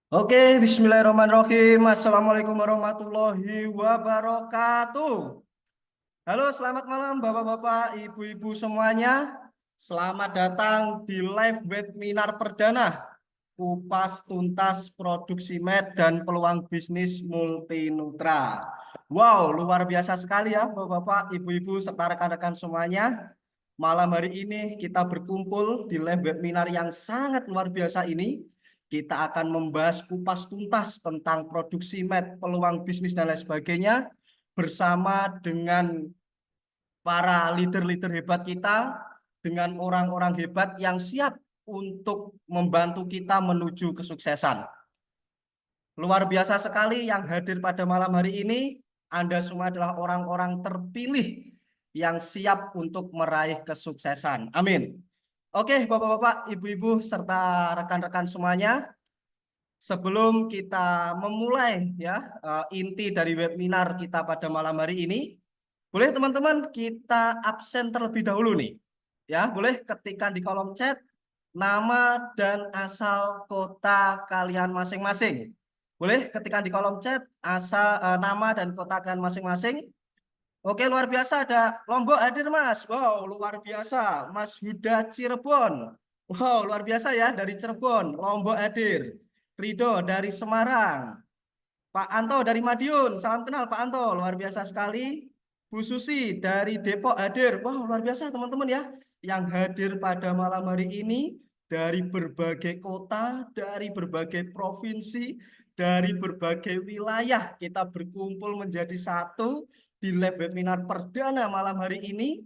Oke, bismillahirrahmanirrahim. Assalamualaikum warahmatullahi wabarakatuh. Halo, selamat malam Bapak-bapak, Ibu-ibu semuanya. Selamat datang di live webinar perdana Kupas Tuntas Produksi Med dan Peluang Bisnis Multinutra. Wow, luar biasa sekali ya Bapak-bapak, Ibu-ibu serta rekan-rekan semuanya. Malam hari ini kita berkumpul di live webinar yang sangat luar biasa ini. Kita akan membahas kupas tuntas tentang produksi med, peluang bisnis dan lain sebagainya bersama dengan para leader-leader hebat kita, dengan orang-orang hebat yang siap untuk membantu kita menuju kesuksesan. Luar biasa sekali yang hadir pada malam hari ini. Anda semua adalah orang-orang terpilih yang siap untuk meraih kesuksesan. Amin. Oke, Bapak-bapak, Ibu-ibu, serta rekan-rekan semuanya, sebelum kita memulai inti dari webinar kita pada malam hari ini, boleh teman-teman kita absen terlebih dahulu nih. Ya, boleh ketikkan di kolom chat nama dan asal kota kalian masing-masing. Boleh ketikkan di kolom chat asal nama dan kota kalian masing-masing. Oke, luar biasa ada Lombok hadir, Mas. Wow, luar biasa. Mas Huda Cirebon. Wow, luar biasa ya dari Cirebon. Lombok hadir. Rido dari Semarang. Pak Anto dari Madiun. Salam kenal Pak Anto. Luar biasa sekali. Bu Susi dari Depok hadir. Wow, luar biasa teman-teman ya. Yang hadir pada malam hari ini dari berbagai kota, dari berbagai provinsi, dari berbagai wilayah. Kita berkumpul menjadi satu di live webinar perdana malam hari ini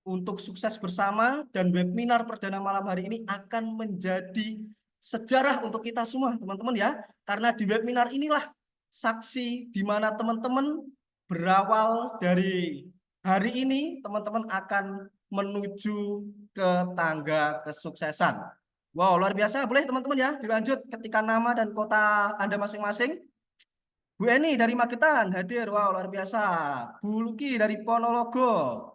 untuk sukses bersama, dan webinar perdana malam hari ini akan menjadi sejarah untuk kita semua teman-teman ya, karena di webinar inilah saksi di mana teman-teman berawal dari hari ini teman-teman akan menuju ke tangga kesuksesan. Wow, luar biasa. Boleh teman-teman ya dilanjut ketika nama dan kota Anda masing-masing. Bu Eni dari Magetan hadir. Wow, luar biasa. Bu Luki dari Ponorogo.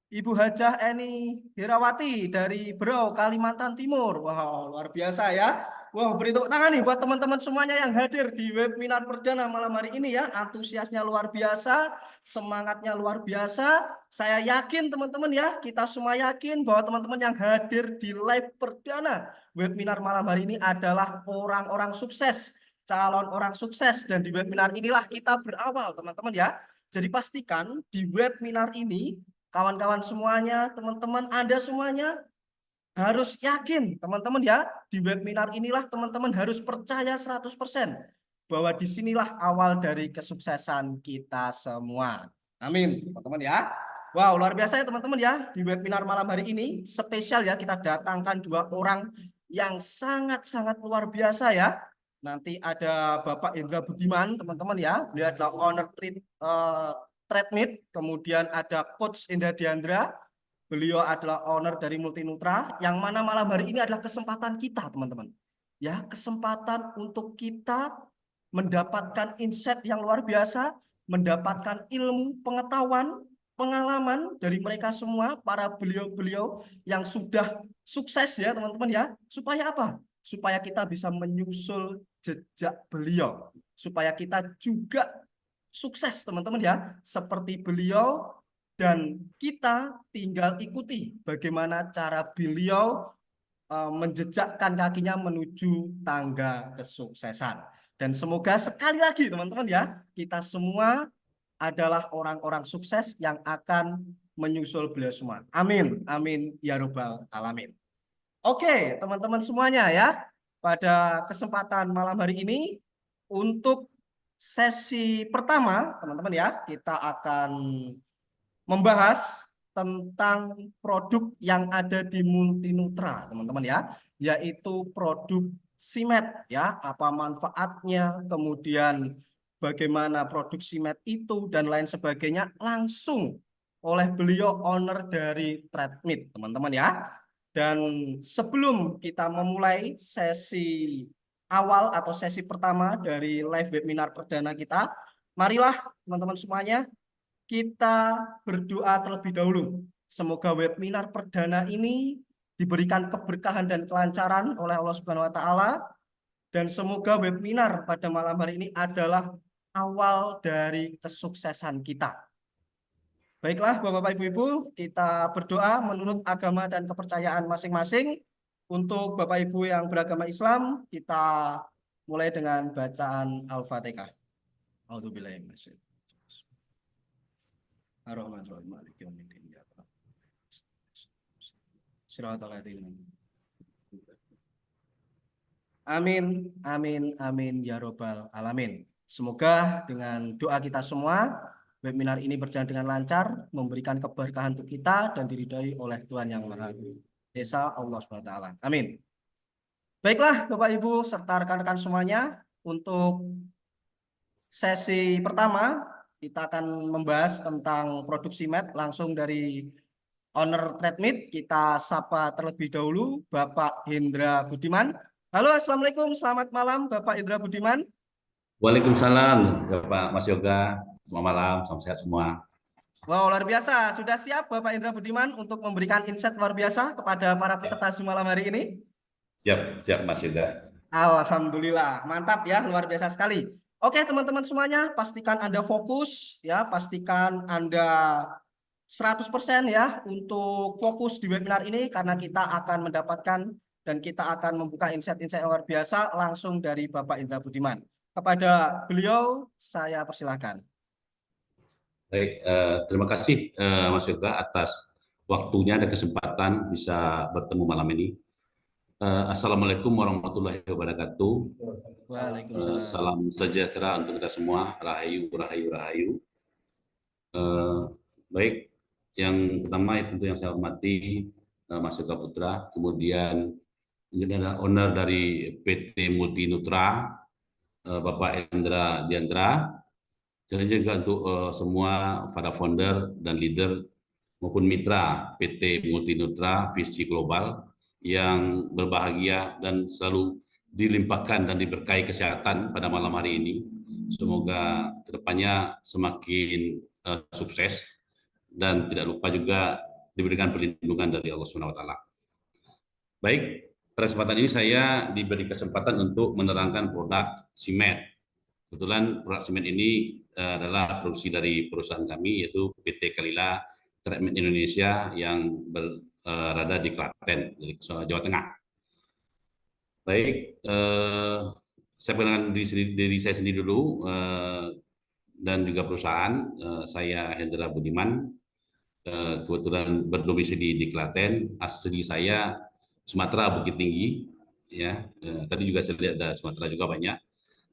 Ibu Hajah Eni Herawati dari Berau, Kalimantan Timur. Wow, luar biasa ya. Wow, beri tepuk tangan nih buat teman-teman semuanya yang hadir di webinar perdana malam hari ini ya. Antusiasnya luar biasa, semangatnya luar biasa. Saya yakin teman-teman ya, kita semua yakin bahwa teman-teman yang hadir di live perdana webinar malam hari ini adalah orang-orang sukses, calon orang sukses. Dan di webinar inilah kita berawal teman-teman ya. Jadi pastikan di webinar ini kawan-kawan semuanya, teman-teman Anda semuanya harus yakin, teman-teman ya, di webinar inilah teman-teman harus percaya 100% bahwa disinilah awal dari kesuksesan kita semua. Amin, teman-teman ya. Wow, luar biasa ya teman-teman ya. Di webinar malam hari ini spesial ya, kita datangkan dua orang yang sangat-sangat luar biasa ya. Nanti ada Bapak Indra Budiman, teman-teman ya. Beliau adalah owner Trade kemudian ada Coach Indah Diandra, beliau adalah owner dari Multinutra, yang mana malam hari ini adalah kesempatan kita, teman-teman. Ya, kesempatan untuk kita mendapatkan insight yang luar biasa, mendapatkan ilmu, pengetahuan, pengalaman dari mereka semua, para beliau-beliau yang sudah sukses ya, teman-teman ya. Supaya apa? Supaya kita bisa menyusul jejak beliau. Supaya kita juga sukses teman-teman ya, seperti beliau, dan kita tinggal ikuti bagaimana cara beliau menjejakkan kakinya menuju tangga kesuksesan. Dan semoga sekali lagi teman-teman ya, kita semua adalah orang-orang sukses yang akan menyusul beliau semua. Amin, amin, ya robbal alamin. Oke, teman-teman semuanya ya, pada kesempatan malam hari ini untuk sesi pertama, teman-teman ya, kita akan membahas tentang produk yang ada di Multinutra, teman-teman ya, yaitu produk Simet ya, apa manfaatnya, kemudian bagaimana produk Simet itu dan lain sebagainya langsung oleh beliau owner dari Trademit, teman-teman ya. Dan sebelum kita memulai sesi awal atau sesi pertama dari live webinar perdana kita, marilah teman-teman semuanya kita berdoa terlebih dahulu. Semoga webinar perdana ini diberikan keberkahan dan kelancaran oleh Allah Subhanahu wa taala, Dan semoga webinar pada malam hari ini adalah awal dari kesuksesan kita. Baiklah, Bapak-Bapak, Ibu-Ibu, kita berdoa menurut agama dan kepercayaan masing-masing. Untuk Bapak Ibu yang beragama Islam, kita mulai dengan bacaan Al-Fatihah. Amin, amin, amin, ya robbal alamin. Semoga dengan doa kita semua, webinar ini berjalan dengan lancar, memberikan keberkahan untuk kita dan diridhai oleh Tuhan Yang Maha Esa Allah SWT. Amin. Baiklah, Bapak Ibu serta rekan-rekan semuanya, untuk sesi pertama kita akan membahas tentang produksi med langsung dari owner TradeMeet. Kita sapa terlebih dahulu Bapak Hendra Budiman. Halo, Assalamualaikum, selamat malam Bapak Hendra Budiman. Waalaikumsalam, Pak Mas Yoga. Selamat malam, salam sehat semua. Wow, luar biasa. Sudah siap Bapak Hendra Budiman untuk memberikan insight luar biasa kepada para peserta malam hari ini? Siap, siap Mas Yoga. Alhamdulillah, mantap ya, luar biasa sekali. Oke, teman-teman semuanya, pastikan Anda fokus ya, pastikan Anda 100% ya untuk fokus di webinar ini karena kita akan mendapatkan dan kita akan membuka insight-insight luar biasa langsung dari Bapak Hendra Budiman. Kepada beliau, saya persilahkan. Baik, terima kasih Mas Yoga atas waktunya dan kesempatan bisa bertemu malam ini. Assalamualaikum warahmatullahi wabarakatuh. Waalaikumsalam. Salam sejahtera untuk kita semua. Rahayu, rahayu, rahayu. Baik, yang pertama tentu yang saya hormati Mas Yoga Putra, kemudian ini adalah owner dari PT Multi Nutra, Bapak Endra Diandra, dan juga untuk semua para founder dan leader maupun mitra PT Multi Nutra Visi Global yang berbahagia dan selalu dilimpahkan dan diberkahi kesehatan pada malam hari ini. Semoga kedepannya semakin sukses dan tidak lupa juga diberikan perlindungan dari Allah SWT. Baik, pada kesempatan ini saya diberi kesempatan untuk menerangkan produk Simet. Kebetulan produk Simet ini adalah produksi dari perusahaan kami, yaitu PT Kalila TradeMeet Indonesia yang berada di Klaten, Jawa Tengah. Baik, saya perkenalkan diri saya sendiri dulu dan juga perusahaan. Saya Hendra Budiman, kebetulan berdomisili di Klaten. Asli saya Sumatera Bukit Tinggi, ya. Tadi juga saya lihat ada Sumatera juga banyak.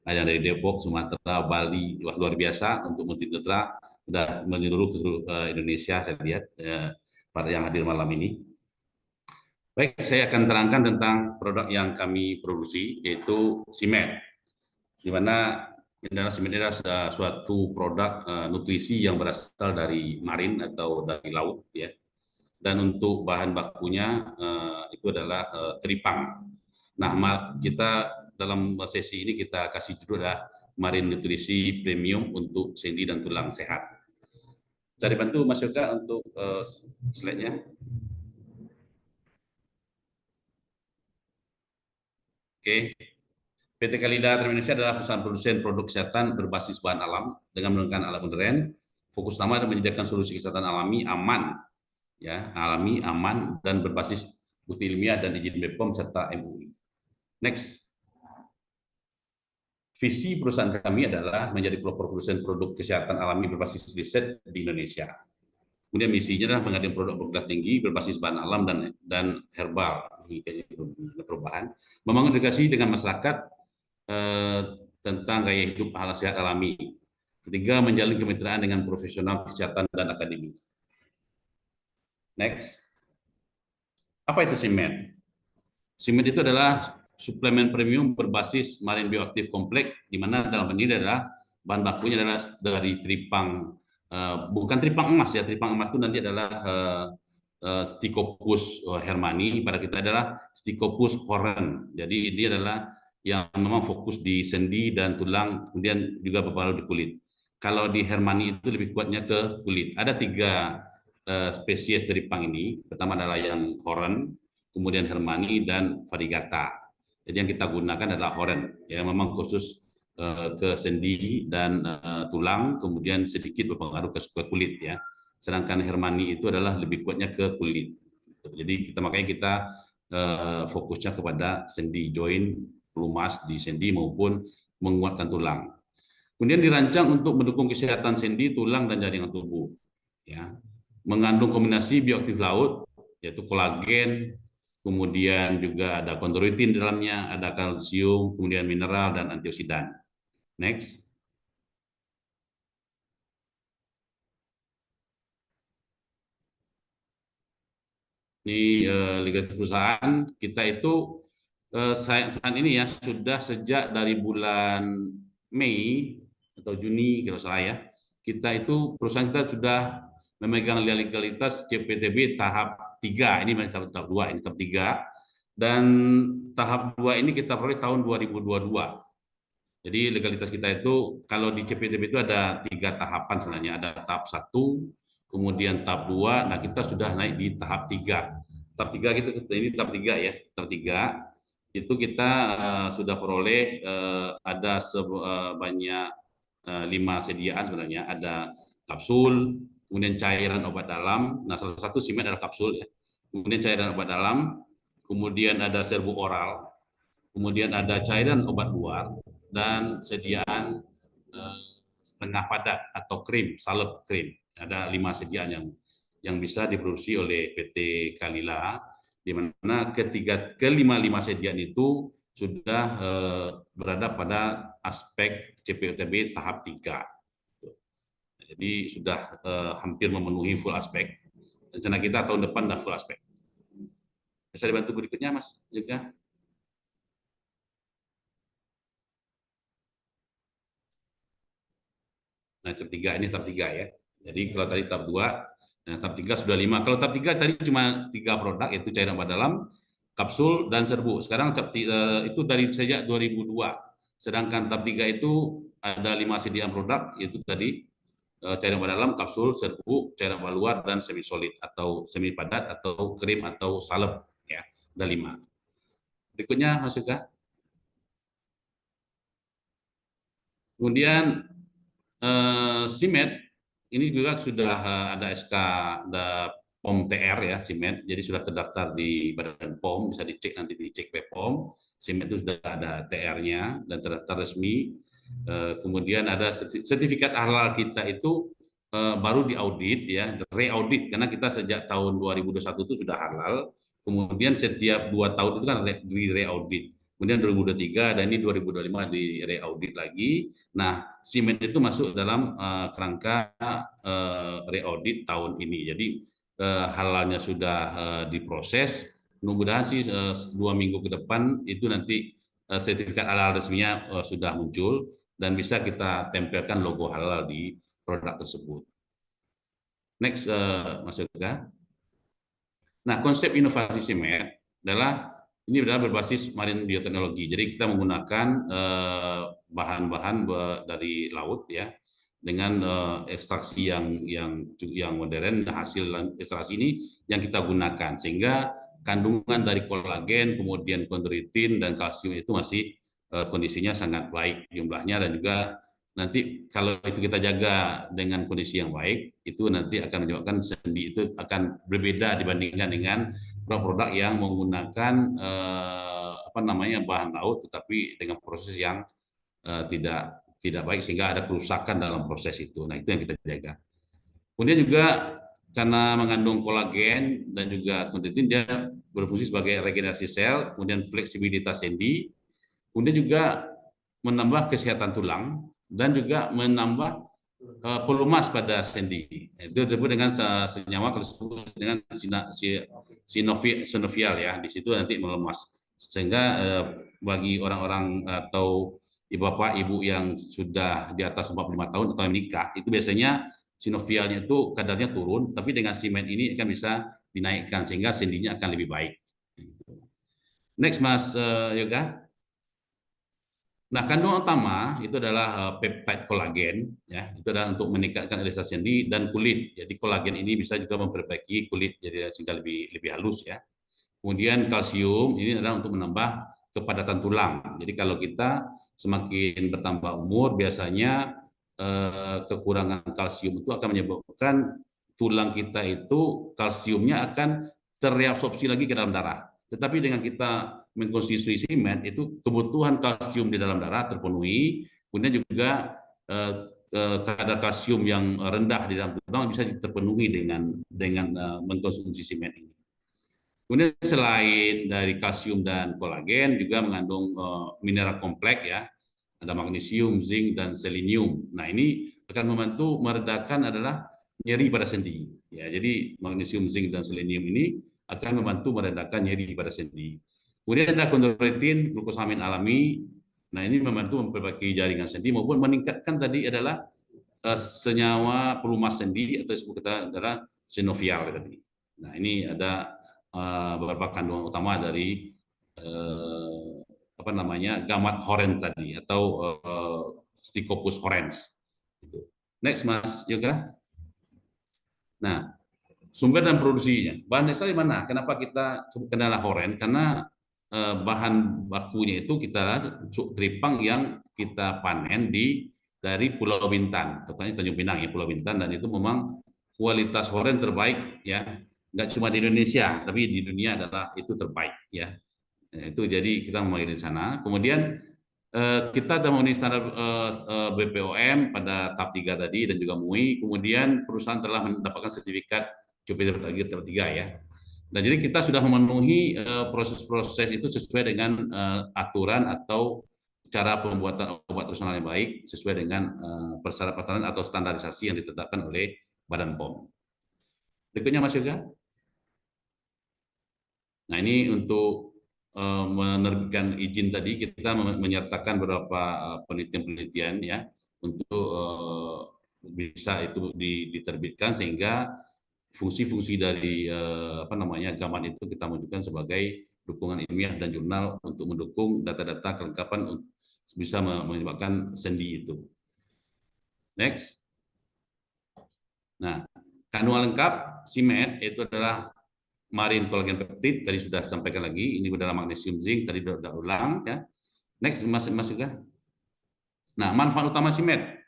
Ada dari Depok, Sumatera, Bali, wah luar biasa untuk Multi Nutra, sudah menyeluruh ke seluruh Indonesia. Saya lihat para yang hadir malam ini. Baik, saya akan terangkan tentang produk yang kami produksi, yaitu Simet, di mana Simet adalah suatu produk nutrisi yang berasal dari marin atau dari laut, ya. Dan untuk bahan bakunya itu adalah teripang. Nah, kita dalam sesi ini kita kasih judul adalah Marin Nutrisi Premium untuk sendi dan tulang sehat. Saya dibantu Mas Yoga untuk slide-nya. Oke. PT Kalila TradeMeet Indonesia adalah perusahaan produsen produk kesehatan berbasis bahan alam dengan menggunakan alat modern. Fokus utama adalah menyediakan solusi kesehatan alami, aman, ya, alami, aman, dan berbasis bukti ilmiah dan izin BPOM serta MUI. Next. Visi perusahaan kami adalah menjadi pelopor produsen produk kesehatan alami berbasis riset di Indonesia. Kemudian misinya adalah menghadirkan produk berkelas tinggi berbasis bahan alam dan herbal, perubahan, membangun edukasi dengan masyarakat tentang gaya hidup ala sehat alami. Ketiga, menjalin kemitraan dengan profesional kesehatan dan akademi. Next. Apa itu Simet? Simet itu adalah suplemen premium berbasis marin bioaktif kompleks, di mana dalam ini adalah bahan bakunya adalah dari tripang, bukan tripang emas ya, tripang emas itu nanti adalah Stichopus hermani, pada kita adalah Stichopus horan. Jadi ini adalah yang memang fokus di sendi dan tulang, kemudian juga berpengaruh di kulit. Kalau di hermani itu lebih kuatnya ke kulit. Ada 3 spesies tripang ini. Pertama adalah yang horan, kemudian hermani dan variegata. Jadi yang kita gunakan adalah horen, ya memang khusus ke sendi dan tulang, kemudian sedikit berpengaruh ke kulit ya. Sedangkan Hermani itu adalah lebih kuatnya ke kulit. Jadi makanya kita fokusnya kepada sendi, join, pelumas di sendi maupun menguatkan tulang. Kemudian dirancang untuk mendukung kesehatan sendi, tulang, dan jaringan tubuh. Ya, mengandung kombinasi bioaktif laut, yaitu kolagen, kemudian juga ada kondroitin di dalamnya, ada kalsium, kemudian mineral dan antioksidan. Next. Ini legalitas perusahaan kita itu saat ini ya sudah sejak dari bulan Mei atau Juni kalau salah ya, kita itu perusahaan kita sudah memegang legalitas CPTB tahap 3. Ini masih tahap 2, ini tahap 3. Dan tahap 2 ini kita peroleh tahun 2022. Jadi legalitas kita itu kalau di CPTB itu ada 3 tahapan sebenarnya. Ada tahap 1, kemudian tahap 2. Nah, kita sudah naik di tahap 3. Tahap 3 gitu, ini tahap 3 ya. Tahap 3 itu kita sudah peroleh ada sebanyak 5 sediaan sebenarnya. Ada kapsul, kemudian cairan obat dalam. Nah, salah satu SIMED adalah kapsul ya. Kemudian cairan obat dalam, kemudian ada serbuk oral, kemudian ada cairan obat luar, dan sediaan setengah padat atau krim, salep krim. Ada 5 sediaan yang bisa diproduksi oleh PT Kalila, di mana kelima sediaan itu sudah berada pada aspek CPOTB tahap 3. Jadi sudah hampir memenuhi full aspek. Rencana kita tahun depan sudah full aspek. Bisa dibantu berikutnya, Mas juga. Nah, tahap 3 ini tahap 3 ya. Jadi kalau tadi tahap 2, nah tahap 3 sudah 5. Kalau tahap 3 tadi cuma 3 produk, yaitu cairan obat dalam, kapsul, dan serbuk. Sekarang itu dari sejak 2002. Sedangkan tahap 3 itu ada 5 sediaan produk, yaitu tadi cairan obat dalam, kapsul, serbuk, cairan obat luar, dan semi solid atau semi padat atau krim atau salep ya. Ada 5. Berikutnya Mas Yoga. Kemudian SIMED ini juga sudah ada SK, ada POM TR ya, SIMED. Jadi sudah terdaftar di Badan POM, bisa dicek nanti dicek BPOM. SIMED itu sudah ada TR-nya dan terdaftar resmi. Kemudian ada sertifikat halal kita itu baru diaudit ya, reaudit karena kita sejak tahun 2021 itu sudah halal. Kemudian setiap 2 tahun itu kan reaudit. Kemudian 2023 dan ini 2025 di reaudit lagi. Nah, SIMED itu masuk dalam kerangka reaudit tahun ini. Jadi halalnya sudah diproses. Mudah-mudahan sih 2 minggu ke depan itu nanti sertifikat halal resminya sudah muncul dan bisa kita tempelkan logo halal di produk tersebut. Next, Mas Yoga. Nah, konsep inovasi SIMED adalah ini adalah berbasis marine bioteknologi. Jadi kita menggunakan bahan-bahan dari laut ya, dengan ekstraksi yang modern. Hasil ekstraksi ini yang kita gunakan sehingga kandungan dari kolagen, kemudian kondroitin dan kalsium itu masih kondisinya sangat baik jumlahnya, dan juga nanti kalau itu kita jaga dengan kondisi yang baik, itu nanti akan menyebabkan sendi itu akan berbeda dibandingkan dengan produk-produk yang menggunakan bahan laut tetapi dengan proses yang tidak baik sehingga ada kerusakan dalam proses itu. Nah, itu yang kita jaga. Kemudian juga karena mengandung kolagen dan juga kondroitin, dia berfungsi sebagai regenerasi sel, kemudian fleksibilitas sendi, kemudian juga menambah kesehatan tulang dan juga menambah pelumas pada sendi. Itu disebut dengan senyawa disebut dengan sinovial ya. Di situ nanti melemas. Sehingga bagi orang-orang atau bapak ibu yang sudah di atas 45 tahun atau yang menikah, itu biasanya sinovialnya itu kadarnya turun, tapi dengan SIMED ini akan bisa dinaikkan sehingga sendinya akan lebih baik. Next, Mas Yoga. Nah, kandungan utama itu adalah peptide kolagen, ya. Itu adalah untuk meningkatkan elastisitas sendi dan kulit. Jadi kolagen ini bisa juga memperbaiki kulit jadi sehingga lebih halus, ya. Kemudian kalsium ini adalah untuk menambah kepadatan tulang. Jadi kalau kita semakin bertambah umur, biasanya kekurangan kalsium itu akan menyebabkan tulang kita itu kalsiumnya akan terreabsorpsi lagi ke dalam darah. Tetapi dengan kita mengkonsumsi semen, itu kebutuhan kalsium di dalam darah terpenuhi, kemudian juga kadar kalsium yang rendah di dalam tulang bisa terpenuhi dengan mengkonsumsi semen ini. Kemudian selain dari kalsium dan kolagen juga mengandung mineral kompleks ya, ada magnesium, zinc dan selenium. Nah ini akan membantu meredakan adalah nyeri pada sendi. Ya, jadi magnesium, zinc dan selenium ini akan membantu meredakan nyeri pada sendi. Kemudian ada kondroitin, glukosamin alami. Nah ini membantu memperbaiki jaringan sendi maupun meningkatkan tadi adalah senyawa pelumas sendi atau disebut kita adalah sinovial tadi. Nah ini ada beberapa kandungan utama dari apa namanya gamat horens tadi atau Stichopus horens. Next Mas Yoga. Nah sumber dan produksinya bahan dasar di mana? Kenapa kita sebut kendala horen? Karena bahan bakunya itu kita tripang yang kita panen dari Pulau Bintan, tepatnya Tanjung Pinang ya Pulau Bintan, dan itu memang kualitas horen terbaik ya, nggak cuma di Indonesia tapi di dunia adalah itu terbaik ya. Itu jadi kita memanggil di sana. Kemudian kita sudah memenuhi standar BPOM pada tahap 3 tadi dan juga MUI. Kemudian perusahaan telah mendapatkan sertifikat Jupiter 3 ya. Nah, jadi kita sudah memenuhi proses-proses itu sesuai dengan aturan atau cara pembuatan obat tradisional yang baik sesuai dengan persyaratan atau standarisasi yang ditetapkan oleh Badan POM. Berikutnya Mas Yoga. Nah, ini untuk menerbitkan izin tadi kita menyertakan beberapa penelitian-penelitian ya untuk bisa itu diterbitkan sehingga fungsi-fungsi dari apa namanya gaman itu kita menunjukkan sebagai dukungan ilmiah dan jurnal untuk mendukung data-data kelengkapan bisa menyebabkan sendi itu. Next. Nah, kandungan lengkap semen itu adalah marin kolagen peptid, tadi sudah sampaikan lagi, ini adalah magnesium zinc, tadi sudah ulang ya. Next Mas juga. Nah, manfaat utama semen.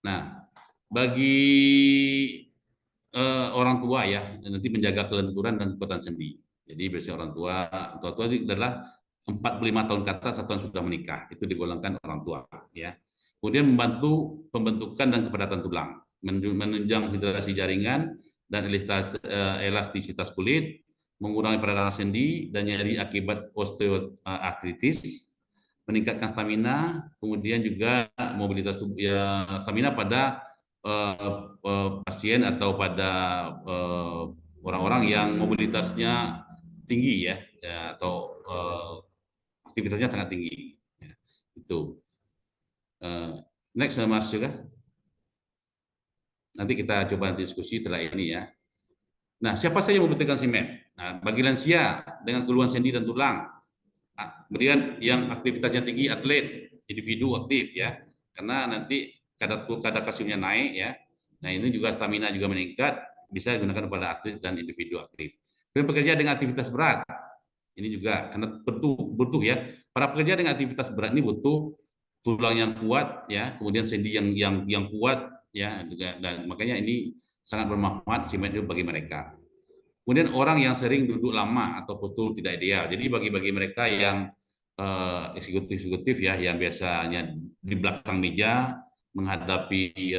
Nah, bagi orang tua ya, nanti menjaga kelenturan dan kekuatan sendi. Jadi biasanya orang tua itu adalah 45 tahun ke atas atau sudah menikah, itu digolongkan orang tua ya. Kemudian membantu pembentukan dan kepadatan tulang, menunjang hidrasi jaringan dan elastisitas kulit, mengurangi peradangan sendi dan nyeri akibat osteoartritis, meningkatkan stamina, kemudian juga mobilitas tubuh ya, stamina pada pasien atau pada orang-orang yang mobilitasnya tinggi ya atau aktivitasnya sangat tinggi. Ya, itu. Next Mas juga. Nanti kita coba diskusi setelah ini ya. Nah, siapa saja yang membutuhkan semen? Nah, bagi lansia dengan keluhan sendi dan tulang, kemudian yang aktivitasnya tinggi, atlet, individu aktif ya, karena nanti kadar kalsiumnya naik ya. Nah, ini juga stamina juga meningkat, bisa digunakan pada atlet dan individu aktif. Kemudian pekerja dengan aktivitas berat, ini juga karena butuh ya. Para pekerja dengan aktivitas berat ini butuh tulang yang kuat ya, kemudian sendi yang kuat ya, dan makanya ini sangat bermanfaat semen itu bagi mereka. Kemudian orang yang sering duduk lama atau betul tidak ideal. Jadi bagi mereka yang eksekutif ya, yang biasanya di belakang meja menghadapi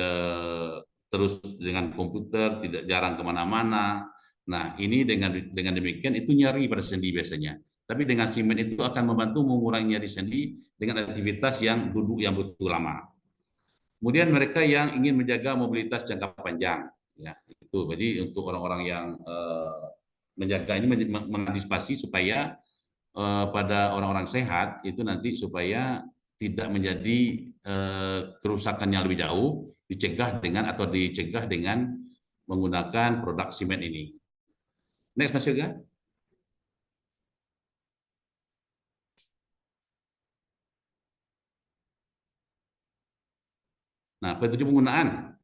terus dengan komputer, tidak jarang kemana-mana. Nah ini dengan demikian itu nyeri pada sendi biasanya. Tapi dengan semen itu akan membantu mengurangi nyeri sendi dengan aktivitas yang duduk yang butuh lama. Kemudian mereka yang ingin menjaga mobilitas jangka panjang, ya itu. Jadi untuk orang-orang yang menjaga ini mengantisipasi supaya pada orang-orang sehat itu nanti supaya tidak menjadi kerusakan yang lebih jauh, dicegah dengan menggunakan produk semen ini. Next Mas Yoga. Nah, petunjuk penggunaan.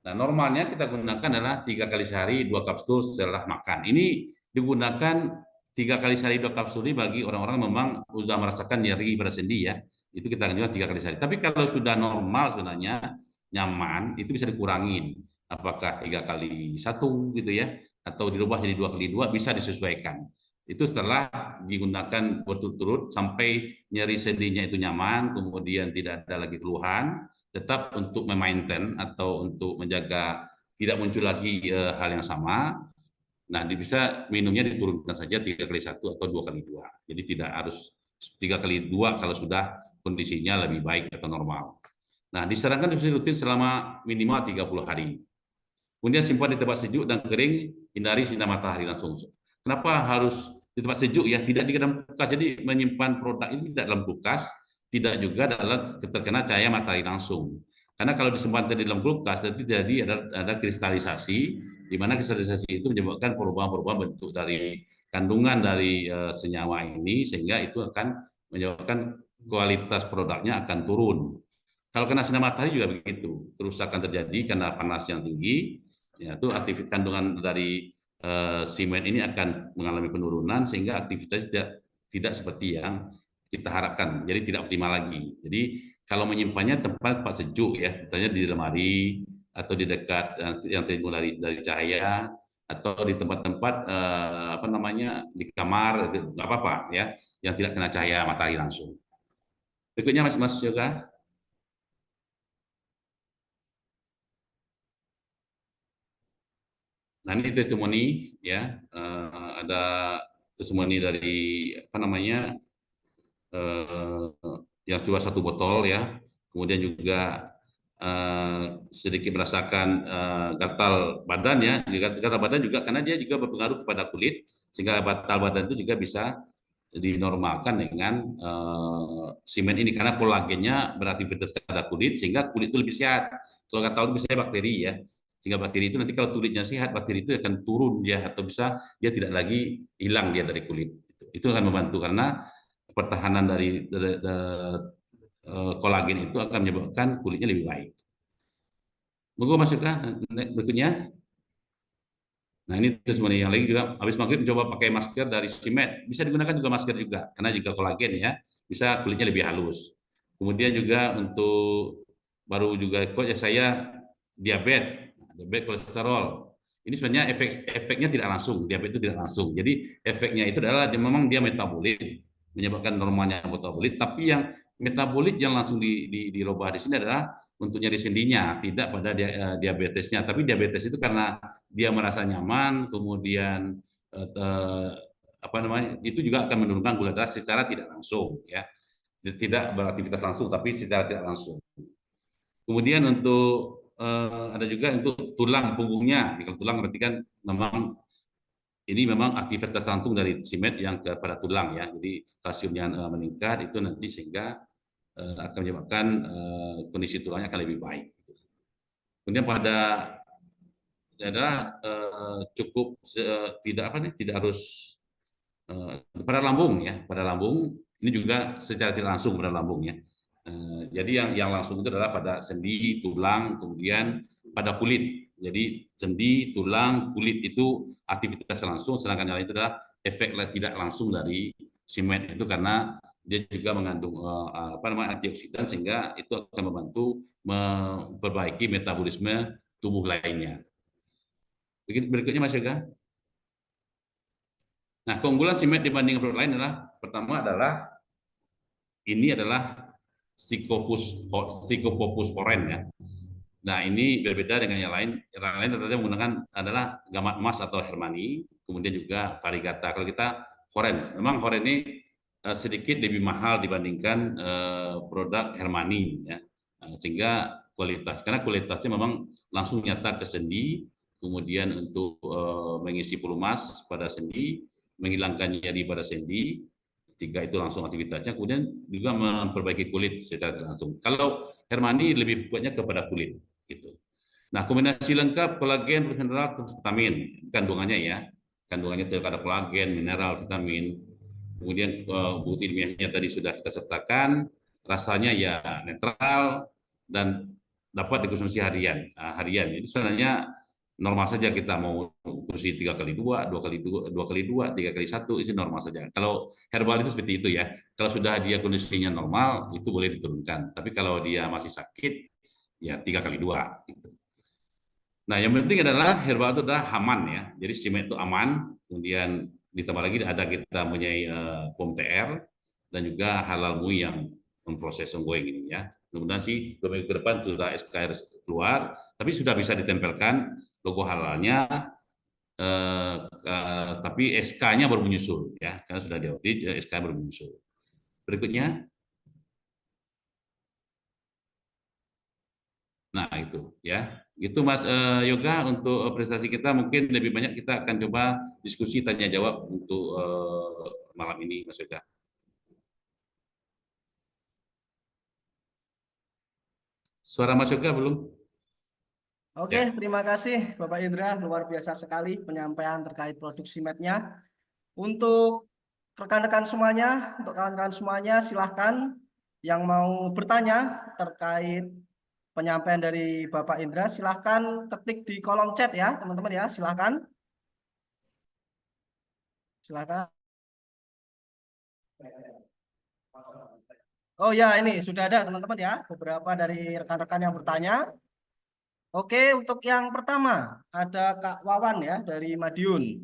Nah, normalnya kita gunakan adalah 3 kali sehari 2 kapsul setelah makan. Ini digunakan 3 kali sehari 2 kapsul ini bagi orang-orang memang sudah merasakan nyeri pada sendi ya, itu kita anjurkan 3 kali sehari. Tapi kalau sudah normal sebenarnya nyaman, itu bisa dikurangin. Apakah 3 kali 1 gitu ya, atau dirubah jadi 2 kali 2 bisa disesuaikan. Itu setelah digunakan berturut-turut sampai nyeri sendinya itu nyaman, kemudian tidak ada lagi keluhan, tetap untuk memaintain atau untuk menjaga tidak muncul lagi hal yang sama. Nah, bisa minumnya diturunkan saja 3 kali 1 atau 2 kali 2. Jadi tidak harus 3 kali 2 kalau sudah kondisinya lebih baik atau normal. Nah, disarankan difusif rutin selama minimal 30 hari. Kemudian simpan di tempat sejuk dan kering, hindari sinar matahari langsung. Kenapa harus di tempat sejuk ya? Tidak di dalam kulkas. Jadi menyimpan produk ini tidak dalam kulkas, tidak juga dalam terkena cahaya matahari langsung. Karena kalau disimpan di dalam kulkas, nanti terjadi ada kristalisasi, di mana kristalisasi itu menyebabkan perubahan-perubahan bentuk dari kandungan dari senyawa ini, sehingga itu akan menyebabkan kualitas produknya akan turun. Kalau kena sinar matahari juga begitu, kerusakan terjadi karena panas yang tinggi, ya itu aktivitas kandungan dari semen ini akan mengalami penurunan sehingga aktivitas tidak seperti yang kita harapkan, jadi tidak optimal lagi. Jadi kalau menyimpannya tempat sejuk ya, misalnya di lemari atau di dekat yang terlindung dari cahaya atau di tempat-tempat apa namanya di kamar, nggak apa-apa ya, yang tidak kena cahaya matahari langsung. Berikutnya Mas Yoga. Nah ini testimoni ya, ada testimoni dari apa namanya yang cuma 1 botol ya, kemudian juga sedikit merasakan gatal badan ya, gatal badan juga karena dia juga berpengaruh kepada kulit, sehingga gatal badan itu juga bisa dinormalkan dengan semen ini karena kolagennya beraktivitas pada kulit sehingga kulit itu lebih sehat. Kalau gatal itu biasanya bakteri ya, sehingga bakteri itu nanti kalau kulitnya sehat, bakteri itu akan turun ya, atau bisa dia tidak lagi hilang dia dari kulit. Itu akan membantu karena pertahanan dari kolagen itu akan menyebabkan kulitnya lebih baik. Monggo Mas Yuka, berikutnya. Nah ini sebenarnya yang lagi juga habis maghrib mencoba pakai masker dari Simet. Bisa digunakan juga masker juga, karena juga kolagen ya, bisa kulitnya lebih halus. Kemudian juga untuk baru juga ikut ya saya diabetes kolesterol. Ini sebenarnya efeknya tidak langsung, diabetes itu tidak langsung. Jadi efeknya itu adalah memang dia metabolit, menyebabkan normalnya metabolit, tapi yang metabolit yang langsung dirubah di sini adalah untuk nyeri sendinya, tidak pada diabetesnya. Tapi diabetes itu karena dia merasa nyaman, kemudian apa namanya, itu juga akan menurunkan gula darah secara tidak langsung, ya, tidak beraktivitas langsung, tapi secara tidak langsung. Kemudian untuk ada juga untuk tulang punggungnya. Kalau tulang berarti kan memang ini memang aktivitas jantung dari simet yang kepada tulang ya. Jadi kalsiumnya meningkat itu nanti sehingga akan menyebabkan kondisi tulangnya akan lebih baik. Kemudian pada adalah cukup tidak apa nih, tidak harus pada lambung ya, pada lambung ini juga secara tidak langsung pada lambung ya. Jadi yang langsung itu adalah pada sendi, tulang, kemudian pada kulit. Jadi sendi, tulang, kulit itu aktivitas langsung, sedangkan yang lain itu adalah efek tidak langsung dari semen itu karena dia juga mengandung apa namanya antioksidan sehingga itu akan membantu memperbaiki metabolisme tubuh lainnya. Berikutnya Mas Yoga. Nah, keunggulan simet dibanding produk lain adalah pertama adalah ini adalah Stichopopus oren ya. Nah, ini berbeda dengan yang lain. Yang lain ternyata menggunakan adalah gamat emas atau Hermani, kemudian juga Variegata. Kalau kita Horen, memang Horen ini sedikit lebih mahal dibandingkan produk Hermani ya. Sehingga karena kualitasnya memang langsung nyata ke sendi, kemudian untuk mengisi pelumas pada sendi, menghilangkan nyeri pada sendi, 3 itu langsung aktivitasnya, kemudian juga memperbaiki kulit secara langsung. Kalau Hermani lebih kuatnya kepada kulit, gitu. Nah, kombinasi lengkap kolagen, mineral, vitamin kandungannya ya, kandungannya itu ada kolagen, mineral, vitamin. Kemudian bukti ilmiahnya tadi sudah kita sertakan, rasanya ya netral dan dapat dikonsumsi harian. Harian. Jadi sebenarnya normal saja kita mau fungsi 3x2, 2x2, 2x2, 3x1 itu normal saja. Kalau herbal itu seperti itu ya. Kalau sudah dia kondisinya normal itu boleh diturunkan. Tapi kalau dia masih sakit ya 3x2 gitu. Nah, yang penting adalah herbal itu adalah aman ya. Jadi simet itu aman, kemudian ditambah lagi ada kita mempunyai POM TR dan juga halal MUI yang memproses ongoing ini ya. Kemudian sih 2 minggu ke depan sudah SKR keluar, tapi sudah bisa ditempelkan logo halalnya, tapi SK-nya baru menyusul ya, karena sudah diaudit, ya, SK baru menyusul. Berikutnya, nah itu ya, itu Mas Yoga untuk prestasi kita mungkin lebih banyak kita akan coba diskusi tanya jawab untuk malam ini Mas Yoga. Suara Mas Yoga belum? Oke, Ya. terima kasih Bapak Indra, luar biasa sekali penyampaian terkait produksi mednya. Untuk rekan-rekan semuanya, untuk kawan-kawan semuanya, silahkan yang mau bertanya terkait penyampaian dari Bapak Indra, silahkan ketik di kolom chat ya, teman-teman ya, silahkan. Silahkan. Oh ya, ini sudah ada teman-teman ya, beberapa dari rekan-rekan yang bertanya. Oke, untuk yang pertama ada Kak Wawan ya dari Madiun.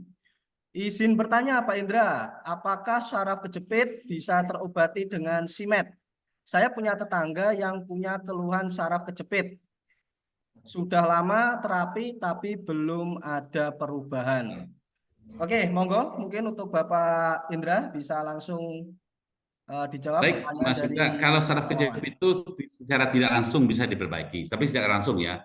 Izin bertanya Pak Indra, apakah saraf kejepit bisa terobati dengan simet? Saya punya tetangga yang punya keluhan saraf kejepit. Sudah lama terapi tapi belum ada perubahan. Oke, monggo mungkin untuk Bapak Indra bisa langsung dijawab Baik, pertanyaan Mas dari Yoga, kalau saraf Kak Wawan. kejepit itu secara tidak langsung bisa diperbaiki, tapi secara langsung ya.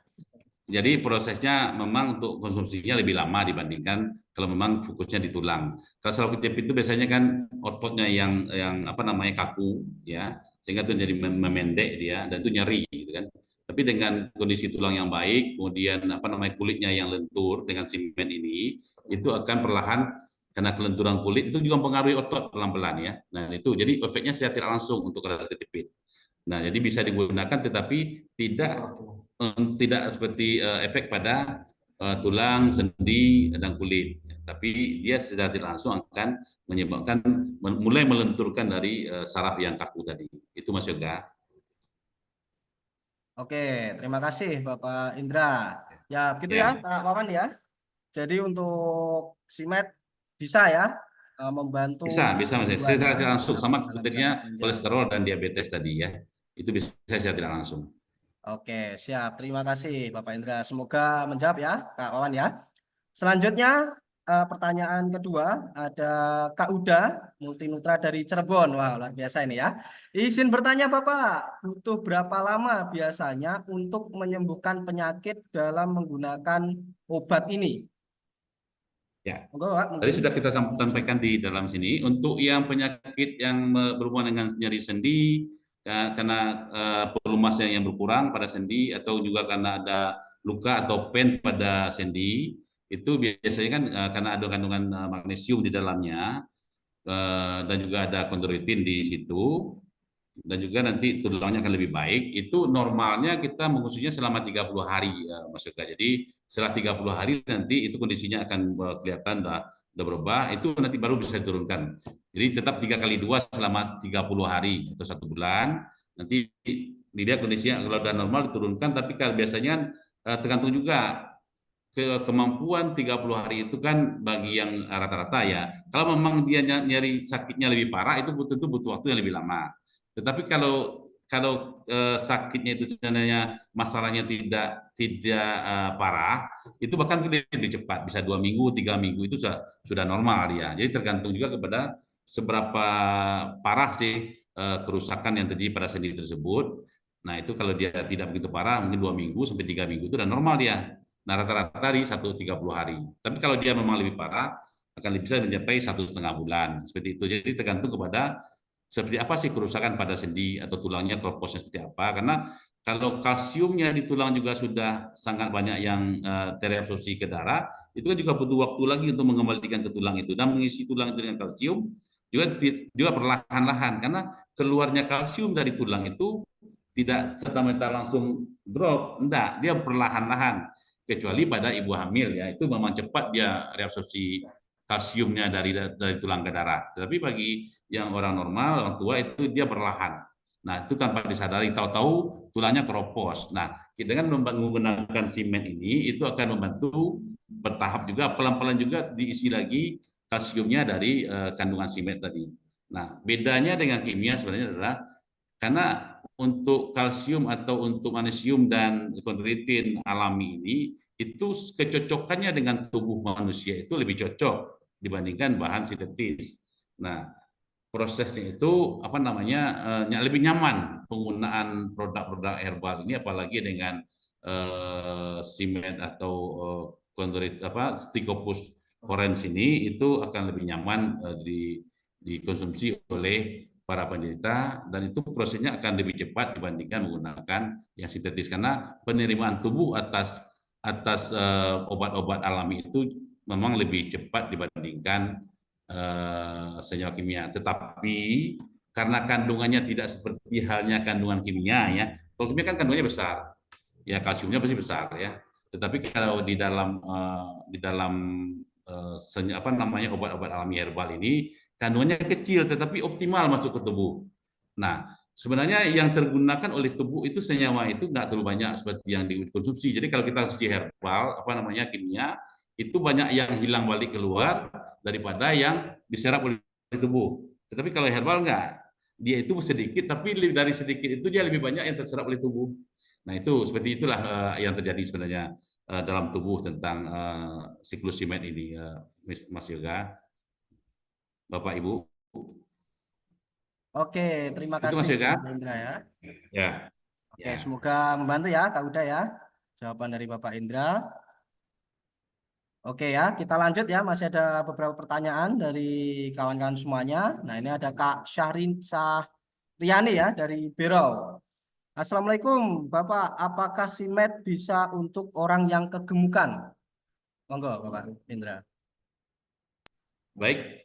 Jadi prosesnya memang untuk konsumsinya lebih lama dibandingkan kalau memang fokusnya di tulang. Kalau saraf kejepit itu biasanya kan ototnya yang apa namanya kaku ya, sehingga itu jadi memendek dia dan itu nyeri gitu kan. Tapi dengan kondisi tulang yang baik, kemudian apa namanya kulitnya yang lentur dengan simen ini, itu akan perlahan karena kelenturan kulit itu juga mempengaruhi otot pelan-pelan ya. Nah itu jadi efeknya secara tidak langsung untuk saraf kejepit. Nah jadi bisa digunakan tetapi tidak seperti efek pada tulang, sendi, dan kulit. Tapi dia secara tidak langsung akan menyebabkan mulai melenturkan dari saraf yang kaku tadi. Itu Mas Yoga. Oke, terima kasih Bapak Indra. Ya, begitu ya Ya, Kak Wawan ya. Jadi untuk simet bisa ya membantu bisa, bisa Mas. penyembuhan ya Secara tidak langsung sama dalam sepertinya jangka panjang. kolesterol dan diabetes tadi ya. Itu bisa secara tidak langsung. Oke, siap. Terima kasih Bapak Indra. Semoga menjawab ya Kak Wawan ya. Selanjutnya pertanyaan kedua ada Kak Uda Multinutra dari Cirebon. Wah, luar biasa ini ya. Izin bertanya Bapak, butuh berapa lama biasanya untuk menyembuhkan penyakit dalam menggunakan obat ini? Ya, Monggo Pak, tadi mungkin sudah kita bisa langsung. sampaikan di dalam sini. Untuk yang penyakit yang berhubungan dengan nyeri sendi, karena pelumasnya yang berkurang pada sendi, atau juga karena ada luka atau pen pada sendi, itu biasanya kan karena ada kandungan magnesium di dalamnya, dan juga ada kondroitin di situ, dan juga nanti tulangnya akan lebih baik. Itu normalnya kita mengusutnya selama 30 hari ya, Mas Yoga. Jadi setelah 30 hari nanti itu kondisinya akan kelihatan udah berubah, itu nanti baru bisa diturunkan. Jadi tetap 3x2 selama 30 hari atau 1 bulan. Nanti dia kondisinya kalau udah normal diturunkan, tapi kalau biasanya tergantung juga kemampuan 30 hari itu kan bagi yang rata-rata ya. Kalau memang dia nyari sakitnya lebih parah itu tentu butuh waktu yang lebih lama. Tetapi kalau kalau sakitnya itu sebenarnya masalahnya tidak parah, itu bahkan lebih cepat, bisa 2 minggu, 3 minggu itu sudah normal dia. Jadi tergantung juga kepada seberapa parah sih kerusakan yang terjadi pada sendi tersebut. Nah itu kalau dia tidak begitu parah, mungkin 2 minggu sampai 3 minggu itu sudah normal dia. Nah rata-rata di 130 hari. Tapi kalau dia memang lebih parah, akan bisa mencapai 1,5 bulan. Seperti itu. Jadi tergantung kepada seperti apa sih kerusakan pada sendi atau tulangnya, korposnya seperti apa. Karena kalau kalsiumnya di tulang juga sudah sangat banyak yang terabsorpsi ke darah, itu kan juga butuh waktu lagi untuk mengembalikan ke tulang itu dan mengisi tulang itu dengan kalsium juga perlahan-lahan karena keluarnya kalsium dari tulang itu tidak serta merta langsung drop, enggak, dia perlahan-lahan. kecuali pada ibu hamil ya, itu memang cepat dia reabsorpsi kalsiumnya dari tulang ke darah. Tetapi bagi yang orang normal, orang tua itu dia perlahan. Nah, itu tanpa disadari, tahu-tahu tulangnya keropos. Nah, dengan menggunakan simen ini itu akan membantu bertahap juga, pelan-pelan juga diisi lagi kalsiumnya dari kandungan simen tadi. Nah, bedanya dengan kimia sebenarnya adalah karena untuk kalsium atau untuk magnesium dan kondroitin alami ini itu kecocokannya dengan tubuh manusia itu lebih cocok dibandingkan bahan sintetis. Nah, prosesnya itu apa namanya lebih nyaman penggunaan produk-produk herbal ini, apalagi dengan simet atau kondroit apa Stichopus corens ini itu akan lebih nyaman dikonsumsi oleh para penderita, dan itu prosesnya akan lebih cepat dibandingkan menggunakan yang sintetis karena penerimaan tubuh atas obat-obat alami itu memang lebih cepat dibandingkan senyawa kimia. Tetapi karena kandungannya tidak seperti halnya kandungan kimia ya, kalau kimia kan kandungannya besar, ya kalsiumnya pasti besar ya. Tetapi kalau di dalam apa namanya obat-obat alami herbal ini kandungannya kecil tetapi optimal masuk ke tubuh. Nah, sebenarnya yang tergunakan oleh tubuh itu senyawa itu nggak terlalu banyak seperti yang dikonsumsi. Jadi kalau kita konsumsi herbal, apa namanya kimia, itu banyak yang hilang balik keluar daripada yang diserap oleh tubuh. Tetapi kalau herbal nggak, dia itu sedikit, tapi dari sedikit itu dia lebih banyak yang terserap oleh tubuh. Nah itu seperti itulah yang terjadi sebenarnya dalam tubuh tentang siklus simet ini, Mas Yoga. Bapak Ibu. Oke, terima Itu Mas kasih Yoga. Pak Indra ya. Ya. Oke, Ya. semoga membantu ya Kak Uda ya. Jawaban dari Bapak Indra. Oke ya, kita lanjut ya. Masih ada beberapa pertanyaan dari kawan-kawan semuanya. Nah, ini ada Kak Syahriani ya dari Berau. Assalamualaikum Bapak, apakah simet bisa untuk orang yang kegemukan? Monggo Bapak Indra. Baik.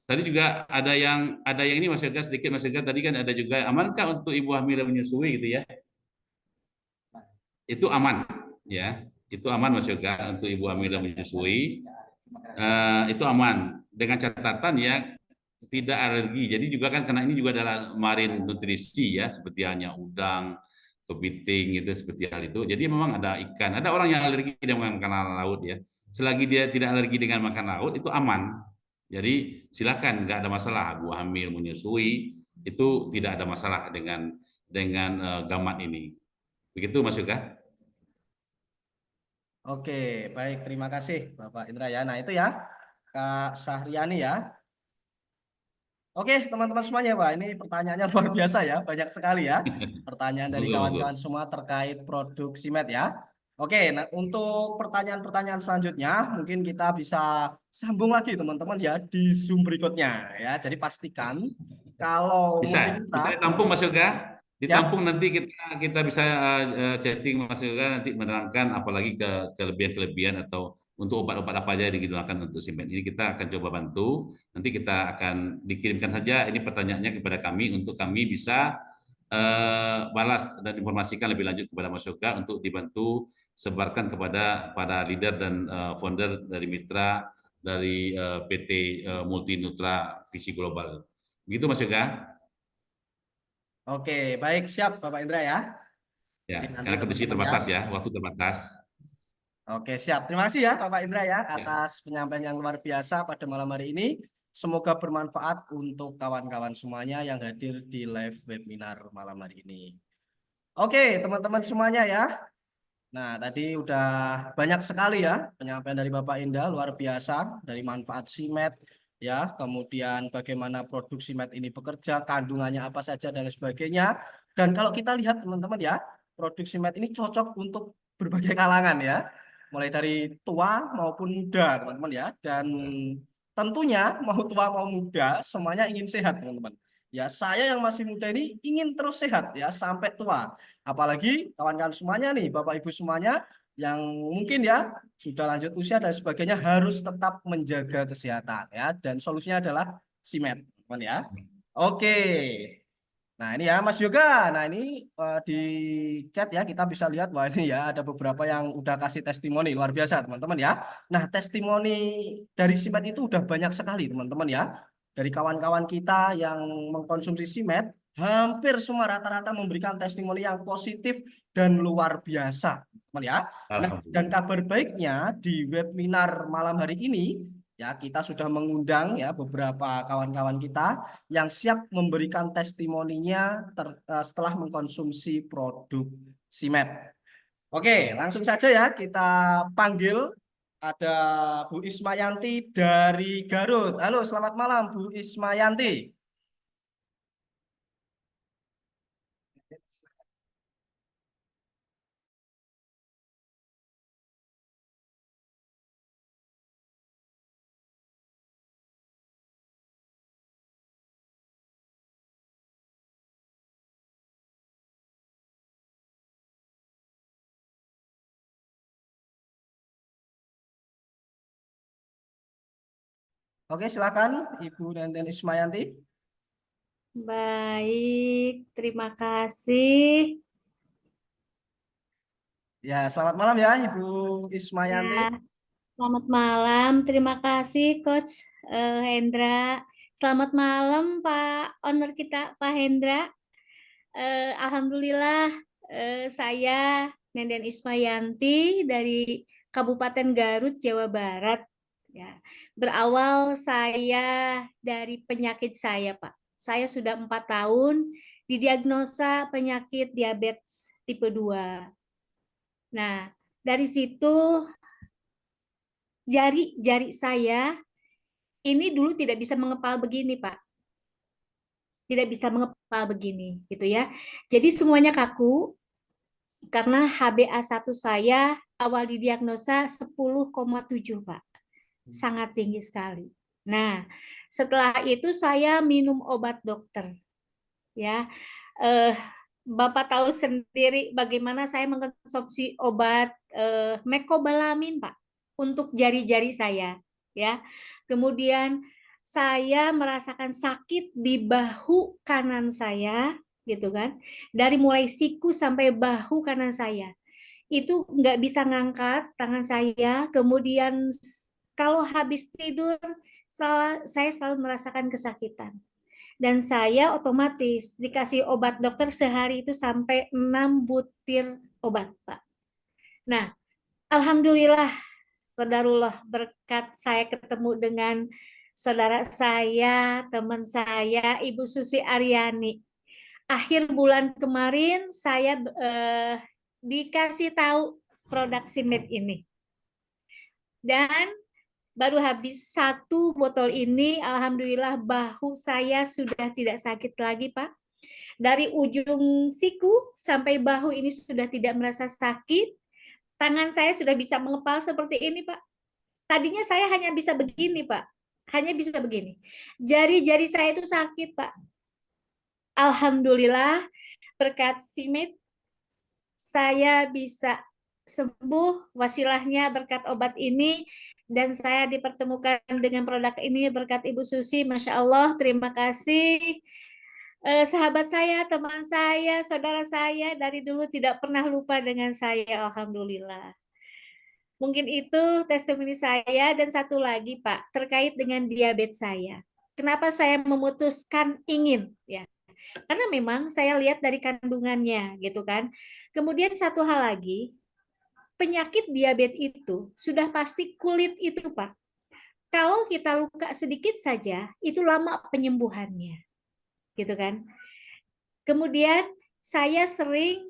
Tadi juga ada yang ini Mas Yoga, sedikit Mas Yoga, tadi kan ada juga amankah untuk ibu hamil menyusui gitu ya? Itu aman ya. Itu aman Mas Yoga untuk ibu hamil menyusui. Itu aman dengan catatan ya tidak alergi. Jadi juga kan karena ini juga adalah marine nutrisi ya, seperti hanya udang, kepiting itu seperti hal itu. Jadi memang ada ikan. Ada orang yang alergi dengan makanan laut ya. Selagi dia tidak alergi dengan makan laut itu aman. Jadi silakan, nggak ada masalah. Bu hamil menyusui itu tidak ada masalah dengan gamat ini. Begitu Mas Yoga. Oke, baik. Terima kasih Bapak Indra ya. Nah, itu ya Kak Syahriani ya. Oke, teman-teman semuanya, Pak. Ini pertanyaannya luar biasa ya. Banyak sekali ya. Pertanyaan dari Monggo, monggo. kawan-kawan semua terkait produk Simet ya. Oke, nah untuk pertanyaan-pertanyaan selanjutnya, mungkin kita bisa sambung lagi teman-teman ya di Zoom berikutnya ya. Jadi pastikan kalau Bisa, meminta, bisa ditampung Mas Yoga. ya. Ditampung nanti kita bisa chatting Mas Yoga nanti menerangkan apalagi kelebihan-kelebihan atau untuk obat-obat apa aja yang digunakan untuk simen ini kita akan coba bantu. Nanti kita akan dikirimkan saja ini pertanyaannya kepada kami untuk kami bisa balas dan informasikan lebih lanjut kepada Mas Yoga untuk dibantu sebarkan kepada para leader dan founder dari mitra dari PT Multi Nutra Visi Global. Begitu Mas Yoga. Oke, baik siap Bapak Indra ya. Ya, Jadi nanti karena kondisi teman-teman ya. terbatas ya, waktu terbatas. Oke, siap. Terima kasih ya Bapak Indra ya Ya. atas penyampaian yang luar biasa pada malam hari ini. Semoga bermanfaat untuk kawan-kawan semuanya yang hadir di live webinar malam hari ini. Oke, teman-teman semuanya ya. Nah, tadi udah banyak sekali ya penyampaian dari Bapak Indra, luar biasa dari manfaat simet ya, kemudian bagaimana produk simet ini bekerja, kandungannya apa saja dan lain sebagainya. Dan kalau kita lihat teman-teman ya, produk simet ini cocok untuk berbagai kalangan ya, mulai dari tua maupun muda teman-teman ya. Dan tentunya mau tua mau muda semuanya ingin sehat teman-teman. Ya, saya yang masih muda ini ingin terus sehat ya sampai tua. Apalagi kawan-kawan semuanya nih, Bapak Ibu semuanya yang mungkin ya sudah lanjut usia dan sebagainya harus tetap menjaga kesehatan ya. Dan solusinya adalah simet, teman ya. Oke. Nah ini ya Mas Yoga, nah ini di chat ya kita bisa lihat bahwa ini ya ada beberapa yang udah kasih testimoni luar biasa teman-teman ya. Nah testimoni dari Simet itu udah banyak sekali teman-teman ya. Dari kawan-kawan kita yang mengkonsumsi Simet, hampir semua rata-rata memberikan testimoni yang positif dan luar biasa teman ya. Nah dan Alhamdulillah. kabar baiknya di webinar malam hari ini ya kita sudah mengundang ya beberapa kawan-kawan kita yang siap memberikan testimoninya setelah mengkonsumsi produk Simet. Oke, langsung saja ya kita panggil ada Bu Ismayanti dari Garut. Halo, selamat malam Bu Ismayanti. Oke, silakan Ibu Nenden Ismayanti. Baik, terima kasih. Ya, selamat malam ya Ibu Ismayanti. Ya, selamat malam. Terima kasih Coach Hendra. Selamat malam Pak Owner kita, Pak Hendra. Alhamdulillah, saya Nenden Ismayanti dari Kabupaten Garut, Jawa Barat. Ya, berawal saya dari penyakit saya, Pak. Saya sudah 4 tahun didiagnosa penyakit diabetes tipe 2. Nah, dari situ jari-jari saya ini dulu tidak bisa mengepal begini, Pak. Tidak bisa mengepal begini, gitu ya. Jadi semuanya kaku karena HbA1 saya awal didiagnosa 10,7, Pak. Sangat tinggi sekali. Nah, setelah itu saya minum obat dokter. Ya, Bapak tahu sendiri bagaimana saya mengkonsumsi obat mecobalamin, Pak, untuk jari-jari saya. Ya, kemudian saya merasakan sakit di bahu kanan saya, gitu kan, dari mulai siku sampai bahu kanan saya. Itu nggak bisa ngangkat tangan saya. Kemudian kalau habis tidur, saya selalu merasakan kesakitan. Dan saya otomatis dikasih obat dokter sehari itu sampai 6 butir obat, Pak. Nah, alhamdulillah, qadarullah, berkat saya ketemu dengan saudara saya, teman saya, Ibu Susi Aryani. Akhir bulan kemarin saya dikasih tahu produk Simet ini. Dan baru habis 1 botol ini, alhamdulillah bahu saya sudah tidak sakit lagi, Pak. Dari ujung siku sampai bahu ini sudah tidak merasa sakit. Tangan saya sudah bisa mengepal seperti ini, Pak. Tadinya saya hanya bisa begini, Pak. Hanya bisa begini. Jari-jari saya itu sakit, Pak. Alhamdulillah, berkat Simet, saya bisa sembuh, wasilahnya berkat obat ini, dan saya dipertemukan dengan produk ini berkat Ibu Susi. Masya Allah, terima kasih. Sahabat saya, teman saya, saudara saya dari dulu tidak pernah lupa dengan saya, alhamdulillah. Mungkin itu testimoni saya. Dan satu lagi, Pak, terkait dengan diabetes saya. Kenapa saya memutuskan ingin, ya? Karena memang saya lihat dari kandungannya, gitu kan. Kemudian satu hal lagi, penyakit diabetes itu sudah pasti kulit itu, Pak. Kalau kita luka sedikit saja, itu lama penyembuhannya, gitu kan. Kemudian saya sering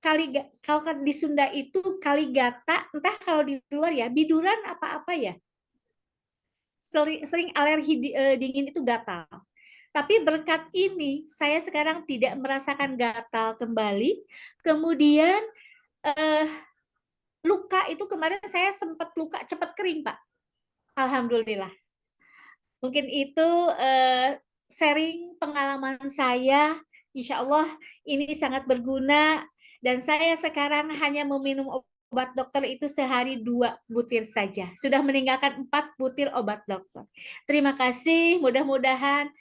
kalau di Sunda itu kaligata, entah kalau di luar ya, biduran apa-apa ya. Sering alergi dingin itu gatal. Tapi berkat ini, saya sekarang tidak merasakan gatal kembali. Kemudian luka itu kemarin saya sempat luka cepat kering, Pak. Alhamdulillah. Mungkin itu sharing pengalaman saya. Insya Allah ini sangat berguna. Dan saya sekarang hanya meminum obat dokter itu sehari 2 butir saja. Sudah meninggalkan 4 butir obat dokter. Terima kasih. Mudah-mudahan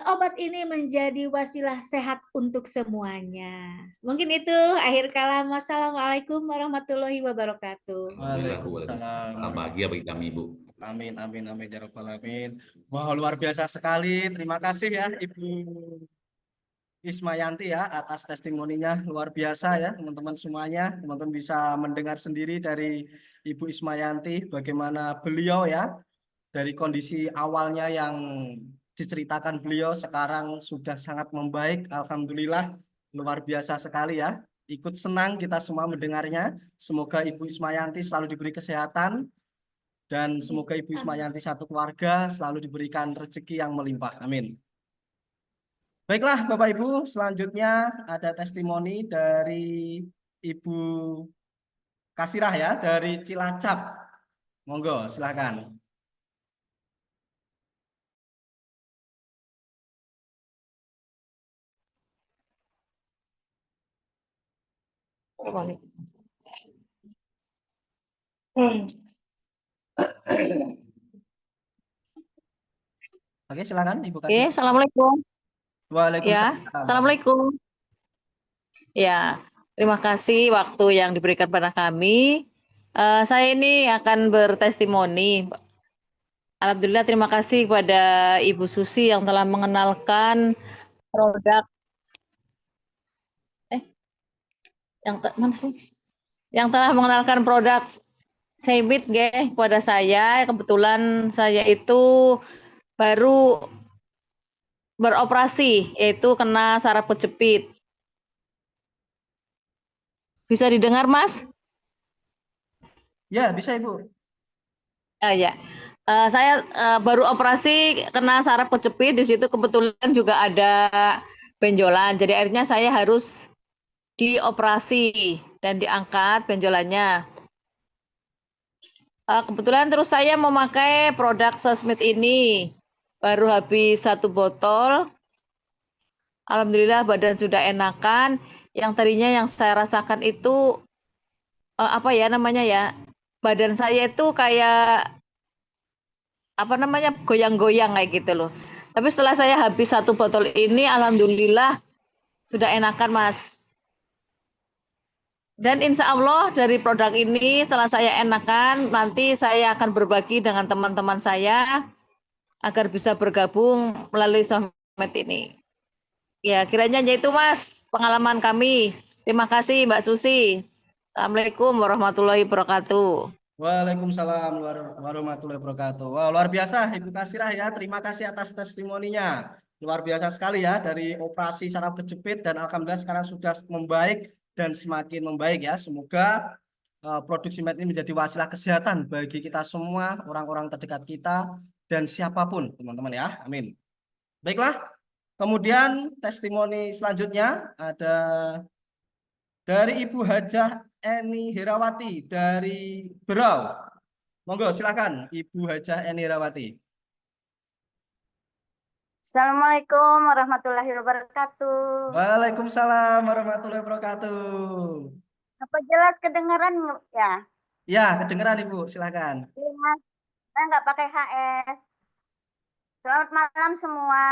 obat ini menjadi wasilah sehat untuk semuanya. Mungkin itu akhir kalam. Wassalamualaikum warahmatullahi wabarakatuh. Alhamdulillah Bu, Waalaikumsalam bahagia bagi kami Bu. Amin, amin, amin, ya Rabbal alamin. Wah, luar biasa sekali. Terima kasih ya, Ibu Ismayanti ya, atas testimoninya. Luar biasa ya, teman-teman semuanya. Teman-teman bisa mendengar sendiri dari Ibu Ismayanti bagaimana beliau ya, dari kondisi awalnya yang diceritakan beliau sekarang sudah sangat membaik. Alhamdulillah, luar biasa sekali ya. Ikut senang kita semua mendengarnya. Semoga Ibu Ismayanti selalu diberi kesehatan dan semoga Ibu Ismayanti satu keluarga selalu diberikan rezeki yang melimpah. Amin. Baiklah Bapak Ibu, selanjutnya ada testimoni dari Ibu Kasirah ya, dari Cilacap. Monggo, silakan. Oke, silakan Ibu Oke, Kasirah. Assalamualaikum. Ya, Waalaikumsalam. Assalamualaikum. Ya, terima kasih waktu yang diberikan pada kami. Saya ini akan bertestimoni. Alhamdulillah, terima kasih kepada Ibu Susi yang telah mengenalkan produk. Mana sih? Yang telah mengenalkan produk Seibit kepada saya. Kebetulan saya itu baru beroperasi, yaitu kena saraf kejepit. Bisa didengar, Mas? Ya, bisa Ibu. Ya. Saya baru operasi kena saraf kejepit, di situ kebetulan juga ada benjolan. Jadi akhirnya saya harus dioperasi dan diangkat benjolannya. Kebetulan terus saya memakai produk Sosmed ini. Baru habis 1 botol. Alhamdulillah badan sudah enakan. Yang tadinya yang saya rasakan itu apa ya namanya ya? Badan saya itu kayak apa namanya goyang-goyang kayak gitu loh. Tapi setelah saya habis 1 botol ini, alhamdulillah sudah enakan, Mas. Dan insya Allah dari produk ini setelah saya enakan, nanti saya akan berbagi dengan teman-teman saya agar bisa bergabung melalui Sosmed ini. Ya, kiranya itu Mas pengalaman kami. Terima kasih Mbak Susi. Assalamualaikum warahmatullahi wabarakatuh. Waalaikumsalam warahmatullahi wabarakatuh. Wah, luar biasa Ibu Kasirah ya. Terima kasih atas testimoninya. Luar biasa sekali ya, dari operasi saraf kejepit dan alhamdulillah sekarang sudah membaik dan semakin membaik ya. Semoga produk Simet ini menjadi wasilah kesehatan bagi kita semua, orang-orang terdekat kita dan siapapun, teman-teman ya. Amin. Baiklah. Kemudian testimoni selanjutnya ada dari Ibu Hajah Eni Herawati dari Berau. Monggo silakan Ibu Hajah Eni Herawati. Assalamualaikum warahmatullahi wabarakatuh. Waalaikumsalam warahmatullahi wabarakatuh. Apa jelas kedengaran ya? Ya, kedengeran Ibu, silakan. Iya, saya nggak pakai HS. Selamat malam semua.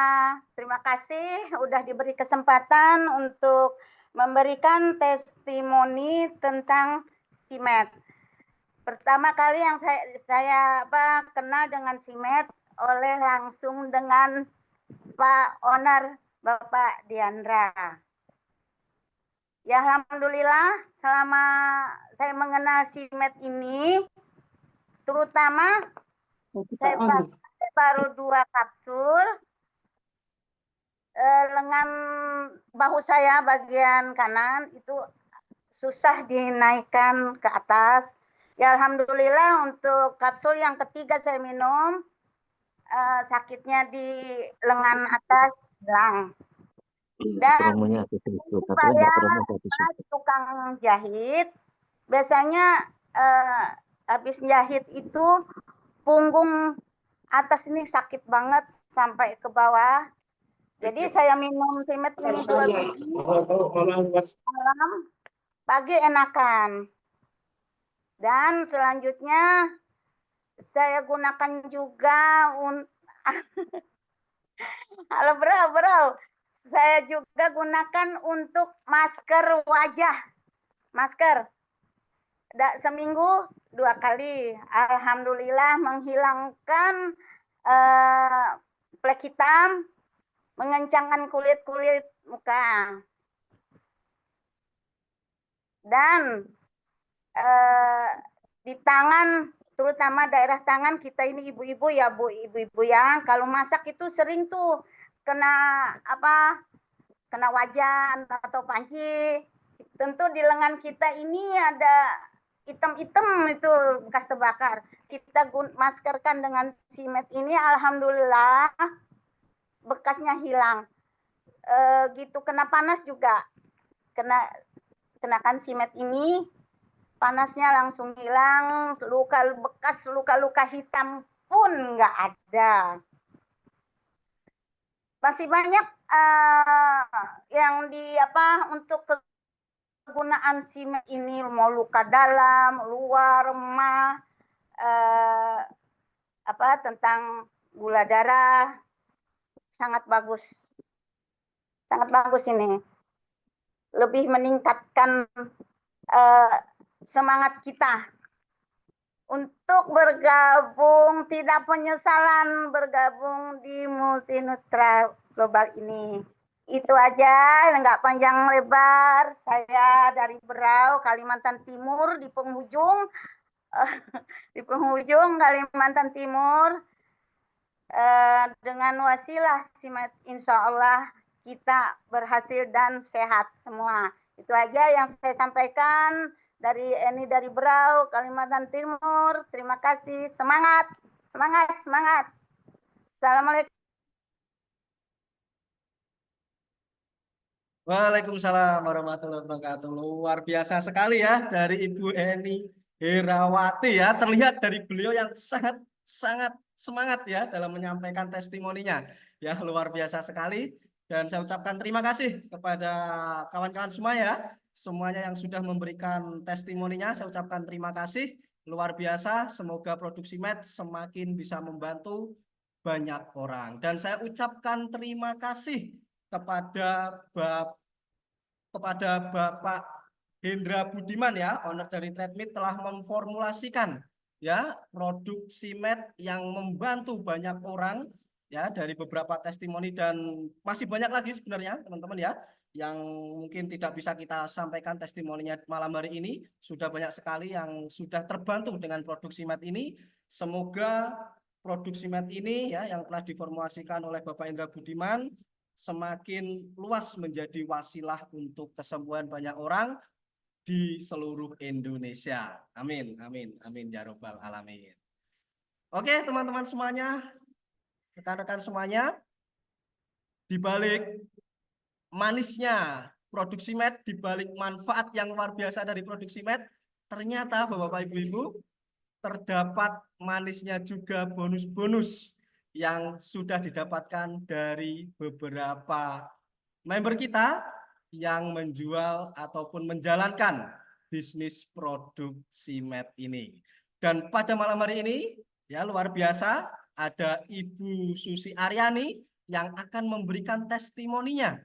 Terima kasih udah diberi kesempatan untuk memberikan testimoni tentang Simet. Pertama kali yang saya kenal dengan Simet oleh langsung dengan Pak Owner Bapak Diandra. Ya alhamdulillah selama saya mengenal Simet ini, terutama saya baru 2 kapsul, lengan bahu saya bagian kanan itu susah dinaikkan ke atas. Ya alhamdulillah untuk kapsul yang ketiga saya minum, sakitnya di lengan atas hilang. Dan saya tukang jahit, biasanya habis jahit itu punggung atas ini sakit banget sampai ke bawah. Jadi saya minum Simet ini 2 biji, malam, pagi enakan. Dan selanjutnya saya gunakan juga Halo bro. Saya juga gunakan untuk masker wajah. Masker. Seminggu 2 kali. Alhamdulillah menghilangkan flek hitam, mengencangkan kulit muka. Dan di tangan, terutama daerah tangan kita ini ibu-ibu ya Bu, ibu-ibu ya, kalau masak itu sering tuh kena kena wajan atau panci. Tentu di lengan kita ini ada hitam-hitam itu bekas terbakar. Kita maskerkan dengan simet ini, alhamdulillah bekasnya hilang. Gitu, kena panas juga, kenakan simet ini panasnya langsung hilang, bekas luka-luka hitam pun nggak ada. Masih banyak yang untuk kegunaan simet ini, mau luka dalam, luar, remah, tentang gula darah, sangat bagus ini, lebih meningkatkan semangat kita untuk bergabung, tidak penyesalan bergabung di Multinutra Global ini. Itu aja, nggak panjang lebar. Saya dari Berau, Kalimantan Timur, di penghujung Kalimantan Timur. Dengan wasilah simet, insya Allah kita berhasil dan sehat semua. Itu aja yang saya sampaikan dari Eni dari Berau, Kalimantan Timur. Terima kasih. Semangat. Assalamualaikum. Waalaikumsalam warahmatullahi wabarakatuh. Luar biasa sekali ya dari Ibu Eni Herawati ya. Terlihat dari beliau yang sangat semangat ya dalam menyampaikan testimoninya. Ya, luar biasa sekali. Dan saya ucapkan terima kasih kepada kawan-kawan semua ya. Semuanya yang sudah memberikan testimoninya, saya ucapkan terima kasih. Luar biasa. Semoga Produksi Med semakin bisa membantu banyak orang. Dan saya ucapkan terima kasih kepada Bapak Hendra Budiman ya, owner dari Trademit, telah memformulasikan ya produk simet yang membantu banyak orang ya, dari beberapa testimoni, dan masih banyak lagi sebenarnya teman-teman ya yang mungkin tidak bisa kita sampaikan testimoninya malam hari ini. Sudah banyak sekali yang sudah terbantu dengan produk simet ini. Semoga produk simet ini ya yang telah diformulasikan oleh Bapak Hendra Budiman semakin luas menjadi wasilah untuk kesembuhan banyak orang di seluruh Indonesia. Amin, amin, amin ya robbal alamin. Oke, teman-teman semuanya, rekan-rekan semuanya, di balik manisnya produksi med, di balik manfaat yang luar biasa dari produksi med, ternyata Bapak Ibu-ibu terdapat manisnya juga bonus-bonus yang sudah didapatkan dari beberapa member kita yang menjual ataupun menjalankan bisnis produk simet ini. Dan pada malam hari ini ya luar biasa ada Ibu Susi Aryani yang akan memberikan testimoninya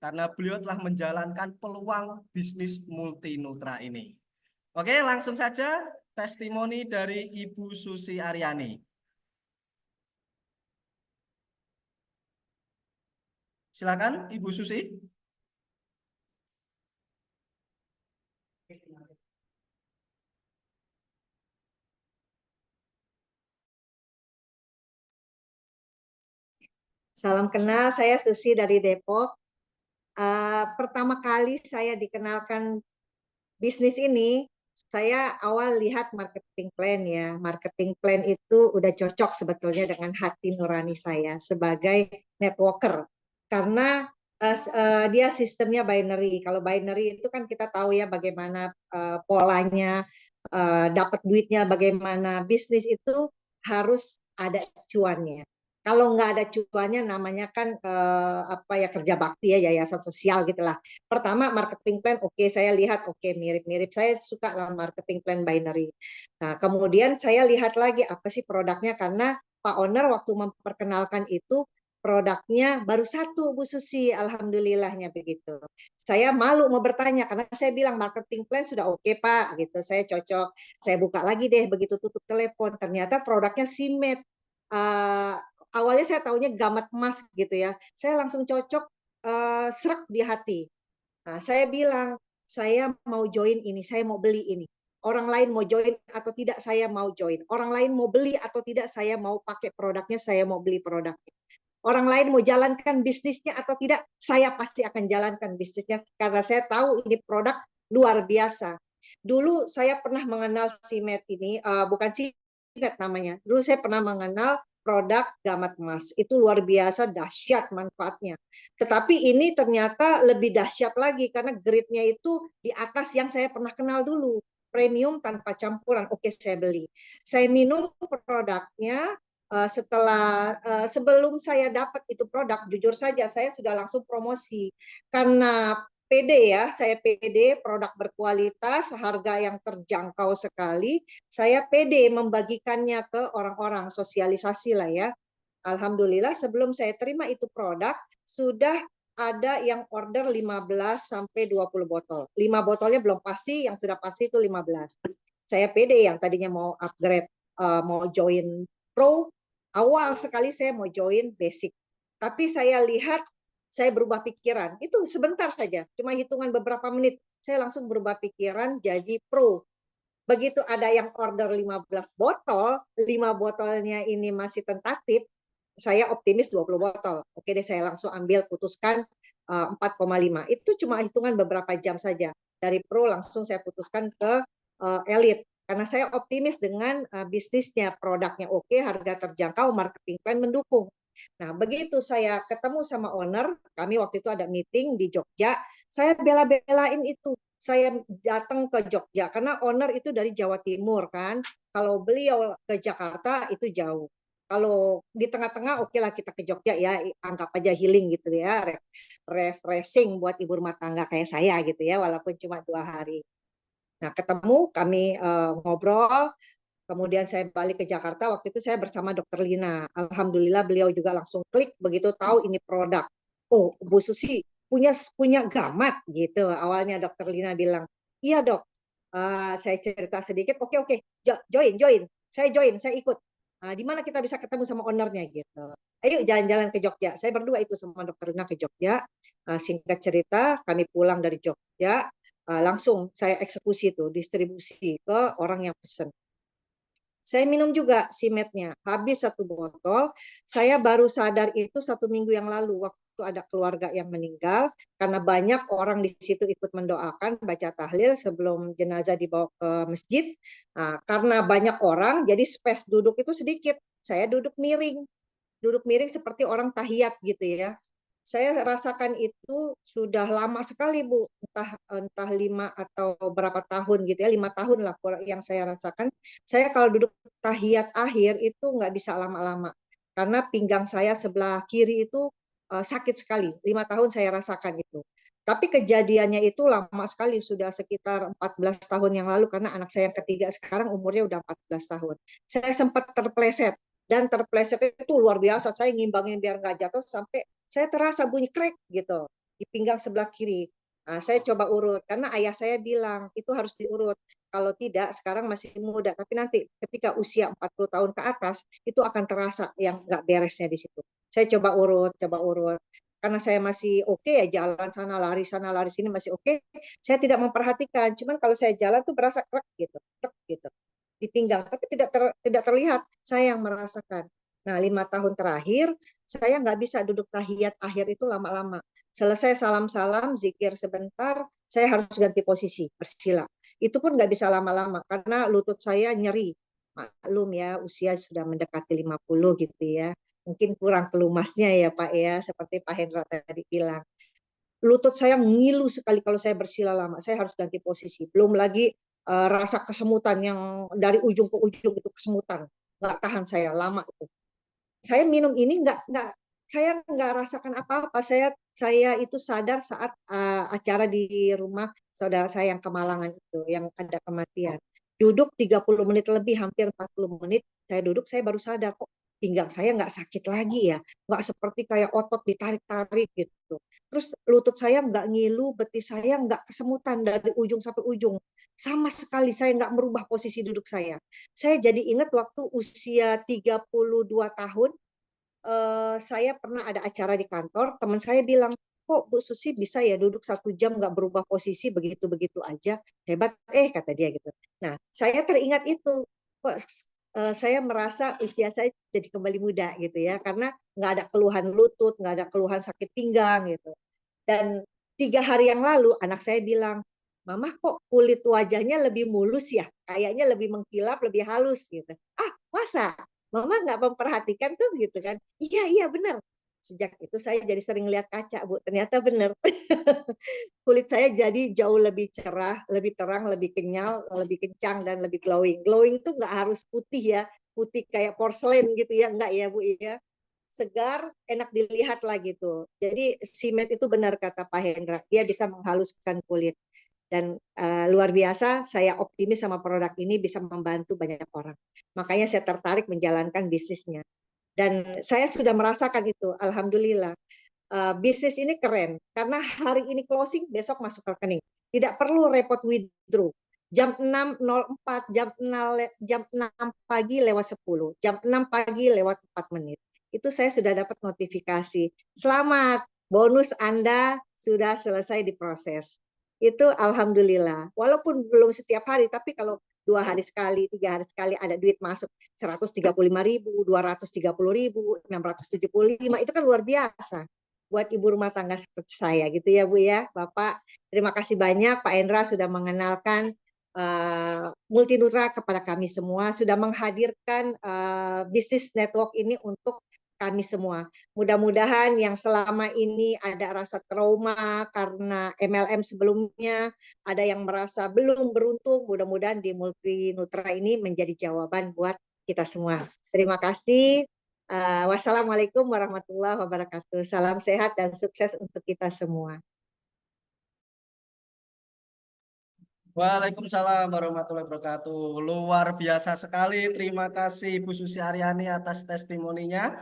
karena beliau telah menjalankan peluang bisnis Multinutra ini. Oke, langsung saja testimoni dari Ibu Susi Aryani. Silakan Ibu Susi. Salam kenal, saya Susi dari Depok. Pertama kali saya dikenalkan bisnis ini, saya awal lihat marketing plan ya. Marketing plan itu udah cocok sebetulnya dengan hati nurani saya sebagai networker. Karena dia sistemnya binary. Kalau binary itu kan kita tahu ya bagaimana polanya, dapat duitnya bagaimana. Bisnis itu harus ada cuannya. Kalau nggak ada cuannya namanya kan kerja bakti ya, yayasan sosial gitulah. Pertama marketing plan, oke, saya lihat oke, mirip-mirip, saya suka lah marketing plan binary. Nah kemudian saya lihat lagi apa sih produknya, karena Pak Owner waktu memperkenalkan itu produknya baru satu Bu Susi, alhamdulillahnya begitu. Saya malu mau bertanya karena saya bilang marketing plan sudah oke Pak, gitu. Saya cocok. Saya buka lagi deh begitu tutup telepon. Ternyata produknya Simet. Awalnya saya taunya Gamat Emas gitu ya. Saya langsung cocok, serak di hati. Nah, saya bilang, saya mau join ini, saya mau beli ini. Orang lain mau join atau tidak, saya mau join. Orang lain mau beli atau tidak, saya mau pakai produknya, saya mau beli produknya. Orang lain mau jalankan bisnisnya atau tidak, saya pasti akan jalankan bisnisnya karena saya tahu ini produk luar biasa. Dulu saya pernah mengenal Simet ini, bukan Simet namanya. Dulu saya pernah mengenal produk Gamat Emas. Itu luar biasa dahsyat manfaatnya. Tetapi ini ternyata lebih dahsyat lagi karena grade-nya itu di atas yang saya pernah kenal dulu. Premium tanpa campuran. Oke, saya beli. Saya minum produknya. Setelah sebelum saya dapat itu produk, jujur saja saya sudah langsung promosi karena pede ya, saya pede, produk berkualitas, harga yang terjangkau sekali, saya pede membagikannya ke orang-orang, sosialisasi lah ya. Alhamdulillah sebelum saya terima itu produk sudah ada yang order 15 sampai 20 botol. 5 botolnya belum pasti, yang sudah pasti itu 15. Saya pede yang tadinya mau upgrade, mau join pro, awal sekali saya mau join basic. Tapi saya lihat, saya berubah pikiran. Itu sebentar saja, cuma hitungan beberapa menit. Saya langsung berubah pikiran jadi pro. Begitu ada yang order 15 botol, 5 botolnya ini masih tentatif, saya optimis 20 botol. Oke deh, saya langsung ambil, putuskan 4,5. Itu cuma hitungan beberapa jam saja. Dari pro langsung saya putuskan ke elite. Karena saya optimis dengan bisnisnya, produknya oke, harga terjangkau, marketing plan mendukung. Nah, begitu saya ketemu sama owner, kami waktu itu ada meeting di Jogja, saya bela-belain itu. Saya datang ke Jogja, karena owner itu dari Jawa Timur kan. Kalau beliau ke Jakarta itu jauh. Kalau di tengah-tengah oke lah kita ke Jogja ya, anggap aja healing gitu ya, refreshing buat ibu rumah tangga kayak saya gitu ya, walaupun cuma 2 hari. Nah, ketemu, kami ngobrol, kemudian saya balik ke Jakarta, waktu itu saya bersama Dokter Lina. Alhamdulillah beliau juga langsung klik, begitu tahu ini produk. Oh, Bu Susi punya Gamat gitu. Awalnya Dokter Lina bilang, iya dok. Saya cerita sedikit, oke, join. Saya join, saya ikut. Di mana kita bisa ketemu sama ownernya gitu. Ayo jalan-jalan ke Jogja. Saya berdua itu sama Dokter Lina ke Jogja. Singkat cerita, kami pulang dari Jogja, langsung saya eksekusi itu, distribusi ke orang yang pesen. Saya minum juga Simetnya, habis 1 botol. Saya baru sadar itu 1 minggu yang lalu waktu ada keluarga yang meninggal karena banyak orang di situ ikut mendoakan, baca tahlil sebelum jenazah dibawa ke masjid. Nah, karena banyak orang, jadi space duduk itu sedikit. Saya duduk miring seperti orang tahiyat gitu ya. Saya rasakan itu sudah lama sekali Bu, entah 5 atau berapa tahun gitu ya, 5 tahun lah yang saya rasakan. Saya kalau duduk tahiyat akhir itu nggak bisa lama-lama karena pinggang saya sebelah kiri itu sakit sekali. 5 tahun saya rasakan itu. Tapi kejadiannya itu lama sekali, sudah sekitar 14 tahun yang lalu karena anak saya yang ketiga sekarang umurnya udah 14 tahun. Saya sempat terpleset dan terpleset itu luar biasa. Saya ngimbangin biar nggak jatuh sampai saya terasa bunyi krek gitu di pinggang sebelah kiri. Nah, saya coba urut karena ayah saya bilang itu harus diurut. Kalau tidak sekarang masih muda, tapi nanti ketika usia 40 tahun ke atas itu akan terasa yang nggak beresnya di situ. Saya coba urut. Karena saya masih oke ya jalan sana lari sini masih oke. Saya tidak memperhatikan. Cuman kalau saya jalan tuh berasa krek gitu di pinggang, tapi tidak terlihat. Saya yang merasakan. Nah, 5 tahun terakhir saya nggak bisa duduk tahiyat akhir itu lama-lama. Selesai salam-salam, zikir sebentar, saya harus ganti posisi, bersila. Itu pun nggak bisa lama-lama, karena lutut saya nyeri. Maklum ya, usia sudah mendekati 50 gitu ya. Mungkin kurang pelumasnya ya Pak ya, seperti Pak Hendra tadi bilang. Lutut saya ngilu sekali kalau saya bersila lama, saya harus ganti posisi. Belum lagi rasa kesemutan yang dari ujung ke ujung itu kesemutan. Nggak tahan saya lama itu. Saya minum ini saya nggak rasakan apa-apa. Saya itu sadar saat acara di rumah saudara saya yang Kemalangan itu, yang ada kematian. Duduk 30 menit lebih, hampir 40 menit, saya duduk, saya baru sadar kok pinggang saya nggak sakit lagi ya, nggak seperti kayak otot ditarik-tarik gitu. Terus lutut saya nggak ngilu, betis saya nggak kesemutan dari ujung sampai ujung. Sama sekali saya nggak merubah posisi duduk saya. Saya jadi ingat waktu usia 32 tahun, saya pernah ada acara di kantor, teman saya bilang, kok Bu Susi bisa ya duduk 1 jam nggak berubah posisi begitu-begitu aja, hebat kata dia gitu. Nah, saya teringat itu, kok saya merasa usia saya jadi kembali muda gitu ya, karena nggak ada keluhan lutut, nggak ada keluhan sakit pinggang gitu. Dan 3 hari yang lalu anak saya bilang, Mama kok kulit wajahnya lebih mulus ya, kayaknya lebih mengkilap, lebih halus gitu. Ah, masa? Mama nggak memperhatikan tuh gitu kan? Iya benar. Sejak itu saya jadi sering lihat kaca Bu, ternyata benar. Kulit saya jadi jauh lebih cerah, lebih terang, lebih kenyal, lebih kencang dan lebih glowing. Glowing tuh nggak harus putih ya, putih kayak porselen gitu ya, enggak ya Bu ya. Segar, enak dilihat lah gitu. Jadi Simet itu benar kata Pak Hendra, dia bisa menghaluskan kulit. Dan luar biasa, saya optimis sama produk ini bisa membantu banyak orang. Makanya saya tertarik menjalankan bisnisnya. Dan saya sudah merasakan itu, alhamdulillah. Bisnis ini keren, karena hari ini closing, besok masuk rekening. Tidak perlu repot withdraw. Jam 6.04, jam 6 pagi lewat 10, jam 6 pagi lewat 4 menit. Itu saya sudah dapat notifikasi. Selamat, bonus Anda sudah selesai diproses. Itu alhamdulillah. Walaupun belum setiap hari, tapi kalau 2 hari sekali, 3 hari sekali ada duit masuk 135.000, 230.000, 675, itu kan luar biasa buat ibu rumah tangga seperti saya gitu ya Bu ya. Bapak, terima kasih banyak Pak Hendra sudah mengenalkan Multinutra kepada kami semua, sudah menghadirkan bisnis network ini untuk kami semua. Mudah-mudahan yang selama ini ada rasa trauma karena MLM sebelumnya, ada yang merasa belum beruntung, mudah-mudahan di Multinutra ini menjadi jawaban buat kita semua. Terima kasih. Wassalamualaikum warahmatullahi wabarakatuh. Salam sehat dan sukses untuk kita semua. Waalaikumsalam warahmatullahi wabarakatuh. Luar biasa sekali. Terima kasih Bu Susi Aryani atas testimoninya.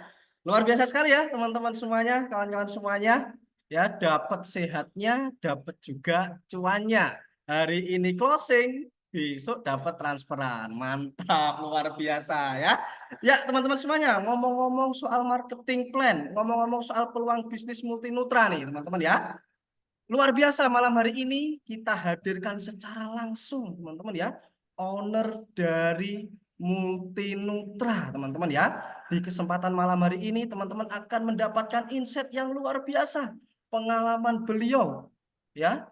Luar biasa sekali ya teman-teman semuanya, kawan-kawan semuanya. Ya, dapat sehatnya, dapat juga cuannya. Hari ini closing, besok dapat transferan. Mantap, luar biasa ya. Ya, teman-teman semuanya, ngomong-ngomong soal marketing plan, ngomong-ngomong soal peluang bisnis Multinutra nih, teman-teman ya. Luar biasa, malam hari ini kita hadirkan secara langsung, teman-teman ya, owner dari Multinutra, teman-teman ya. Di kesempatan malam hari ini, teman-teman akan mendapatkan insight yang luar biasa, pengalaman beliau, ya.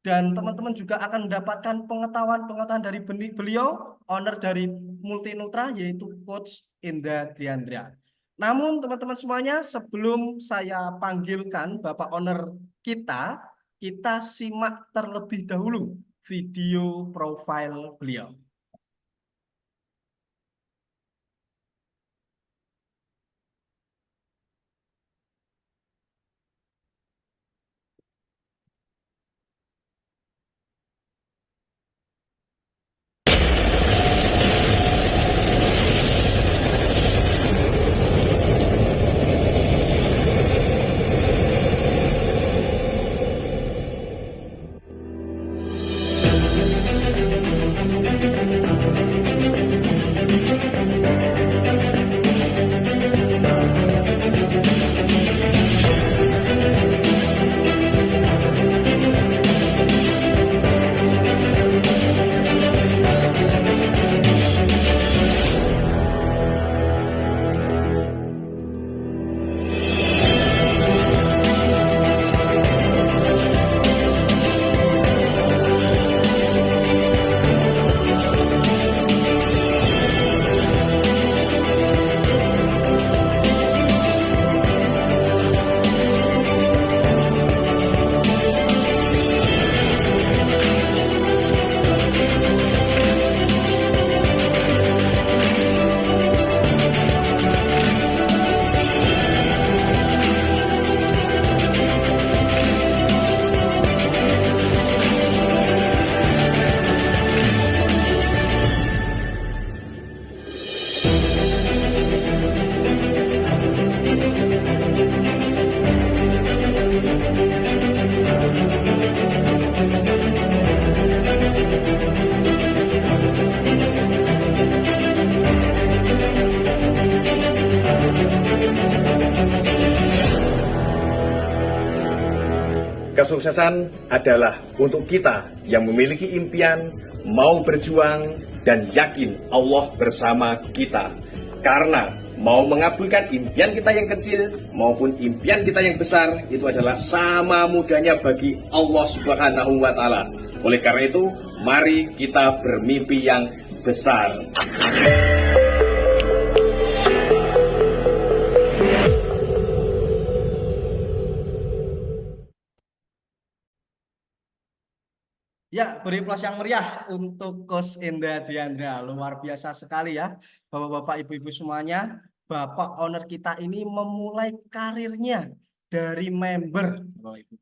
Dan teman-teman juga akan mendapatkan pengetahuan dari beliau, owner dari Multinutra, yaitu Coach Indra Diandra. Namun teman-teman semuanya, sebelum saya panggilkan Bapak owner kita simak terlebih dahulu video profile beliau. Kesuksesan adalah untuk kita yang memiliki impian, mau berjuang, dan yakin Allah bersama kita. Karena mau mengabulkan impian kita yang kecil maupun impian kita yang besar, itu adalah sama mudahnya bagi Allah Subhanahu wa Ta'ala. Oleh karena itu, mari kita bermimpi yang besar. Ya, beri aplaus yang meriah untuk Coach Indah Diandra. Luar biasa sekali ya, Bapak-bapak, Ibu-ibu semuanya. Bapak owner kita ini memulai karirnya dari member, Bapak Ibu.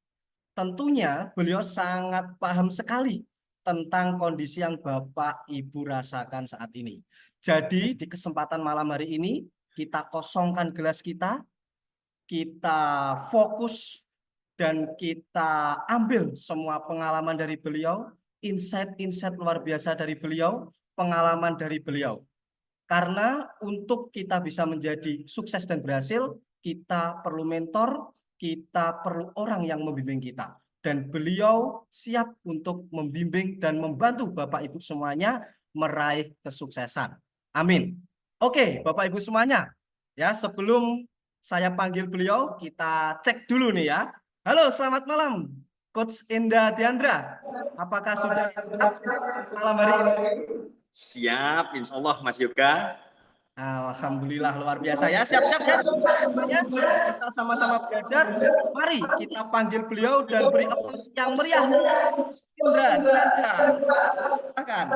Tentunya beliau sangat paham sekali tentang kondisi yang Bapak Ibu rasakan saat ini. Jadi di kesempatan malam hari ini, kita kosongkan gelas kita fokus dan kita ambil semua pengalaman dari beliau, insight-insight luar biasa dari beliau, pengalaman dari beliau. Karena untuk kita bisa menjadi sukses dan berhasil, kita perlu mentor, kita perlu orang yang membimbing kita. Dan beliau siap untuk membimbing dan membantu Bapak Ibu semuanya meraih kesuksesan. Amin. Oke, Bapak Ibu semuanya. Ya, sebelum saya panggil beliau, kita cek dulu nih ya. Halo, selamat malam, Coach Indah Diandra. Apakah sudah siap malam hari ini? Siap, insya Allah Mas Yoga. Alhamdulillah, luar biasa ya. Siap-siap ya semuanya. Kita sama-sama belajar. Mari kita panggil beliau dan beri aplaus yang meriah. Coach Indah Diandra. Silakan.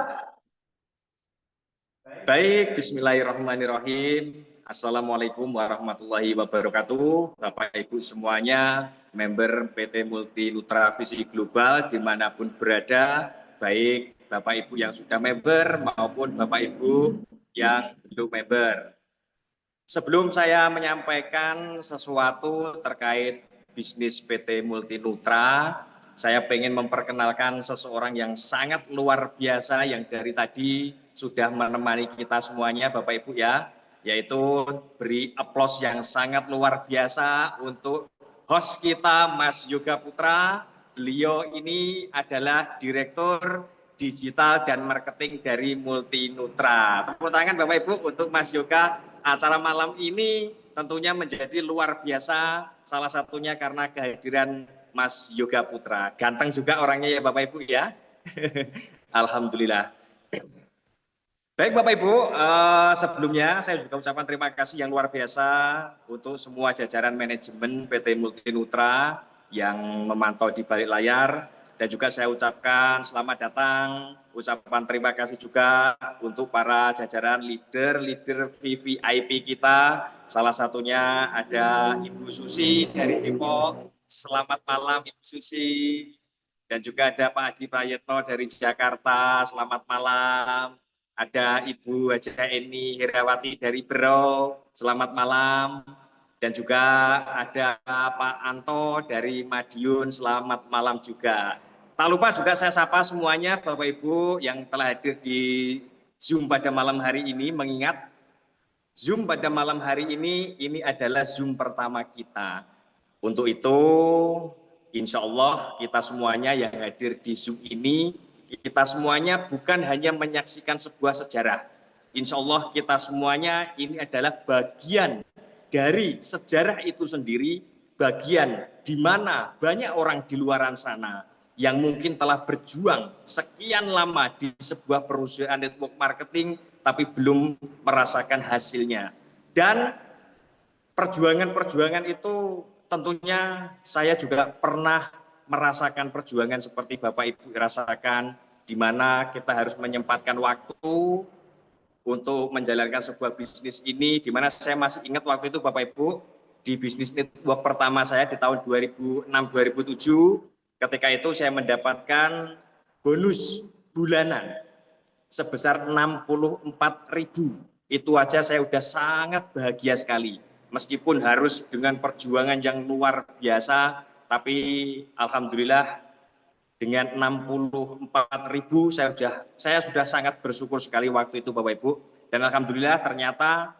Baik, bismillahirrahmanirrahim. Assalamualaikum warahmatullahi wabarakatuh. Bapak Ibu semuanya, member PT Multi Nutra Visi Global dimanapun berada, baik Bapak Ibu yang sudah member maupun Bapak Ibu yang belum member. Sebelum saya menyampaikan sesuatu terkait bisnis PT Multi Nutra, saya ingin memperkenalkan seseorang yang sangat luar biasa yang dari tadi sudah menemani kita semuanya Bapak Ibu ya, yaitu beri aplaus yang sangat luar biasa untuk host kita Mas Yoga Putra. Beliau ini adalah Direktur Digital dan Marketing dari Multi Nutra. Tepuk tangan Bapak Ibu untuk Mas Yoga. Acara malam ini tentunya menjadi luar biasa, salah satunya karena kehadiran Mas Yoga Putra. Ganteng juga orangnya ya Bapak Ibu ya. Alhamdulillah. Baik Bapak Ibu, sebelumnya saya juga ucapkan terima kasih yang luar biasa untuk semua jajaran manajemen PT Multi Nutra yang memantau di balik layar, dan juga saya ucapkan selamat datang, ucapan terima kasih juga untuk para jajaran leader VVIP kita, salah satunya ada Ibu Susi dari Depok. Selamat malam Ibu Susi, dan juga ada Pak Adi Prayetno dari Jakarta, selamat malam. Ada Ibu Haja Eni Herawati dari Berau, selamat malam. Dan juga ada Pak Anto dari Madiun, selamat malam juga. Tak lupa juga saya sapa semuanya Bapak Ibu yang telah hadir di Zoom pada malam hari ini, mengingat Zoom pada malam hari ini adalah Zoom pertama kita. Untuk itu, insya Allah kita semuanya yang hadir di Zoom ini, kita semuanya bukan hanya menyaksikan sebuah sejarah. Insya Allah kita semuanya ini adalah bagian dari sejarah itu sendiri, bagian di mana banyak orang di luar sana yang mungkin telah berjuang sekian lama di sebuah perusahaan network marketing tapi belum merasakan hasilnya. Dan perjuangan-perjuangan itu tentunya saya juga pernah merasakan perjuangan seperti Bapak Ibu rasakan, di mana kita harus menyempatkan waktu untuk menjalankan sebuah bisnis ini, di mana saya masih ingat waktu itu Bapak Ibu, di bisnis network pertama saya di tahun 2006-2007, ketika itu saya mendapatkan bonus bulanan sebesar 64.000. Itu aja saya udah sangat bahagia sekali, meskipun harus dengan perjuangan yang luar biasa, tapi alhamdulillah dengan 64.000 saya sudah sangat bersyukur sekali waktu itu Bapak Ibu. Dan alhamdulillah ternyata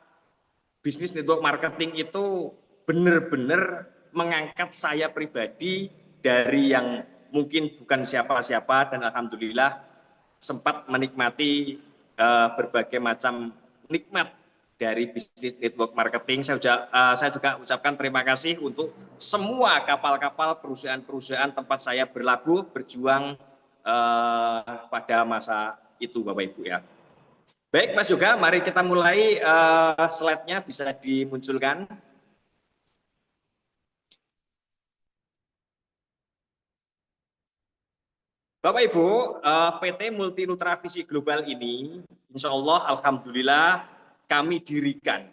bisnis network marketing itu benar-benar mengangkat saya pribadi dari yang mungkin bukan siapa-siapa, dan alhamdulillah sempat menikmati berbagai macam nikmat dari bisnis network marketing. Saya juga ucapkan terima kasih untuk semua kapal-kapal perusahaan-perusahaan tempat saya berlabuh, berjuang pada masa itu, Bapak Ibu ya. Baik Mas Yoga, mari kita mulai, slide-nya bisa dimunculkan. Bapak Ibu, PT Multi Nutra Visi Global ini, insya Allah, alhamdulillah, kami dirikan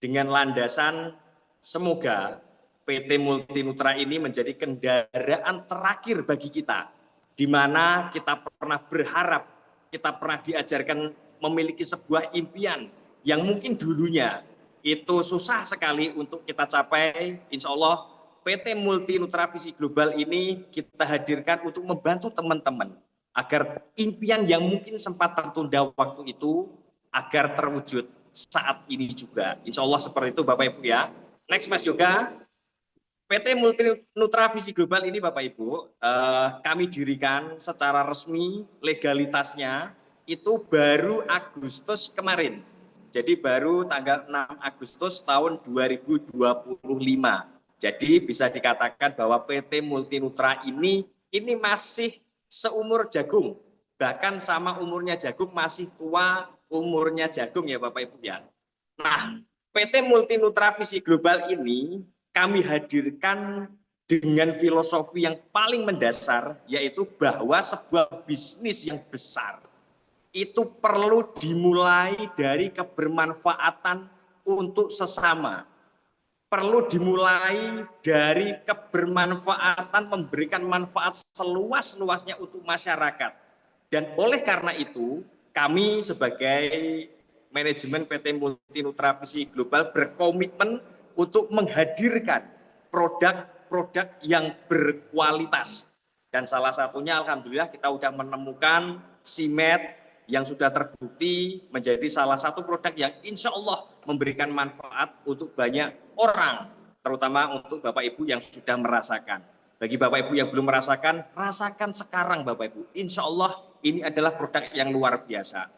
dengan landasan semoga PT Multi Nutra ini menjadi kendaraan terakhir bagi kita, di mana kita pernah berharap, kita pernah diajarkan memiliki sebuah impian yang mungkin dulunya itu susah sekali untuk kita capai. Insya Allah, PT Multi Nutra Visi Global ini kita hadirkan untuk membantu teman-teman agar impian yang mungkin sempat tertunda waktu itu agar terwujud saat ini juga. Insya Allah seperti itu Bapak Ibu ya. Next Mas Yoga. PT Multi Nutra Visi Global ini Bapak Ibu, kami dirikan secara resmi, legalitasnya itu baru Agustus kemarin. Jadi baru tanggal 6 Agustus tahun 2025. Jadi bisa dikatakan bahwa PT Multi Nutra ini masih seumur jagung. Bahkan sama umurnya jagung, masih tua umurnya jagung ya Bapak Ibu ya. Nah, PT Multi Nutra Visi Global ini kami hadirkan dengan filosofi yang paling mendasar, yaitu bahwa sebuah bisnis yang besar itu perlu dimulai dari kebermanfaatan untuk sesama. Perlu dimulai dari kebermanfaatan, memberikan manfaat seluas-luasnya untuk masyarakat. Dan oleh karena itu, kami sebagai manajemen PT Multi Nutra Visi Global berkomitmen untuk menghadirkan produk-produk yang berkualitas. Dan salah satunya alhamdulillah kita sudah menemukan Simet yang sudah terbukti menjadi salah satu produk yang insya Allah memberikan manfaat untuk banyak orang, terutama untuk Bapak Ibu yang sudah merasakan. Bagi Bapak Ibu yang belum merasakan, rasakan sekarang Bapak Ibu. Insya Allah ini adalah produk yang luar biasa.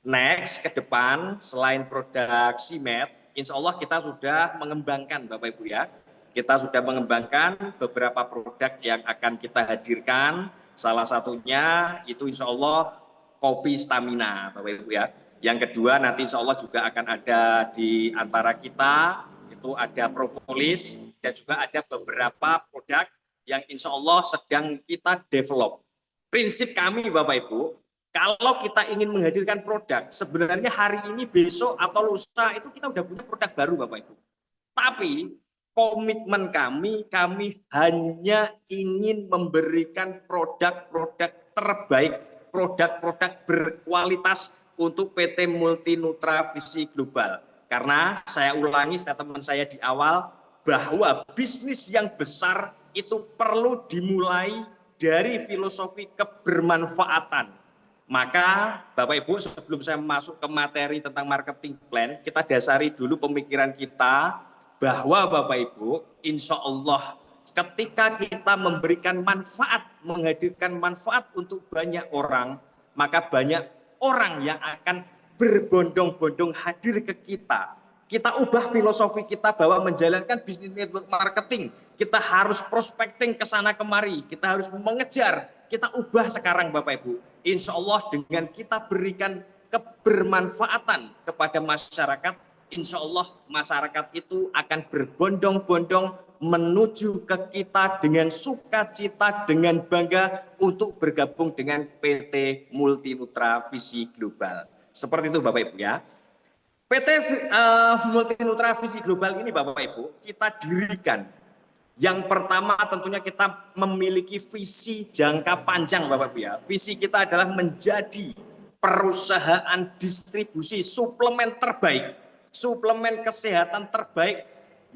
Next, ke depan, selain produk Simet, insya Allah kita sudah mengembangkan Bapak Ibu ya. Kita sudah mengembangkan beberapa produk yang akan kita hadirkan. Salah satunya itu insya Allah kopi stamina Bapak Ibu ya. Yang kedua nanti insya Allah juga akan ada di antara kita, itu ada propolis dan juga ada beberapa produk yang insya Allah sedang kita develop. Prinsip kami Bapak Ibu, kalau kita ingin menghadirkan produk, sebenarnya hari ini, besok, atau lusa itu kita udah punya produk baru Bapak Ibu. Tapi komitmen kami hanya ingin memberikan produk-produk terbaik, produk-produk berkualitas untuk PT Multi Nutra Visi Global. Karena saya ulangi statement saya di awal, bahwa bisnis yang besar itu perlu dimulai dari filosofi kebermanfaatan. Maka Bapak Ibu, sebelum saya masuk ke materi tentang marketing plan, kita dasari dulu pemikiran kita bahwa Bapak Ibu, insya Allah ketika kita memberikan manfaat, menghadirkan manfaat untuk banyak orang, maka banyak orang yang akan berbondong-bondong hadir ke kita. Kita ubah filosofi kita bahwa menjalankan bisnis network marketing, kita harus prospecting ke sana kemari, kita harus mengejar, kita ubah sekarang Bapak Ibu. Insya Allah dengan kita berikan kebermanfaatan kepada masyarakat, insya Allah masyarakat itu akan berbondong-bondong menuju ke kita dengan sukacita, dengan bangga untuk bergabung dengan PT Multi Nutra Visi Global. Seperti itu Bapak Ibu ya. PT Multi Nutra Visi Global ini Bapak Ibu kita dirikan. Yang pertama tentunya kita memiliki visi jangka panjang Bapak Ibu ya. Visi kita adalah menjadi perusahaan distribusi suplemen terbaik, suplemen kesehatan terbaik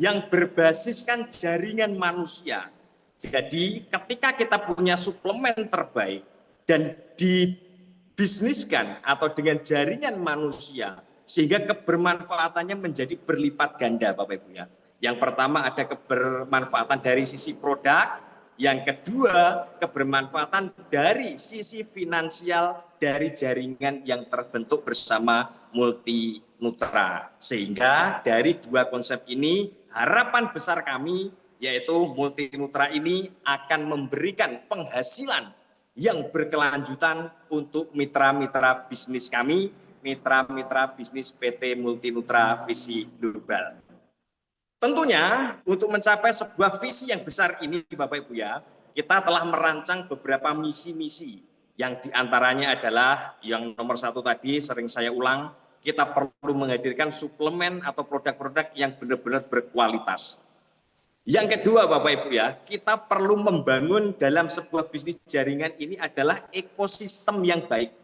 yang berbasiskan jaringan manusia. Jadi ketika kita punya suplemen terbaik dan dibisniskan atau dengan jaringan manusia, sehingga kebermanfaatannya menjadi berlipat ganda Bapak Ibu ya. Yang pertama ada kebermanfaatan dari sisi produk, Yang kedua, kebermanfaatan dari sisi finansial dari jaringan yang terbentuk bersama Multi Nutra. Sehingga dari dua konsep ini, harapan besar kami yaitu Multi Nutra ini akan memberikan penghasilan yang berkelanjutan untuk mitra-mitra bisnis kami, mitra-mitra bisnis PT Multi Nutra Visi Global. Tentunya untuk mencapai sebuah visi yang besar ini Bapak Ibu ya, kita telah merancang beberapa misi-misi yang diantaranya adalah yang nomor satu tadi sering saya ulang, kita perlu menghadirkan suplemen atau produk-produk yang benar-benar berkualitas. Yang kedua Bapak Ibu ya, kita perlu membangun dalam sebuah bisnis jaringan ini adalah ekosistem yang baik.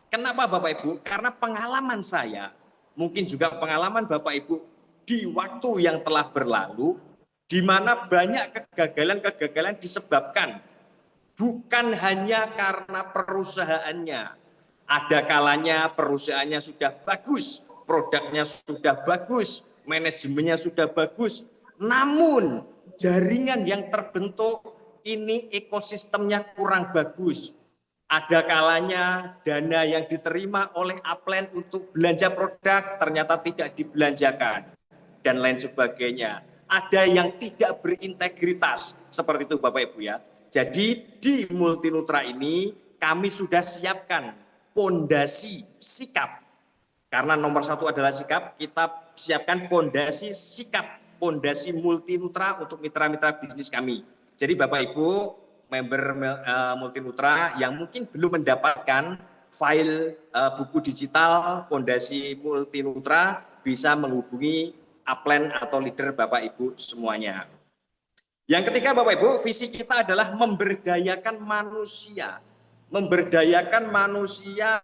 Kenapa Bapak Ibu? Karena pengalaman saya, mungkin juga pengalaman Bapak Ibu di waktu yang telah berlalu, di mana banyak kegagalan-kegagalan disebabkan bukan hanya karena perusahaannya. Ada kalanya perusahaannya sudah bagus, produknya sudah bagus, manajemennya sudah bagus, namun jaringan yang terbentuk ini ekosistemnya kurang bagus. Ada kalanya dana yang diterima oleh upline untuk belanja produk ternyata tidak dibelanjakan dan lain sebagainya. Ada yang tidak berintegritas seperti itu Bapak Ibu ya. Jadi di Multi Nutra ini kami sudah siapkan pondasi sikap. Karena nomor satu adalah sikap, kita siapkan pondasi sikap, pondasi Multi Nutra untuk mitra-mitra bisnis kami. Jadi Bapak Ibu member Multi Nutra yang mungkin belum mendapatkan file buku digital pondasi Multi Nutra bisa menghubungi upline atau leader Bapak Ibu semuanya. Yang ketiga Bapak Ibu, visi kita adalah memberdayakan manusia. Memberdayakan manusia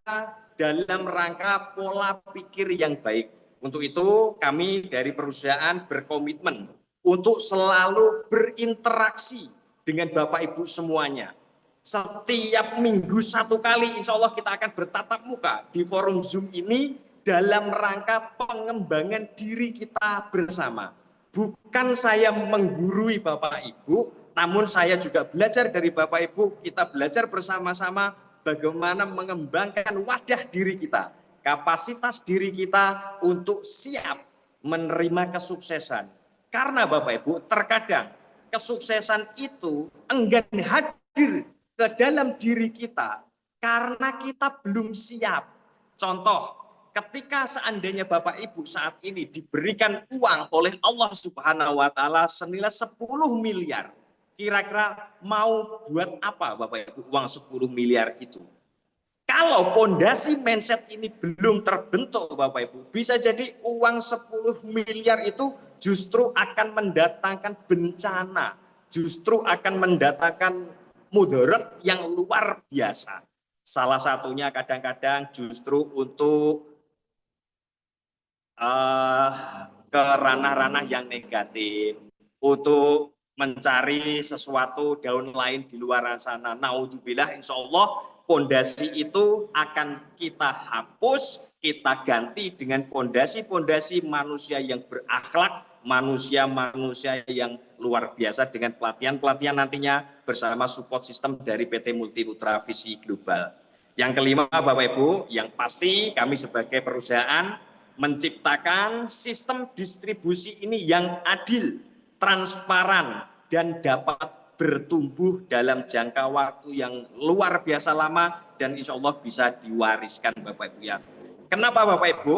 dalam rangka pola pikir yang baik. Untuk itu kami dari perusahaan berkomitmen untuk selalu berinteraksi dengan Bapak Ibu semuanya. Setiap minggu satu kali insya Allah kita akan bertatap muka di forum Zoom ini dalam rangka pengembangan diri kita bersama. Bukan saya menggurui Bapak Ibu, namun saya juga belajar dari Bapak Ibu, kita belajar bersama-sama bagaimana mengembangkan wadah diri kita, kapasitas diri kita untuk siap menerima kesuksesan. Karena Bapak Ibu, terkadang kesuksesan itu enggan hadir ke dalam diri kita karena kita belum siap. Contoh, ketika seandainya Bapak Ibu saat ini diberikan uang oleh Allah Subhanahu wa taala senilai 10 miliar, kira-kira mau buat apa Bapak Ibu uang 10 miliar itu? Kalau pondasi mindset ini belum terbentuk Bapak Ibu, bisa jadi uang 10 miliar itu justru akan mendatangkan bencana, justru akan mendatangkan mudarat yang luar biasa. Salah satunya kadang-kadang justru untuk ke ranah-ranah yang negatif, untuk mencari sesuatu daun lain di luar sana. Naudzubillah, insya Allah pondasi itu akan kita hapus, kita ganti dengan pondasi-pondasi manusia yang berakhlak, manusia-manusia yang luar biasa dengan pelatihan-pelatihan nantinya bersama support system dari PT Multi Nutra Visi Global. Yang kelima Bapak Ibu, yang pasti kami sebagai perusahaan menciptakan sistem distribusi ini yang adil, transparan, dan dapat bertumbuh dalam jangka waktu yang luar biasa lama dan insya Allah bisa diwariskan Bapak Ibu ya. Kenapa Bapak Ibu?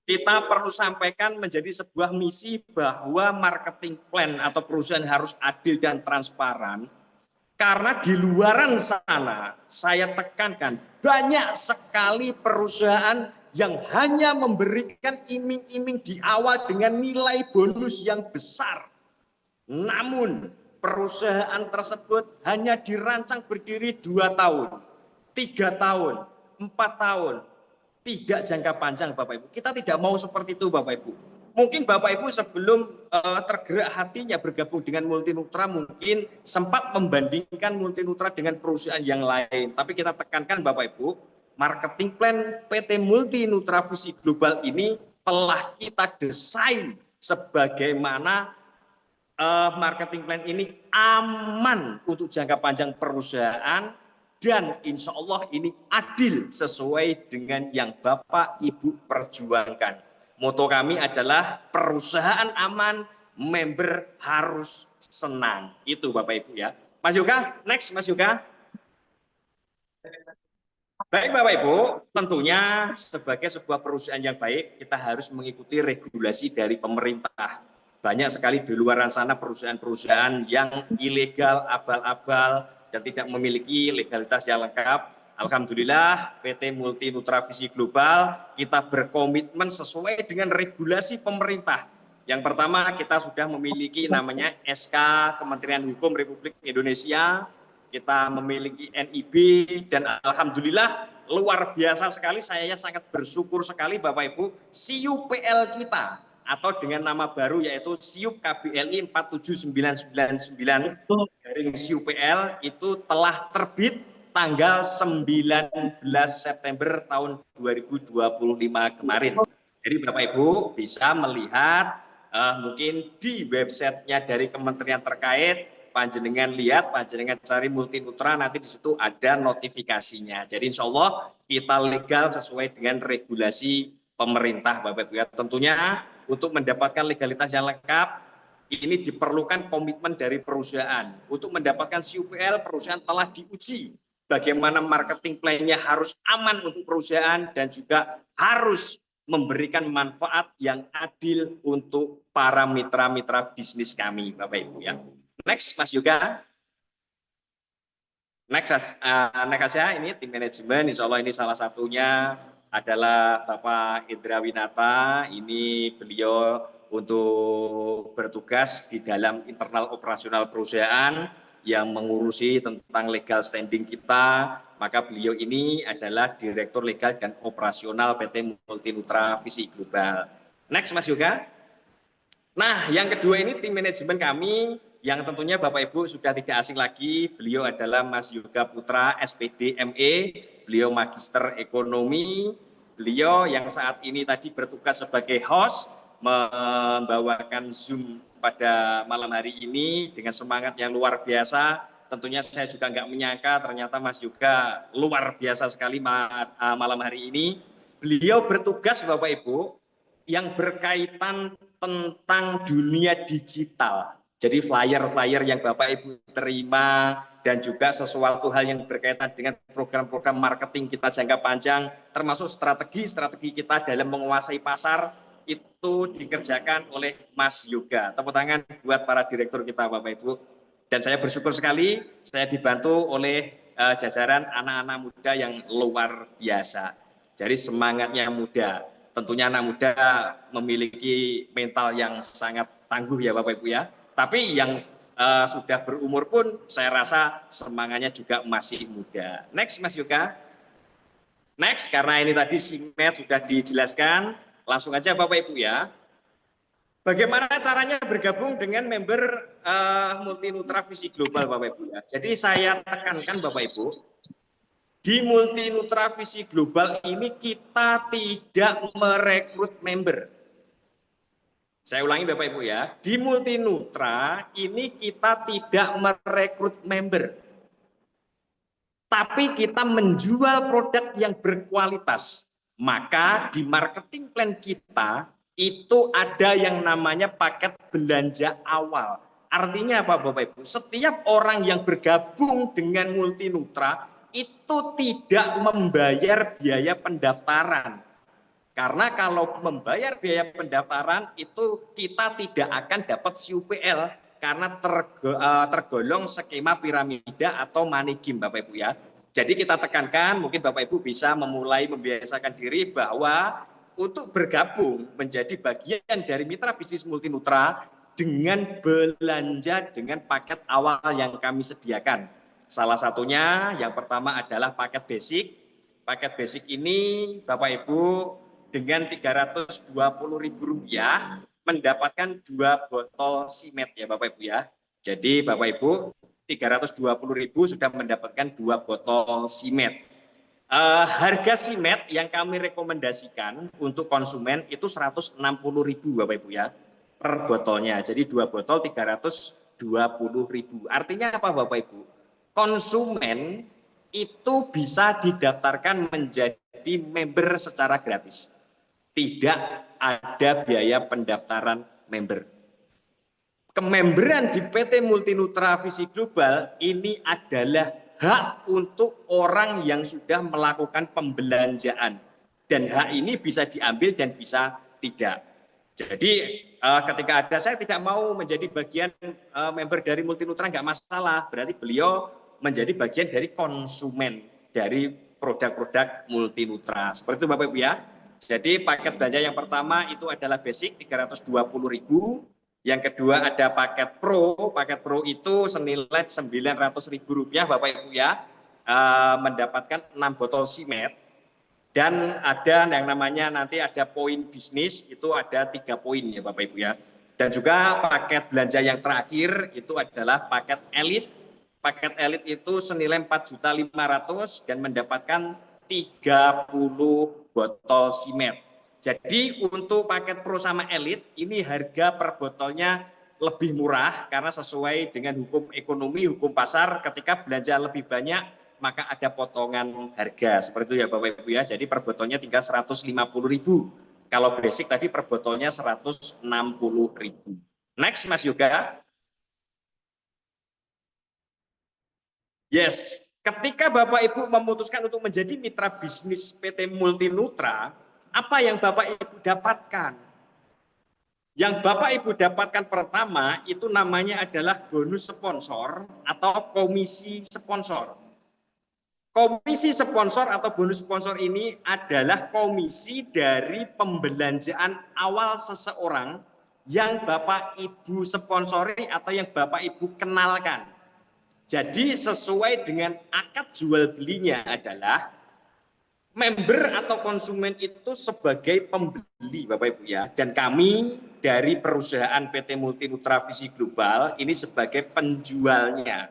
Kita perlu sampaikan menjadi sebuah misi bahwa marketing plan atau perusahaan harus adil dan transparan. Karena di luaran sana, saya tekankan, banyak sekali perusahaan yang hanya memberikan iming-iming di awal dengan nilai bonus yang besar. Namun, perusahaan tersebut hanya dirancang berdiri 2 tahun, 3 tahun, 4 tahun. Tidak jangka panjang Bapak Ibu. Kita tidak mau seperti itu Bapak Ibu. Mungkin Bapak Ibu sebelum tergerak hatinya bergabung dengan Multi Nutra mungkin sempat membandingkan Multi Nutra dengan perusahaan yang lain. Tapi kita tekankan Bapak Ibu, marketing plan PT Multi Nutra Visi Global ini telah kita desain sebagaimana marketing plan ini aman untuk jangka panjang perusahaan dan insya Allah ini adil sesuai dengan yang Bapak Ibu perjuangkan. Moto kami adalah perusahaan aman, member harus senang. Itu Bapak Ibu ya. Mas Yoga, next Mas Yoga. Baik Bapak Ibu, tentunya sebagai sebuah perusahaan yang baik, kita harus mengikuti regulasi dari pemerintah. Banyak sekali di luar sana perusahaan-perusahaan yang ilegal, abal-abal, dan tidak memiliki legalitas yang lengkap. Alhamdulillah, PT Multi Nutra Visi Global, kita berkomitmen sesuai dengan regulasi pemerintah. Yang pertama, kita sudah memiliki namanya SK Kementerian Hukum Republik Indonesia, kita memiliki NIB, dan alhamdulillah luar biasa sekali, saya sangat bersyukur sekali Bapak Ibu, SIUPL kita atau dengan nama baru yaitu SIUP KBLI 47999 garing SIUPL itu telah terbit tanggal 19 September tahun 2025 kemarin. Jadi Bapak Ibu bisa melihat mungkin di websitenya dari kementerian terkait, panjenengan lihat, panjenengan cari Multi Nutra, nanti di situ ada notifikasinya. Jadi insya Allah kita legal sesuai dengan regulasi pemerintah Bapak Ibu ya. Tentunya untuk mendapatkan legalitas yang lengkap, ini diperlukan komitmen dari perusahaan. Untuk mendapatkan SIUPL, perusahaan telah diuji bagaimana marketing plan-nya harus aman untuk perusahaan dan juga harus memberikan manfaat yang adil untuk para mitra-mitra bisnis kami Bapak Ibu ya. Next Mas Yoga. Next aja ini tim manajemen, insya Allah ini salah satunya adalah Bapak Indra Winata. Ini beliau untuk bertugas di dalam internal operasional perusahaan yang mengurusi tentang legal standing kita. Maka beliau ini adalah Direktur Legal dan Operasional PT Multi Nutra Visi Global. Next Mas Yoga. Nah yang kedua ini tim manajemen kami yang tentunya Bapak Ibu sudah tidak asing lagi, beliau adalah Mas Yoga Putra, SPD ME, beliau Magister Ekonomi, beliau yang saat ini tadi bertugas sebagai host, membawakan Zoom pada malam hari ini dengan semangat yang luar biasa. Tentunya saya juga nggak menyangka ternyata Mas Yoga luar biasa sekali malam hari ini. Beliau bertugas Bapak Ibu yang berkaitan tentang dunia digital. Jadi flyer-flyer yang Bapak Ibu terima dan juga sesuatu hal yang berkaitan dengan program-program marketing kita jangka panjang, termasuk strategi-strategi kita dalam menguasai pasar, itu dikerjakan oleh Mas Yoga. Tepuk tangan buat para direktur kita Bapak Ibu. Dan saya bersyukur sekali, saya dibantu oleh jajaran anak-anak muda yang luar biasa. Jadi semangatnya muda. Tentunya anak muda memiliki mental yang sangat tangguh ya Bapak Ibu ya. Tapi yang sudah berumur pun saya rasa semangatnya juga masih muda. Next Mas Yoga. Next, karena ini tadi SIMET sudah dijelaskan, langsung aja Bapak Ibu ya. Bagaimana caranya bergabung dengan member Multi Nutra Visi Global Bapak Ibu ya. Jadi saya tekankan Bapak Ibu, di Multi Nutra Visi Global ini kita tidak merekrut member. Saya ulangi Bapak Ibu ya, di Multi Nutra ini kita tidak merekrut member. Tapi kita menjual produk yang berkualitas. Maka di marketing plan kita itu ada yang namanya paket belanja awal. Artinya apa Bapak Ibu? Setiap orang yang bergabung dengan Multi Nutra itu tidak membayar biaya pendaftaran. Karena kalau membayar biaya pendaftaran itu kita tidak akan dapat SIUPL karena tergolong skema piramida atau money game Bapak Ibu ya. Jadi kita tekankan mungkin Bapak Ibu bisa memulai membiasakan diri bahwa untuk bergabung menjadi bagian dari mitra bisnis Multi Nutra dengan belanja dengan paket awal yang kami sediakan. Salah satunya yang pertama adalah paket basic. Paket basic ini Bapak Ibu dengan Rp320.000 mendapatkan 2 botol SIMET ya Bapak Ibu ya. Jadi Bapak Ibu Rp320.000 sudah mendapatkan 2 botol SIMET. Harga SIMET yang kami rekomendasikan untuk konsumen itu Rp160.000 Bapak Ibu ya. per botolnya. Jadi 2 botol 320.000. Artinya apa Bapak Ibu? Konsumen itu bisa didaftarkan menjadi member secara gratis. Tidak ada biaya pendaftaran member. Kememberan di PT Multinutra Visi Global ini adalah hak untuk orang yang sudah melakukan pembelanjaan. Dan hak ini bisa diambil dan bisa tidak. Jadi ketika ada saya tidak mau menjadi bagian member dari Multinutra, nggak masalah. Berarti beliau menjadi bagian dari konsumen dari produk-produk Multinutra. Seperti itu Bapak Ibu ya. Jadi paket belanja yang pertama itu adalah basic 320.000. Yang kedua ada paket pro itu senilai Rp900.000 Bapak Ibu ya, mendapatkan 6 botol simet. Dan ada yang namanya nanti ada poin bisnis, itu ada 3 poin ya Bapak Ibu ya. Dan juga paket belanja yang terakhir itu adalah paket elit. Paket elit itu senilai Rp4.500.000 dan mendapatkan 30 botol simet. Jadi untuk paket pro sama elit ini harga per botolnya lebih murah karena sesuai dengan hukum ekonomi, hukum pasar, ketika belanja lebih banyak maka ada potongan harga. Seperti itu ya Bapak Ibu ya. Jadi per botolnya tinggal Rp150.000. Kalau basic tadi per botolnya Rp160.000. Next Mas Yoga. Yes, ketika Bapak Ibu memutuskan untuk menjadi mitra bisnis PT Multinutra, apa yang Bapak Ibu dapatkan? Yang Bapak Ibu dapatkan pertama itu namanya adalah bonus sponsor atau komisi sponsor. Komisi sponsor atau bonus sponsor ini adalah komisi dari pembelanjaan awal seseorang yang Bapak Ibu sponsori atau yang Bapak Ibu kenalkan. Jadi sesuai dengan akad jual belinya adalah member atau konsumen itu sebagai pembeli Bapak Ibu ya. Dan kami dari perusahaan PT Multinutra Visi Global ini sebagai penjualnya.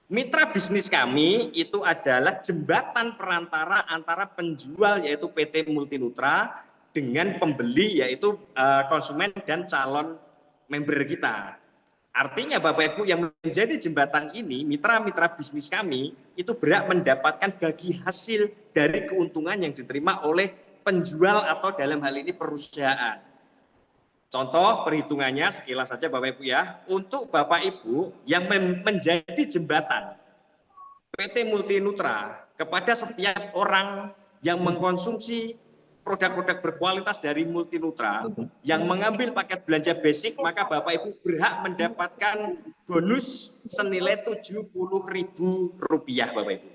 Mitra bisnis kami itu adalah jembatan perantara antara penjual yaitu PT Multinutra dengan pembeli yaitu konsumen dan calon member kita. Artinya Bapak Ibu yang menjadi jembatan ini, mitra-mitra bisnis kami itu berhak mendapatkan bagi hasil dari keuntungan yang diterima oleh penjual atau dalam hal ini perusahaan. Contoh perhitungannya sekilas saja Bapak Ibu ya, untuk Bapak Ibu yang menjadi jembatan PT Multinutra kepada setiap orang yang mengkonsumsi produk-produk berkualitas dari Multinutra yang mengambil paket belanja basic, maka Bapak Ibu berhak mendapatkan bonus senilai Rp70.000 Bapak Ibu.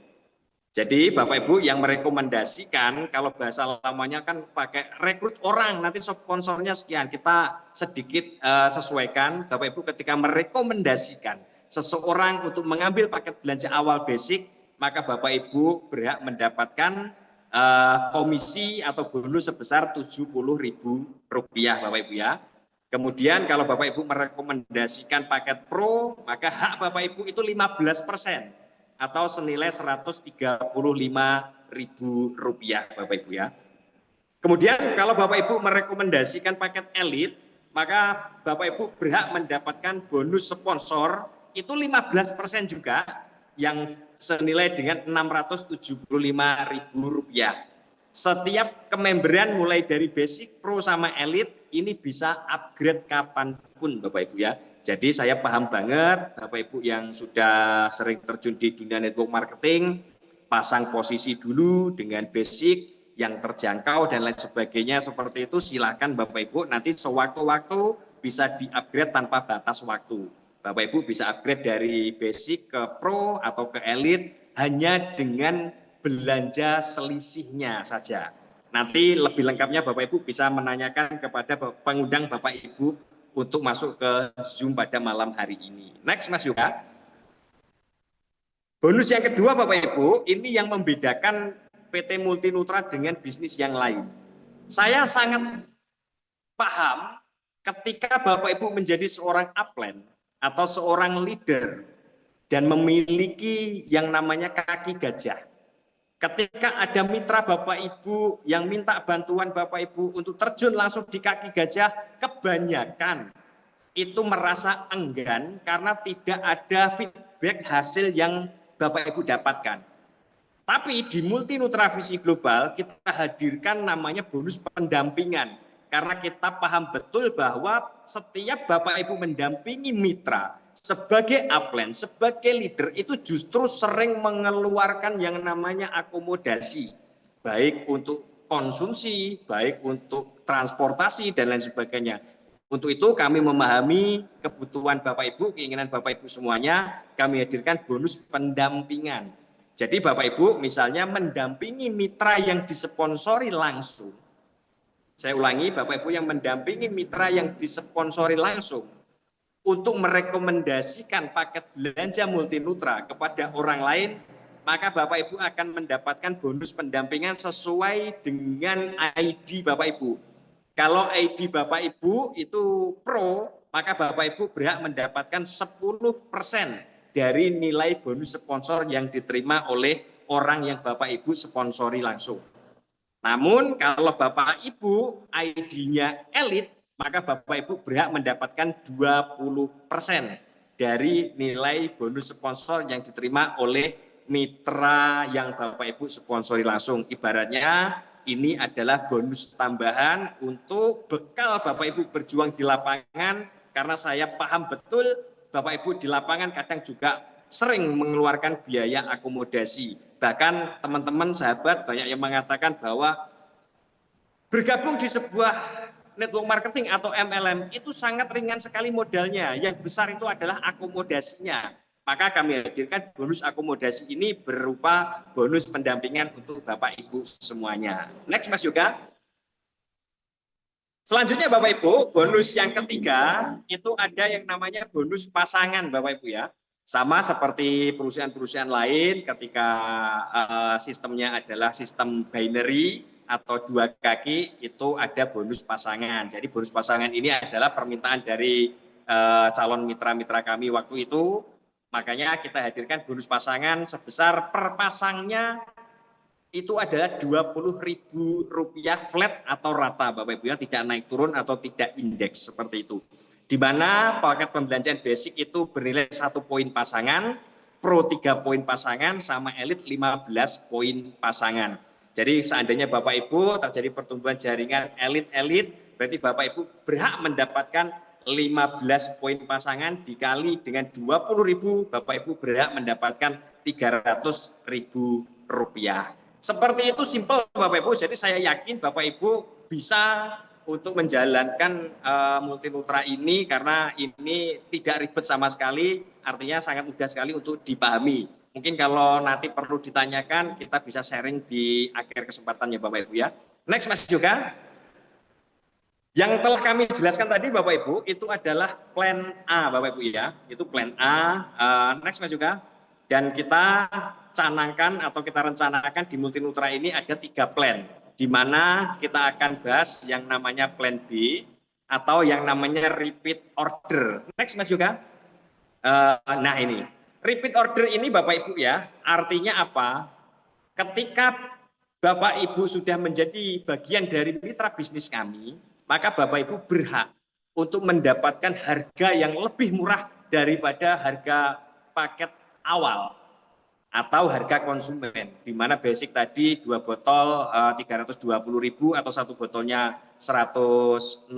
Jadi Bapak Ibu yang merekomendasikan, kalau bahasa lamanya kan pakai rekrut orang, nanti sponsornya sekian, kita sedikit sesuaikan. Bapak Ibu ketika merekomendasikan seseorang untuk mengambil paket belanja awal basic, maka Bapak Ibu berhak mendapatkan komisi atau bonus sebesar Rp70.000 Bapak Ibu ya. Kemudian kalau Bapak Ibu merekomendasikan paket pro, maka hak Bapak Ibu itu 15% atau senilai Rp135.000 Bapak Ibu ya. Kemudian kalau Bapak Ibu merekomendasikan paket elit, maka Bapak Ibu berhak mendapatkan bonus sponsor itu 15% juga yang senilai dengan Rp675.000. Setiap kememberan mulai dari basic, pro sama elit ini bisa upgrade kapanpun Bapak Ibu ya. Jadi saya paham banget Bapak Ibu yang sudah sering terjun di dunia network marketing, pasang posisi dulu dengan basic yang terjangkau dan lain sebagainya seperti itu, silakan Bapak Ibu nanti sewaktu-waktu bisa di-upgrade tanpa batas waktu. Bapak Ibu bisa upgrade dari basic ke pro atau ke elit hanya dengan belanja selisihnya saja. Nanti lebih lengkapnya Bapak Ibu bisa menanyakan kepada pengundang Bapak Ibu untuk masuk ke Zoom pada malam hari ini. Next Mas Yoga. Bonus yang kedua Bapak Ibu, ini yang membedakan PT Multinutra dengan bisnis yang lain. Saya sangat paham ketika Bapak Ibu menjadi seorang upline atau seorang leader dan memiliki yang namanya kaki gajah. Ketika ada mitra Bapak Ibu yang minta bantuan Bapak Ibu untuk terjun langsung di kaki gajah, kebanyakan itu merasa enggan karena tidak ada feedback hasil yang Bapak Ibu dapatkan. Tapi di Multi Nutrafisi Global kita hadirkan namanya bonus pendampingan. Karena kita paham betul bahwa setiap Bapak Ibu mendampingi mitra sebagai upline, sebagai leader itu justru sering mengeluarkan yang namanya akomodasi. Baik untuk konsumsi, baik untuk transportasi dan lain sebagainya. Untuk itu kami memahami kebutuhan Bapak Ibu, keinginan Bapak Ibu semuanya, kami hadirkan bonus pendampingan. Jadi Bapak Ibu misalnya mendampingi mitra yang disponsori langsung. Saya ulangi, Bapak Ibu yang mendampingi mitra yang disponsori langsung untuk merekomendasikan paket belanja Multinutra kepada orang lain, maka Bapak Ibu akan mendapatkan bonus pendampingan sesuai dengan ID Bapak Ibu. Kalau ID Bapak Ibu itu pro, maka Bapak Ibu berhak mendapatkan 10% dari nilai bonus sponsor yang diterima oleh orang yang Bapak Ibu sponsori langsung. Namun kalau Bapak Ibu ID-nya elit, maka Bapak Ibu berhak mendapatkan 20% dari nilai bonus sponsor yang diterima oleh mitra yang Bapak Ibu sponsori langsung. Ibaratnya ini adalah bonus tambahan untuk bekal Bapak Ibu berjuang di lapangan, karena saya paham betul Bapak Ibu di lapangan kadang juga sering mengeluarkan biaya akomodasi. Bahkan teman-teman sahabat banyak yang mengatakan bahwa bergabung di sebuah network marketing atau MLM itu sangat ringan sekali modalnya. Yang besar itu adalah akomodasinya. Maka kami hadirkan bonus akomodasi ini berupa bonus pendampingan untuk Bapak Ibu semuanya. Next Mas Yoga. Selanjutnya Bapak Ibu, bonus yang ketiga itu ada yang namanya bonus pasangan Bapak Ibu ya. Sama seperti perusahaan-perusahaan lain ketika sistemnya adalah sistem binary atau dua kaki, itu ada bonus pasangan. Jadi bonus pasangan ini adalah permintaan dari calon mitra-mitra kami waktu itu. Makanya kita hadirkan bonus pasangan sebesar per pasangnya itu adalah Rp20.000 flat atau rata Bapak Ibu ya, tidak naik turun atau tidak indeks seperti itu. Di mana paket pembelanjaan basic itu bernilai 1 poin pasangan, pro 3 poin pasangan, sama elit 15 poin pasangan. Jadi seandainya Bapak Ibu terjadi pertumbuhan jaringan elit-elit, berarti Bapak Ibu berhak mendapatkan 15 poin pasangan dikali dengan 20.000, Bapak Ibu berhak mendapatkan Rp300.000. Seperti itu simpel Bapak Ibu. Jadi saya yakin Bapak Ibu bisa untuk menjalankan Multinutra ini, karena ini tidak ribet sama sekali, artinya sangat mudah sekali untuk dipahami. Mungkin kalau nanti perlu ditanyakan, kita bisa sharing di akhir kesempatannya Bapak Ibu ya. Next Mas juga. Yang telah kami jelaskan tadi Bapak Ibu, itu adalah plan A Bapak Ibu ya. Itu plan A. Next Mas juga. Dan kita canangkan atau kita rencanakan di Multinutra ini ada 3 plan. Di mana kita akan bahas yang namanya plan B atau yang namanya repeat order. Next Mas juga. Nah ini, repeat order ini Bapak Ibu ya, artinya apa? Ketika Bapak Ibu sudah menjadi bagian dari mitra bisnis kami, maka Bapak Ibu berhak untuk mendapatkan harga yang lebih murah daripada harga paket awal atau harga konsumen, di mana basic tadi 2 botol 320.000 atau 1 botolnya 160.000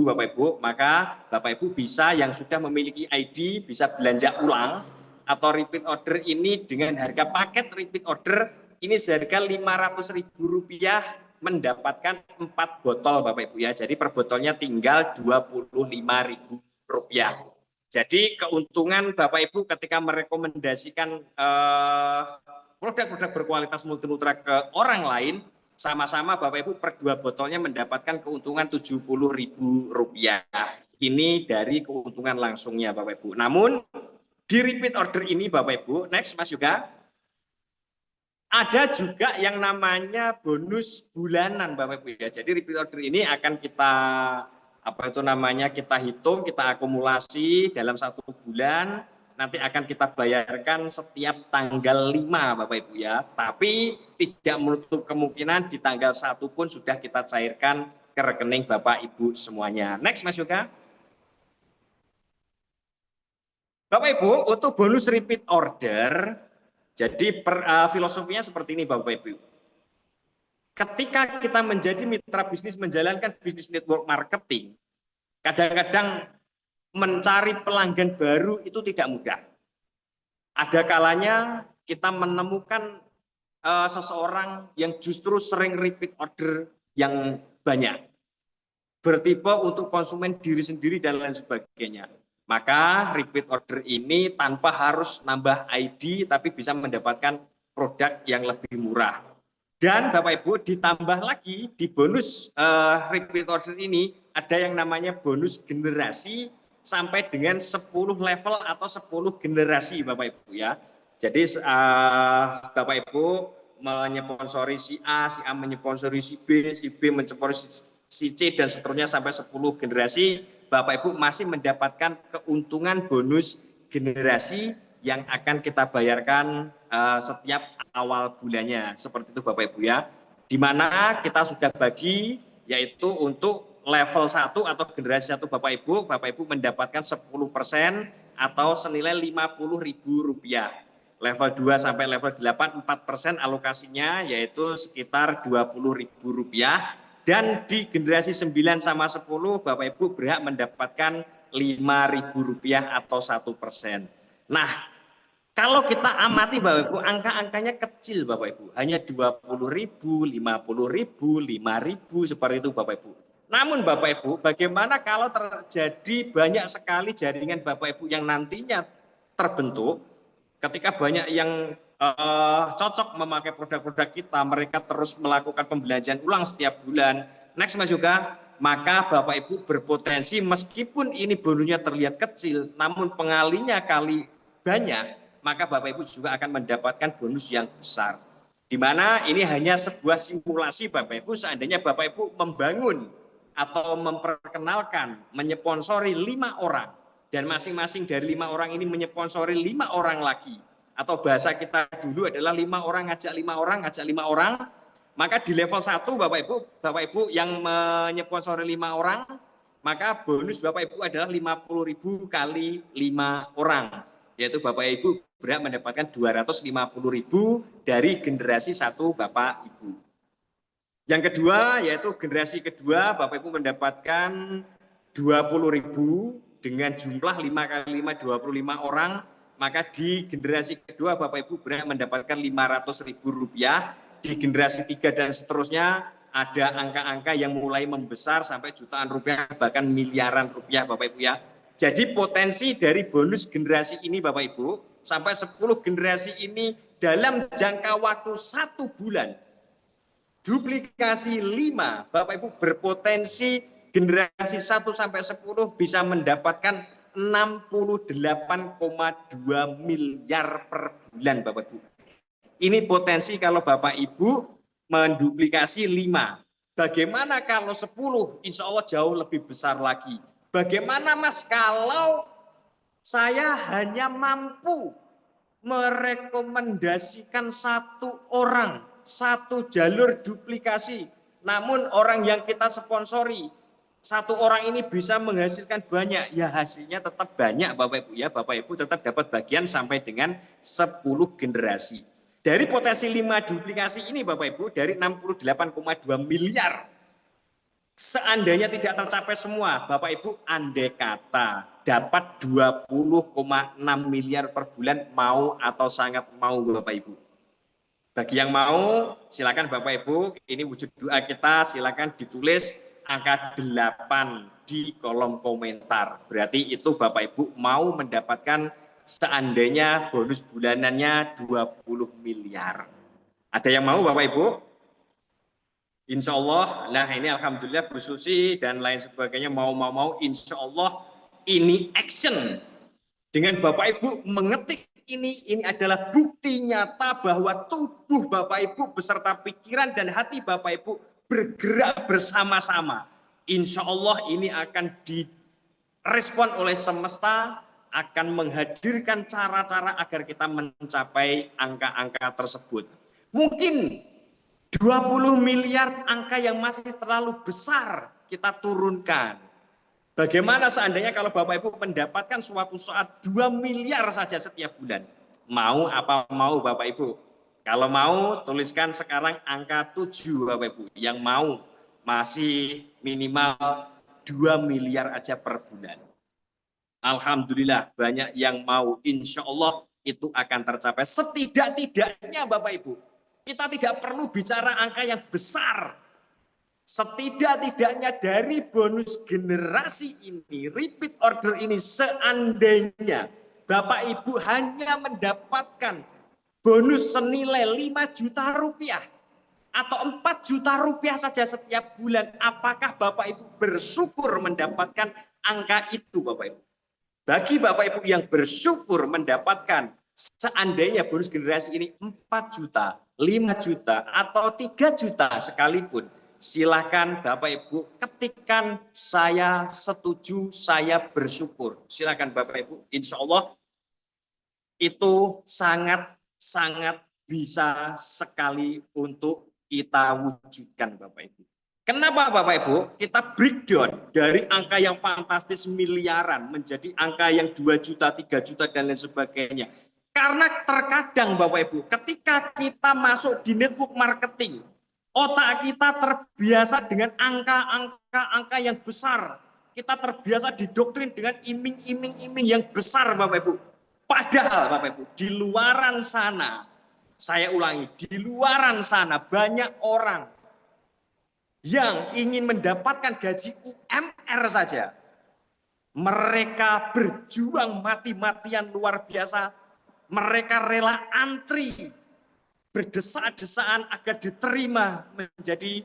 Bapak Ibu, maka Bapak Ibu bisa yang sudah memiliki ID bisa belanja ulang atau repeat order ini dengan harga paket repeat order ini seharga Rp500.000 mendapatkan 4 botol Bapak Ibu ya. Jadi per botolnya tinggal Rp25.000. Jadi keuntungan Bapak Ibu ketika merekomendasikan produk-produk berkualitas Multinutra ke orang lain, sama-sama Bapak Ibu per 2 botolnya mendapatkan keuntungan Rp70.000. Ini dari keuntungan langsungnya Bapak Ibu. Namun di repeat order ini Bapak Ibu, next Mas juga, ada juga yang namanya bonus bulanan Bapak Ibu ya. Jadi repeat order ini akan kita kita hitung, kita akumulasi dalam 1 bulan, nanti akan kita bayarkan setiap tanggal 5 Bapak Ibu ya. Tapi tidak menutup kemungkinan di tanggal 1 pun sudah kita cairkan ke rekening Bapak Ibu semuanya. Next Mas Yoga. Bapak Ibu, untuk bonus repeat order, jadi filosofinya seperti ini Bapak Ibu. Ketika kita menjadi mitra bisnis menjalankan bisnis network marketing, kadang-kadang mencari pelanggan baru itu tidak mudah. Ada kalanya kita menemukan seseorang yang justru sering repeat order yang banyak, bertipe untuk konsumen diri sendiri dan lain sebagainya. Maka repeat order ini tanpa harus nambah ID tapi bisa mendapatkan produk yang lebih murah. Dan Bapak Ibu ditambah lagi di bonus repeat order ini ada yang namanya bonus generasi sampai dengan 10 level atau 10 generasi Bapak Ibu ya. Jadi Bapak Ibu menyponsori si A menyponsori si B menyponsori si C dan seterusnya sampai 10 generasi, Bapak Ibu masih mendapatkan keuntungan bonus generasi yang akan kita bayarkan setiap awal bulannya. Seperti itu Bapak Ibu ya. Di mana kita sudah bagi yaitu untuk level 1 atau generasi 1 Bapak Ibu mendapatkan 10% atau senilai Rp50.000. Level 2 sampai level 8 4% alokasinya yaitu sekitar Rp20.000. Dan di generasi 9 sama 10 Bapak Ibu berhak mendapatkan Rp5.000 atau 1%. Nah, kalau kita amati Bapak Ibu, angka-angkanya kecil Bapak Ibu, hanya 20.000, 50.000, 5.000 seperti itu Bapak Ibu. Namun Bapak Ibu, bagaimana kalau terjadi banyak sekali jaringan Bapak Ibu yang nantinya terbentuk, ketika banyak yang cocok memakai produk-produk kita, mereka terus melakukan pembelanjaan ulang setiap bulan. Next Mas juga, maka Bapak Ibu berpotensi meskipun ini bonusnya terlihat kecil, namun pengalinya kali banyak, maka Bapak Ibu juga akan mendapatkan bonus yang besar. Di mana ini hanya sebuah simulasi Bapak Ibu, seandainya Bapak Ibu membangun atau memperkenalkan, menyponsori 5 orang, dan masing-masing dari 5 orang ini menyponsori 5 orang lagi, atau bahasa kita dulu adalah 5 orang ngajak 5 orang, ngajak 5 orang, maka di level 1 Bapak Ibu yang menyponsori 5 orang, maka bonus Bapak Ibu adalah 50.000 kali 5 orang, yaitu Bapak Ibu berhak mendapatkan 250.000 dari generasi 1 Bapak Ibu. Yang kedua yaitu generasi kedua Bapak Ibu mendapatkan 20.000 dengan jumlah 5 kali 5 25 orang, maka di generasi kedua Bapak Ibu berhak mendapatkan Rp500.000. Di generasi 3 dan seterusnya ada angka-angka yang mulai membesar sampai jutaan rupiah bahkan miliaran rupiah Bapak Ibu ya. Jadi potensi dari bonus generasi ini Bapak Ibu sampai 10 generasi ini dalam jangka waktu 1 bulan duplikasi 5 Bapak Ibu berpotensi generasi 1 sampai 10 bisa mendapatkan 68,2 miliar per bulan Bapak Ibu. Ini potensi kalau Bapak Ibu menduplikasi 5. Bagaimana kalau 10? Insya Allah jauh lebih besar lagi. Bagaimana Mas kalau saya hanya mampu merekomendasikan 1 orang, 1 jalur duplikasi. Namun orang yang kita sponsori, 1 orang ini bisa menghasilkan banyak. Ya hasilnya tetap banyak Bapak Ibu ya. Bapak Ibu tetap dapat bagian sampai dengan 10 generasi. Dari potensi 5 duplikasi ini Bapak Ibu dari 68,2 miliar. Seandainya tidak tercapai semua, Bapak Ibu andai kata dapat 20,6 miliar per bulan, mau atau sangat mau Bapak Ibu. Bagi yang mau, silakan Bapak Ibu, ini wujud doa kita, silakan ditulis angka 8 di kolom komentar. Berarti itu Bapak Ibu mau mendapatkan seandainya bonus bulanannya 20 miliar. Ada yang mau Bapak Ibu? Insya Allah, nah ini Alhamdulillah Bu Susi dan lain sebagainya mau insya Allah ini action. Dengan Bapak Ibu mengetik ini adalah bukti nyata bahwa tubuh Bapak Ibu beserta pikiran dan hati Bapak Ibu bergerak bersama-sama. Insya Allah ini akan direspon oleh semesta, akan menghadirkan cara-cara agar kita mencapai angka-angka tersebut. Mungkin 20 miliar angka yang masih terlalu besar kita turunkan. Bagaimana seandainya kalau Bapak Ibu mendapatkan suatu saat 2 miliar saja setiap bulan? Mau apa mau Bapak Ibu? Kalau mau tuliskan sekarang angka 7 Bapak Ibu. Yang mau masih minimal 2 miliar aja per bulan. Alhamdulillah banyak yang mau. Insya Allah itu akan tercapai. Setidak-tidaknya Bapak Ibu. Kita tidak perlu bicara angka yang besar. Setidak-tidaknya dari bonus generasi ini, repeat order ini, seandainya Bapak Ibu hanya mendapatkan bonus senilai 5 juta rupiah atau 4 juta rupiah saja setiap bulan, apakah Bapak Ibu bersyukur mendapatkan angka itu Bapak Ibu? Bagi Bapak Ibu yang bersyukur mendapatkan seandainya bonus generasi ini 4 juta, 5 juta, atau 3 juta sekalipun, silakan Bapak Ibu ketikkan saya setuju, saya bersyukur. Silakan Bapak Ibu, insya Allah itu sangat bisa sekali untuk kita wujudkan Bapak Ibu. Kenapa Bapak Ibu? Kita breakdown dari angka yang fantastis miliaran menjadi angka yang 2 juta, 3 juta, dan lain sebagainya. Karena terkadang Bapak Ibu, ketika kita masuk di network marketing, otak kita terbiasa dengan angka-angka yang besar. Kita terbiasa didoktrin dengan iming-iming yang besar Bapak Ibu. Padahal Bapak Ibu, di luaran sana, saya ulangi, di luaran sana banyak orang yang ingin mendapatkan gaji UMR saja. Mereka berjuang mati-matian luar biasa. Mereka rela antri berdesak-desaan agar diterima menjadi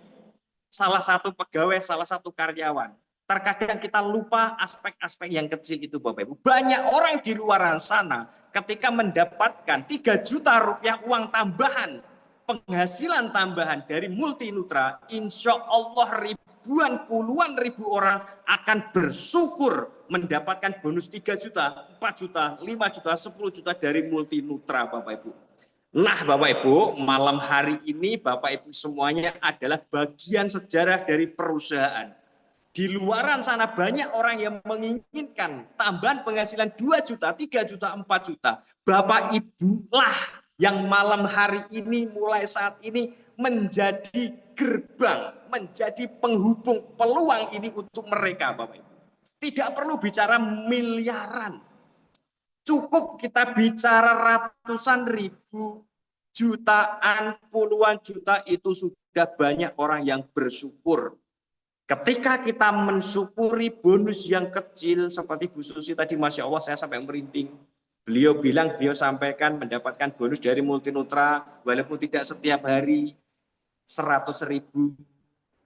salah satu pegawai, salah satu karyawan. Terkadang kita lupa aspek-aspek yang kecil itu Bapak Ibu. Banyak orang di luar sana ketika mendapatkan 3 juta rupiah uang tambahan, penghasilan tambahan dari Multinutra, insya Allah ribuan, puluhan ribu orang akan bersyukur mendapatkan bonus 3 juta, 4 juta, 5 juta, 10 juta dari Multinutra Bapak Ibu. Nah Bapak Ibu, malam hari ini Bapak Ibu semuanya adalah bagian sejarah dari perusahaan. Di luaran sana banyak orang yang menginginkan tambahan penghasilan 2 juta, 3 juta, 4 juta. Bapak Ibu lah yang malam hari ini mulai saat ini menjadi gerbang, menjadi penghubung peluang ini untuk mereka Bapak Ibu. Tidak perlu bicara miliaran. Cukup kita bicara ratusan ribu, jutaan, puluhan juta, itu sudah banyak orang yang bersyukur. Ketika kita mensyukuri bonus yang kecil, seperti Bu Susi tadi, Masya Allah saya sampai merinding. Beliau bilang, beliau sampaikan mendapatkan bonus dari Multinutra, walaupun tidak setiap hari, 100.000,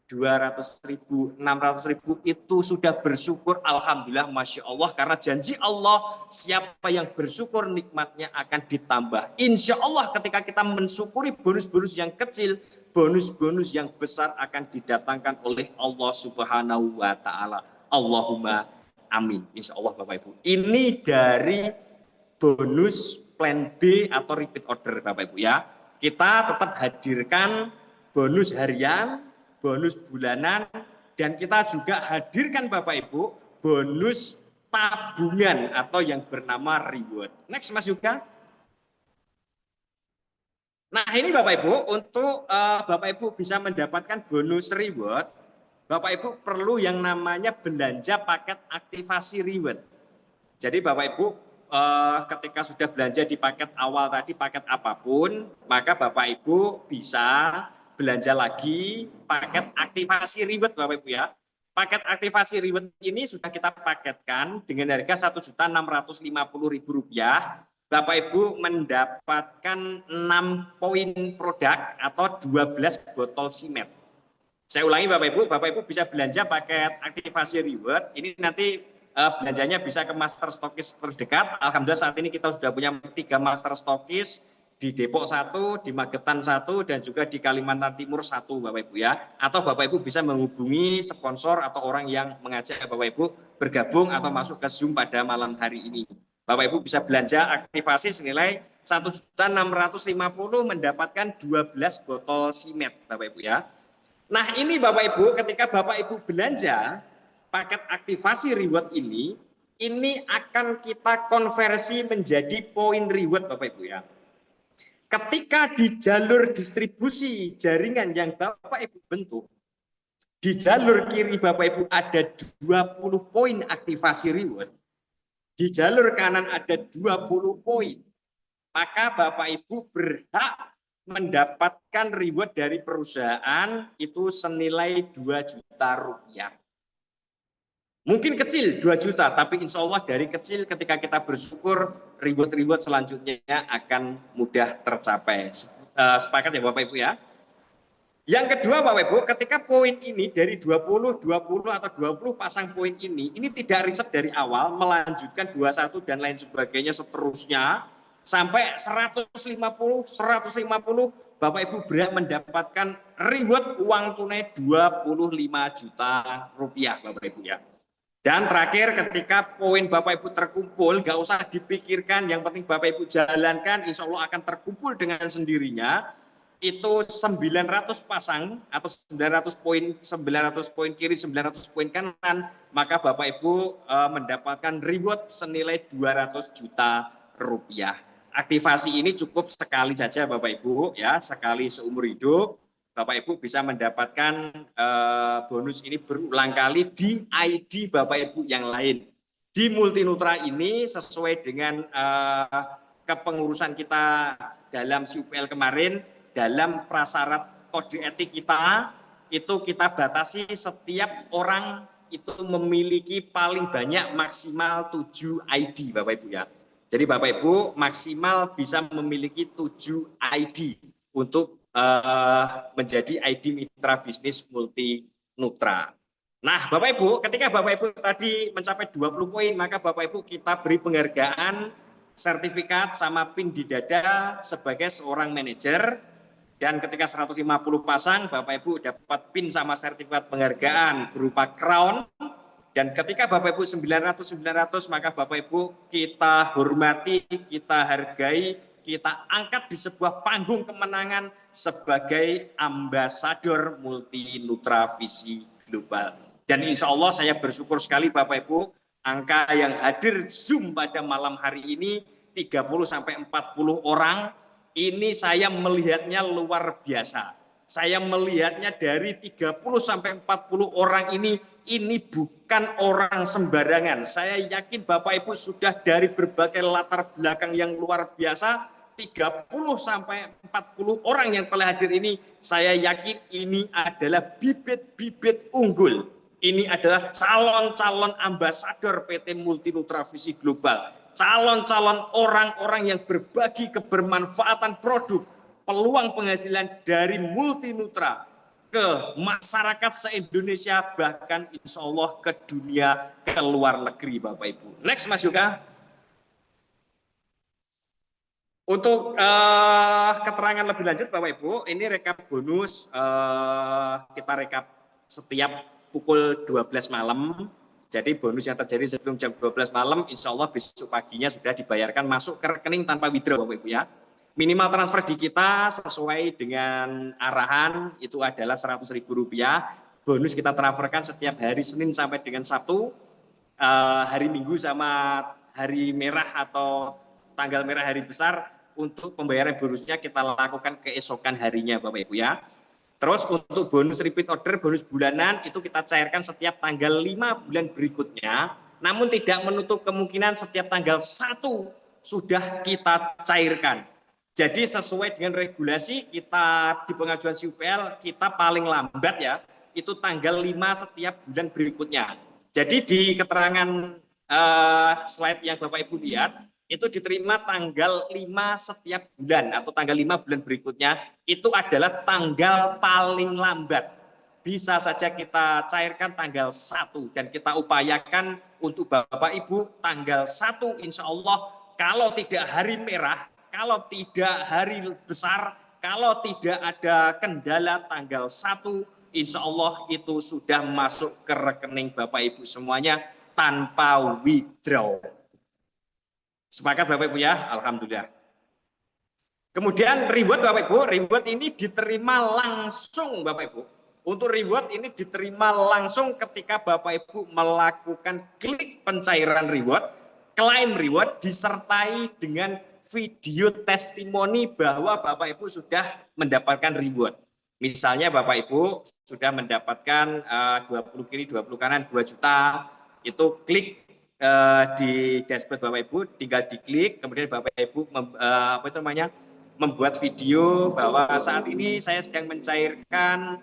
200.000, 600.000, itu sudah bersyukur. Alhamdulillah, Masya Allah, karena janji Allah, siapa yang bersyukur nikmatnya akan ditambah. Insya Allah ketika kita mensyukuri bonus-bonus yang kecil, bonus-bonus yang besar akan didatangkan oleh Allah Subhanahu wa Ta'ala. Allahumma amin. Insya Allah Bapak Ibu. Ini dari bonus plan B atau repeat order Bapak Ibu ya. Kita tetap hadirkan bonus harian, bonus bulanan, dan kita juga hadirkan Bapak Ibu bonus tabungan atau yang bernama reward. Next Mas Yuka. Nah ini Bapak Ibu, untuk Bapak Ibu bisa mendapatkan bonus reward, Bapak Ibu perlu yang namanya belanja paket aktivasi reward. Jadi Bapak Ibu ketika sudah belanja di paket awal tadi, paket apapun, maka Bapak Ibu bisa belanja lagi paket aktivasi reward Bapak Ibu ya. Paket aktivasi reward ini sudah kita paketkan dengan harga Rp1.650.000. Bapak Ibu mendapatkan 6 poin produk atau 12 botol simet. Saya ulangi Bapak Ibu bisa belanja paket aktivasi reward. Ini nanti belanjanya bisa ke master stokis terdekat. Alhamdulillah saat ini kita sudah punya 3 master stokis. Di Depok 1, di Magetan 1, dan juga di Kalimantan Timur 1 Bapak Ibu ya. Atau Bapak Ibu bisa menghubungi sponsor atau orang yang mengajak Bapak Ibu bergabung atau masuk ke Zoom pada malam hari ini. Bapak Ibu bisa belanja aktivasi senilai Rp1.650.000 mendapatkan 12 botol simet Bapak Ibu ya. Nah ini Bapak Ibu ketika Bapak Ibu belanja, paket aktivasi reward ini akan kita konversi menjadi poin reward Bapak Ibu ya. Ketika di jalur distribusi jaringan yang Bapak Ibu bentuk, di jalur kiri Bapak Ibu ada 20 poin aktivasi reward, di jalur kanan ada 20 poin, maka Bapak Ibu berhak mendapatkan reward dari perusahaan itu senilai 2 juta rupiah. Mungkin kecil 2 juta, tapi insya Allah dari kecil ketika kita bersyukur, reward-reward selanjutnya akan mudah tercapai. Sepakat ya Bapak Ibu ya? Yang kedua Bapak Ibu, ketika poin ini dari 20 atau 20 pasang poin ini tidak riset dari awal, melanjutkan 21 dan lain sebagainya seterusnya, sampai 150, Bapak Ibu berhak mendapatkan reward uang tunai 25 juta rupiah Bapak Ibu ya. Dan terakhir ketika poin Bapak Ibu terkumpul, nggak usah dipikirkan, yang penting Bapak Ibu jalankan, insya Allah akan terkumpul dengan sendirinya. Itu 900 pasang atau 900 poin kiri, 900 poin kanan, maka Bapak Ibu mendapatkan reward senilai 200 juta rupiah. Aktivasi ini cukup sekali saja Bapak Ibu ya, sekali seumur hidup. Bapak Ibu bisa mendapatkan bonus ini berulang kali di ID Bapak Ibu yang lain. Di Multinutra ini sesuai dengan kepengurusan kita dalam CUPL kemarin, dalam prasyarat kode etik kita, itu kita batasi setiap orang itu memiliki paling banyak maksimal 7 ID Bapak Ibu ya. Jadi Bapak Ibu maksimal bisa memiliki 7 ID untuk menjadi ID Mitra Bisnis Multinutra. Nah, Bapak Ibu, ketika Bapak Ibu tadi mencapai 20 poin, maka Bapak Ibu kita beri penghargaan, sertifikat sama PIN di dada sebagai seorang manajer. Dan ketika 150 pasang, Bapak Ibu dapat PIN sama sertifikat penghargaan berupa crown. Dan ketika Bapak Ibu 900, maka Bapak Ibu kita hormati, kita hargai, kita angkat di sebuah panggung kemenangan sebagai ambasador Multinutra Visi Global. Dan insya Allah saya bersyukur sekali Bapak Ibu, angka yang hadir Zoom pada malam hari ini 30-40 orang, ini saya melihatnya luar biasa. Saya melihatnya dari 30-40 orang ini bukan orang sembarangan. Saya yakin Bapak Ibu sudah dari berbagai latar belakang yang luar biasa. 30-40 orang yang telah hadir ini, saya yakin ini adalah bibit-bibit unggul. Ini adalah calon-calon ambasador PT Multinutra Visi Global. Calon-calon orang-orang yang berbagi kebermanfaatan produk, peluang penghasilan dari Multinutra ke masyarakat se-Indonesia, bahkan insya Allah ke dunia, ke luar negeri Bapak Ibu. Next Mas Yoga. Untuk keterangan lebih lanjut Bapak Ibu, ini rekap bonus, kita rekap setiap pukul 12 malam. Jadi bonus yang terjadi sebelum jam 12 malam, insya Allah besok paginya sudah dibayarkan masuk ke rekening tanpa withdraw Bapak Ibu ya. Minimal transfer di kita sesuai dengan arahan itu adalah Rp100.000. Bonus kita transferkan setiap hari Senin sampai dengan Sabtu, hari Minggu sama hari merah atau tanggal merah hari besar. Untuk pembayaran bonusnya kita lakukan keesokan harinya Bapak Ibu ya. Terus untuk bonus repeat order, bonus bulanan itu kita cairkan setiap tanggal 5 bulan berikutnya. Namun tidak menutup kemungkinan setiap tanggal 1 sudah kita cairkan. Jadi sesuai dengan regulasi kita di pengajuan CUPL kita paling lambat ya, itu tanggal 5 setiap bulan berikutnya. Jadi di keterangan slide yang Bapak Ibu lihat, itu diterima tanggal 5 setiap bulan atau tanggal 5 bulan berikutnya, itu adalah tanggal paling lambat. Bisa saja kita cairkan tanggal 1 dan kita upayakan untuk Bapak Ibu tanggal 1 insya Allah, kalau tidak hari merah, kalau tidak hari besar, kalau tidak ada kendala tanggal 1, insya Allah itu sudah masuk ke rekening Bapak Ibu semuanya tanpa withdraw. Sepakat Bapak Ibu ya, alhamdulillah. Kemudian reward Bapak Ibu, reward ini diterima langsung Bapak Ibu. Untuk reward ini diterima langsung ketika Bapak Ibu melakukan klik pencairan reward, klaim reward disertai dengan video testimoni bahwa Bapak Ibu sudah mendapatkan reward. Misalnya Bapak Ibu sudah mendapatkan 20 kiri 20 kanan 2 juta, itu klik di dashboard Bapak Ibu, tinggal diklik, kemudian Bapak Ibu membuat video bahwa saat ini saya sedang mencairkan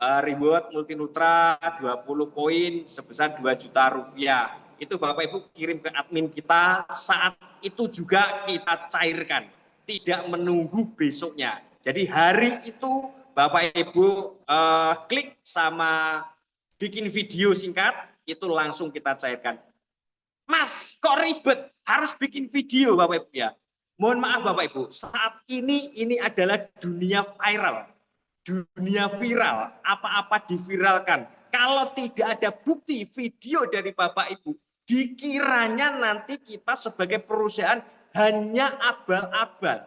reward Multinutra 20 poin sebesar 2 juta rupiah. Itu Bapak Ibu kirim ke admin kita, saat itu juga kita cairkan, tidak menunggu besoknya. Jadi hari itu Bapak Ibu klik sama bikin video singkat, itu langsung kita cairkan. Mas, kok ribet? Harus bikin video Bapak Ibu ya. Mohon maaf Bapak Ibu, saat ini adalah dunia viral. Dunia viral, apa-apa diviralkan. Kalau tidak ada bukti video dari Bapak Ibu, dikiranya nanti kita sebagai perusahaan hanya abal-abal.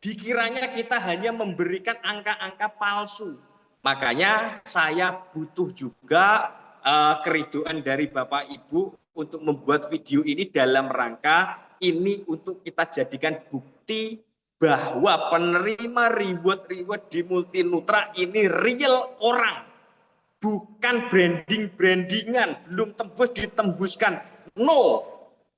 Dikiranya kita hanya memberikan angka-angka palsu. Makanya saya butuh juga keriduan dari Bapak Ibu untuk membuat video ini dalam rangka ini untuk kita jadikan bukti bahwa penerima reward di Multinutra ini real orang, bukan brandingan, belum tembus ditembuskan. No,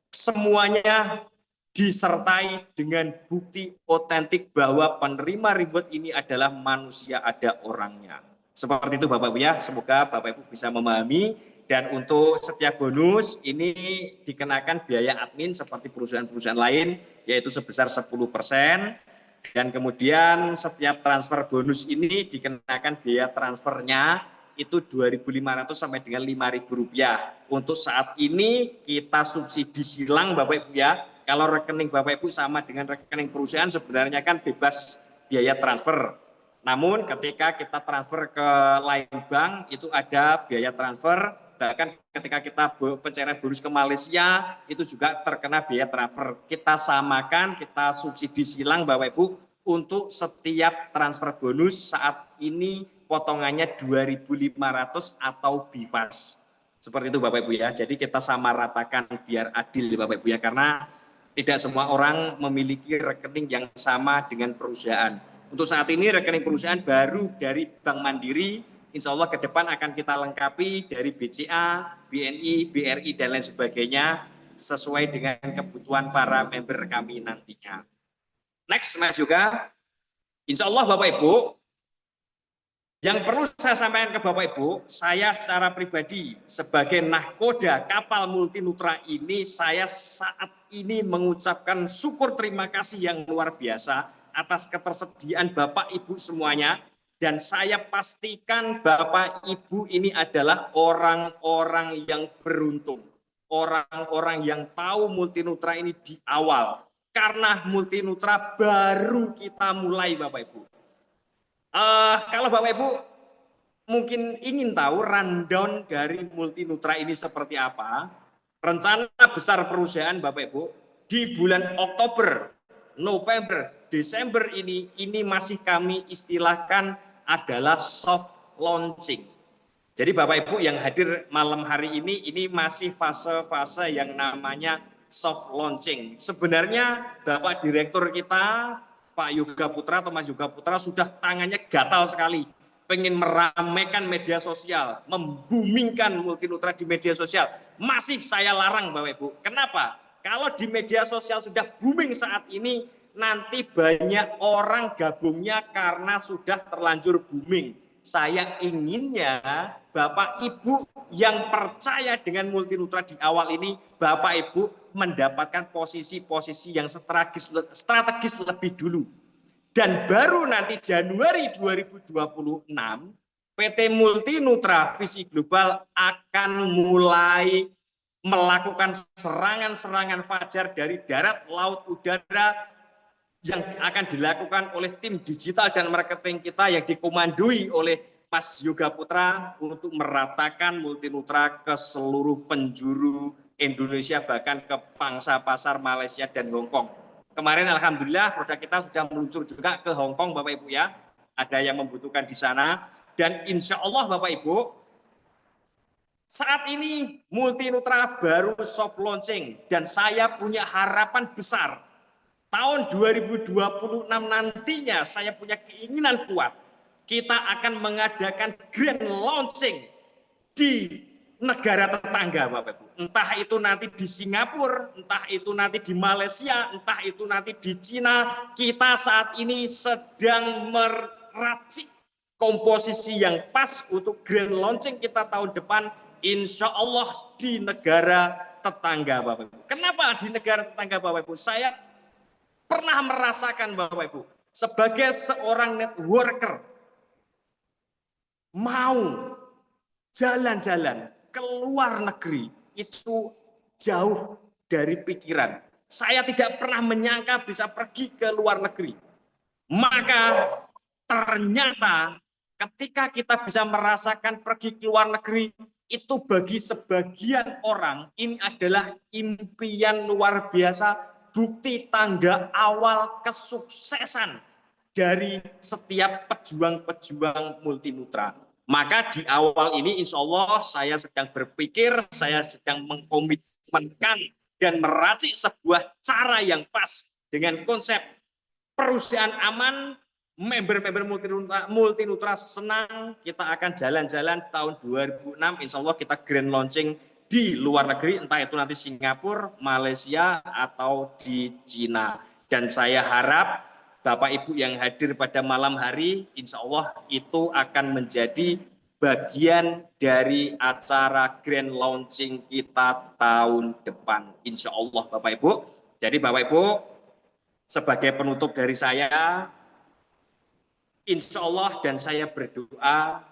semuanya disertai dengan bukti otentik bahwa penerima reward ini adalah manusia, ada orangnya. Seperti itu Bapak Ibu ya, semoga Bapak Ibu bisa memahami. Dan untuk setiap bonus ini dikenakan biaya admin seperti perusahaan-perusahaan lain, yaitu sebesar 10%. Dan kemudian setiap transfer bonus ini dikenakan biaya transfernya itu 2.500 sampai dengan 5.000 rupiah. Untuk saat ini kita subsidi silang Bapak Ibu ya. Kalau rekening Bapak Ibu sama dengan rekening perusahaan sebenarnya kan bebas biaya transfer. Namun ketika kita transfer ke lain bank itu ada biaya transfer. Bahkan ketika kita pencairan bonus ke Malaysia itu juga terkena biaya transfer. Kita samakan, kita subsidi silang Bapak Ibu untuk setiap transfer bonus saat ini potongannya 2.500 atau BIFAS. Seperti itu Bapak Ibu ya. Jadi kita sama ratakan biar adil Bapak Ibu ya, karena tidak semua orang memiliki rekening yang sama dengan perusahaan. Untuk saat ini rekening perusahaan baru dari Bank Mandiri. Insya Allah ke depan akan kita lengkapi dari BCA, BNI, BRI, dan lain sebagainya sesuai dengan kebutuhan para member kami nantinya. Next Mas juga, insya Allah Bapak Ibu, yang perlu saya sampaikan ke Bapak Ibu, saya secara pribadi sebagai nahkoda kapal Multinutra ini, saya saat ini mengucapkan syukur terima kasih yang luar biasa atas ketersediaan Bapak Ibu semuanya. Dan saya pastikan Bapak Ibu ini adalah orang-orang yang beruntung. Orang-orang yang tahu Multinutra ini di awal. Karena Multinutra baru kita mulai Bapak Ibu. Kalau Bapak Ibu mungkin ingin tahu rundown dari Multinutra ini seperti apa. Rencana besar perusahaan Bapak Ibu di bulan Oktober, November, Desember ini masih kami istilahkan adalah soft launching. Jadi Bapak Ibu yang hadir malam hari ini masih fase-fase yang namanya soft launching. Sebenarnya Bapak Direktur kita, Pak Yoga Putra atau Mas Yoga Putra sudah tangannya gatal sekali. Pengen meramaikan media sosial, memboomingkan Multinutra di media sosial. Masih saya larang Bapak Ibu. Kenapa? Kalau di media sosial sudah booming saat ini, nanti banyak orang gabungnya karena sudah terlanjur booming. Saya inginnya Bapak Ibu yang percaya dengan Multinutra di awal ini, Bapak Ibu mendapatkan posisi-posisi yang strategis lebih dulu. Dan baru nanti Januari 2026, PT Multinutra Visi Global akan mulai melakukan serangan-serangan fajar dari darat, laut, udara, yang akan dilakukan oleh tim digital dan marketing kita yang dikomandoi oleh Mas Yoga Putra untuk meratakan Multinutra ke seluruh penjuru Indonesia, bahkan ke pangsa pasar Malaysia dan Hong Kong. Kemarin alhamdulillah produk kita sudah meluncur juga ke Hong Kong Bapak Ibu ya. Ada yang membutuhkan di sana. Dan insya Allah Bapak Ibu, saat ini Multi Nutra baru soft launching dan saya punya harapan besar. Tahun 2026 nantinya saya punya keinginan kuat. Kita akan mengadakan grand launching di negara tetangga Bapak Ibu. Entah itu nanti di Singapura, entah itu nanti di Malaysia, entah itu nanti di Cina. Kita saat ini sedang meracik komposisi yang pas untuk grand launching kita tahun depan, insya Allah di negara tetangga Bapak Ibu. Kenapa di negara tetangga Bapak Ibu? Saya pernah merasakan Bapak Ibu, sebagai seorang networker, mau jalan-jalan ke luar negeri itu jauh dari pikiran. Saya tidak pernah menyangka bisa pergi ke luar negeri. Maka ternyata ketika kita bisa merasakan pergi ke luar negeri, itu bagi sebagian orang ini adalah impian luar biasa, bukti tanda awal kesuksesan dari setiap pejuang-pejuang Multi Nutra. Maka di awal ini insya Allah saya sedang berpikir, saya sedang mengkomitmenkan dan meracik sebuah cara yang pas dengan konsep perusahaan aman, member-member Multi Nutra senang, kita akan jalan-jalan tahun 2006, insya Allah kita grand launching di luar negeri, entah itu nanti Singapura, Malaysia, atau di Cina. Dan saya harap Bapak Ibu yang hadir pada malam hari, insya Allah itu akan menjadi bagian dari acara grand launching kita tahun depan, insya Allah Bapak Ibu. Jadi Bapak Ibu, sebagai penutup dari saya, insya Allah dan saya berdoa,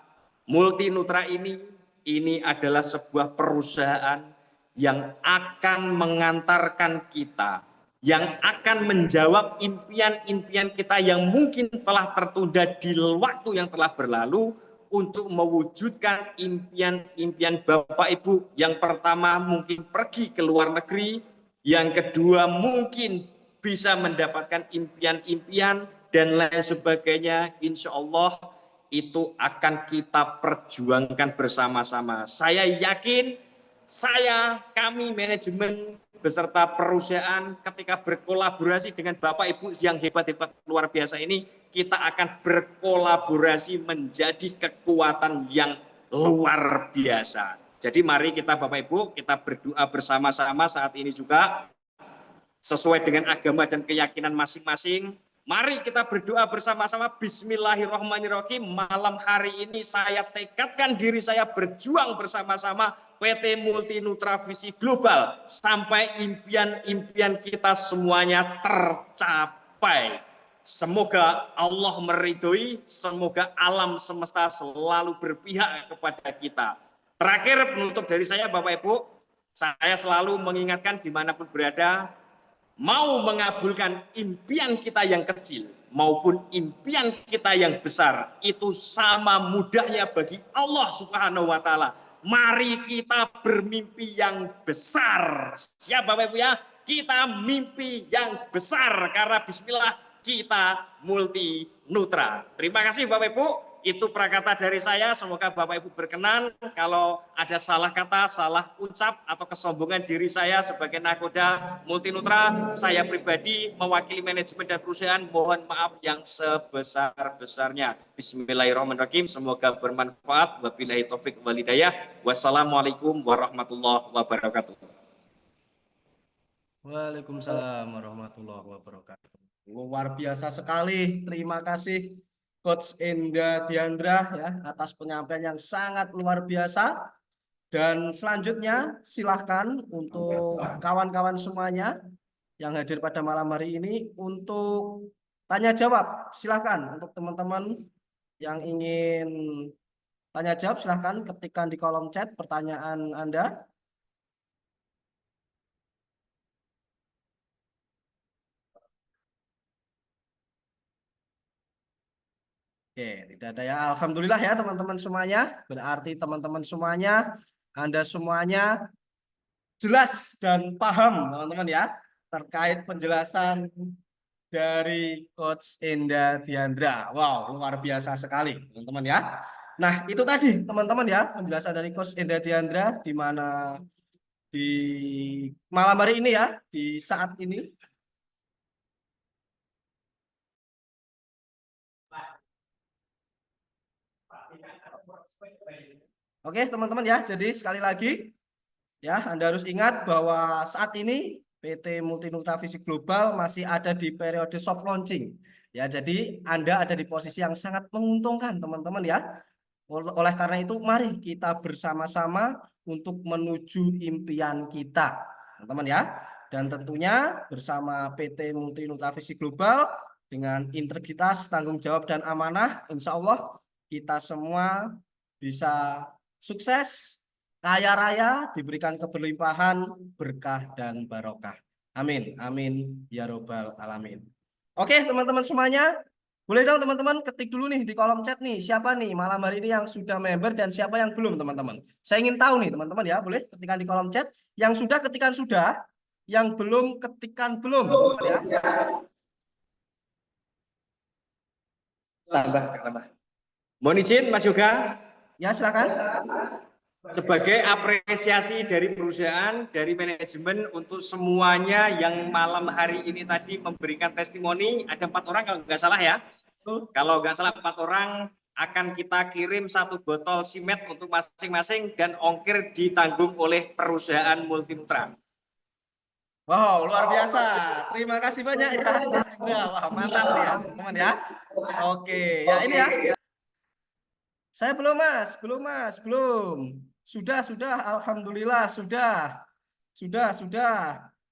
Multi Nutra ini adalah sebuah perusahaan yang akan mengantarkan kita, yang akan menjawab impian-impian kita yang mungkin telah tertunda di waktu yang telah berlalu, untuk mewujudkan impian-impian Bapak Ibu. Yang pertama mungkin pergi ke luar negeri, yang kedua mungkin bisa mendapatkan impian-impian dan lain sebagainya. Insya Allah itu akan kita perjuangkan bersama-sama. Saya yakin, kami manajemen beserta perusahaan ketika berkolaborasi dengan Bapak Ibu yang hebat-hebat luar biasa ini, kita akan berkolaborasi menjadi kekuatan yang luar biasa. Jadi mari kita Bapak Ibu, kita berdoa bersama-sama saat ini juga sesuai dengan agama dan keyakinan masing-masing. Mari kita berdoa bersama-sama. Bismillahirrahmanirrahim. Malam hari ini saya tekadkan diri saya berjuang bersama-sama PT Multi Nutra Visi Global sampai impian-impian kita semuanya tercapai. Semoga Allah meridhoi, semoga alam semesta selalu berpihak kepada kita. Terakhir penutup dari saya Bapak Ibu, saya selalu mengingatkan dimanapun berada, mau mengabulkan impian kita yang kecil maupun impian kita yang besar, itu sama mudahnya bagi Allah Subhanahu wa Ta'ala. Mari kita bermimpi yang besar. Siap Bapak Ibu ya? Kita mimpi yang besar karena bismillah kita Multi Nutra. Terima kasih Bapak Ibu. Itu prakata dari saya, semoga Bapak Ibu berkenan. Kalau ada salah kata, salah ucap, atau kesombongan diri saya sebagai nakoda Multi Nutra, saya pribadi mewakili manajemen dan perusahaan, mohon maaf yang sebesar-besarnya. Bismillahirrahmanirrahim, semoga bermanfaat. Wabillahi taufik wal hidayah. Wassalamualaikum warahmatullahi wabarakatuh. Waalaikumsalam warahmatullahi wabarakatuh. Luar biasa sekali, terima kasih Coach Enda Diandra ya atas penyampaian yang sangat luar biasa. Dan selanjutnya silahkan untuk kawan-kawan semuanya yang hadir pada malam hari ini untuk tanya jawab. Silahkan untuk teman-teman yang ingin tanya jawab, silahkan ketikkan di kolom chat pertanyaan Anda. Oke, tidak ada ya. Alhamdulillah ya teman-teman semuanya. Berarti teman-teman semuanya, Anda semuanya jelas dan paham teman-teman ya terkait penjelasan dari Coach Enda Diandra. Wow, luar biasa sekali teman-teman ya. Nah, itu tadi teman-teman ya penjelasan dari Coach Enda Diandra di mana di malam hari ini ya, di saat ini. Oke, teman-teman ya. Jadi sekali lagi ya, Anda harus ingat bahwa saat ini PT Multinutra Fisik Global masih ada di periode soft launching. Ya, jadi Anda ada di posisi yang sangat menguntungkan, teman-teman ya. Oleh karena itu, mari kita bersama-sama untuk menuju impian kita, teman-teman ya. Dan tentunya bersama PT Multinutra Fisik Global dengan integritas, tanggung jawab, dan amanah, insya Allah kita semua bisa sukses, kaya raya, diberikan keberlimpahan, berkah, dan barokah. Amin. Amin. Ya Robbal Alamin. Oke, teman-teman semuanya. Boleh dong teman-teman ketik dulu nih di kolom chat nih. Siapa nih malam hari ini yang sudah member dan siapa yang belum teman-teman. Saya ingin tahu nih teman-teman ya. Boleh ketikkan di kolom chat. Yang sudah ketikan sudah. Yang belum ketikan belum teman-teman ya. Tambah. Mohon izin Mas Yoga. Ya silakan. Sebagai apresiasi dari perusahaan, dari manajemen untuk semuanya yang malam hari ini tadi memberikan testimoni, ada 4 orang kalau nggak salah ya. Kalau nggak salah 4 orang akan kita kirim 1 botol simet untuk masing-masing dan ongkir ditanggung oleh perusahaan Multinutra. Wow, luar biasa. Terima kasih banyak ya. Wah, mantap nih ya teman-teman ya. Oke, ya ini ya. Saya belum Mas, belum. Sudah, alhamdulillah sudah.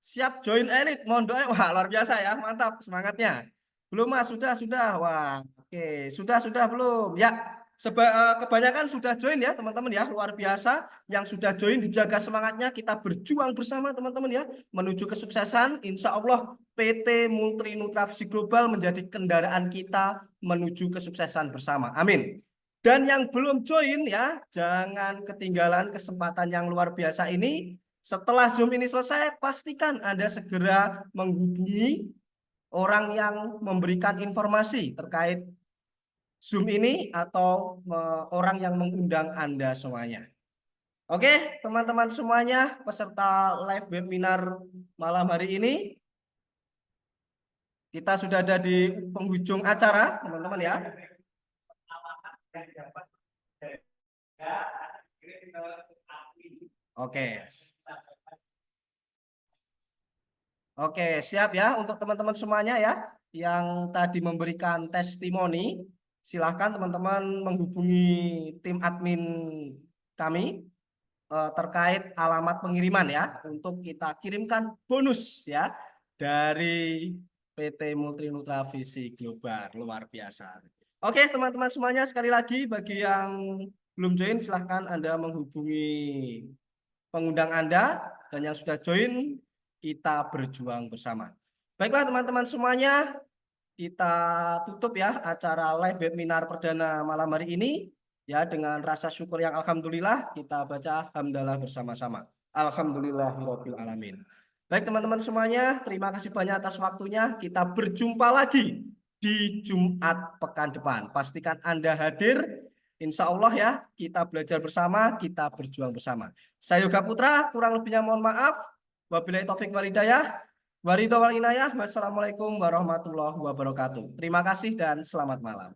Siap join elite, mohon doa. Wah, luar biasa ya, mantap semangatnya. Belum Mas, sudah. Wah, oke, sudah belum. Ya, kebanyakan sudah join ya teman-teman ya, luar biasa. Yang sudah join dijaga semangatnya, kita berjuang bersama teman-teman ya menuju kesuksesan. Insya Allah PT Multinutra Fisik Global menjadi kendaraan kita menuju kesuksesan bersama. Amin. Dan yang belum join ya, jangan ketinggalan kesempatan yang luar biasa ini. Setelah Zoom ini selesai, pastikan Anda segera menghubungi orang yang memberikan informasi terkait Zoom ini atau orang yang mengundang Anda semuanya. Oke, teman-teman semuanya, peserta live webinar malam hari ini. Kita sudah ada di penghujung acara, teman-teman ya. Oke, siap ya untuk teman-teman semuanya ya yang tadi memberikan testimoni. Silahkan teman-teman menghubungi tim admin kami terkait alamat pengiriman ya untuk kita kirimkan bonus ya dari PT Multinutra Fisik Global. Luar biasa. Oke, teman-teman semuanya, sekali lagi bagi yang belum join silahkan Anda menghubungi pengundang Anda, dan yang sudah join kita berjuang bersama. Baiklah teman-teman semuanya, kita tutup ya acara live webinar perdana malam hari ini ya dengan rasa syukur yang alhamdulillah. Kita baca hamdalah bersama-sama. Alhamdulillahirabbil alamin. Baik teman-teman semuanya, terima kasih banyak atas waktunya. Kita berjumpa lagi di Jumat pekan depan. Pastikan Anda hadir. Insya Allah ya, kita belajar bersama, kita berjuang bersama. Saya Yoga Putra, kurang lebihnya mohon maaf. Wabillahi taufik wal hidayah. Waridho wal inayah. Wassalamualaikum warahmatullahi wabarakatuh. Terima kasih dan selamat malam.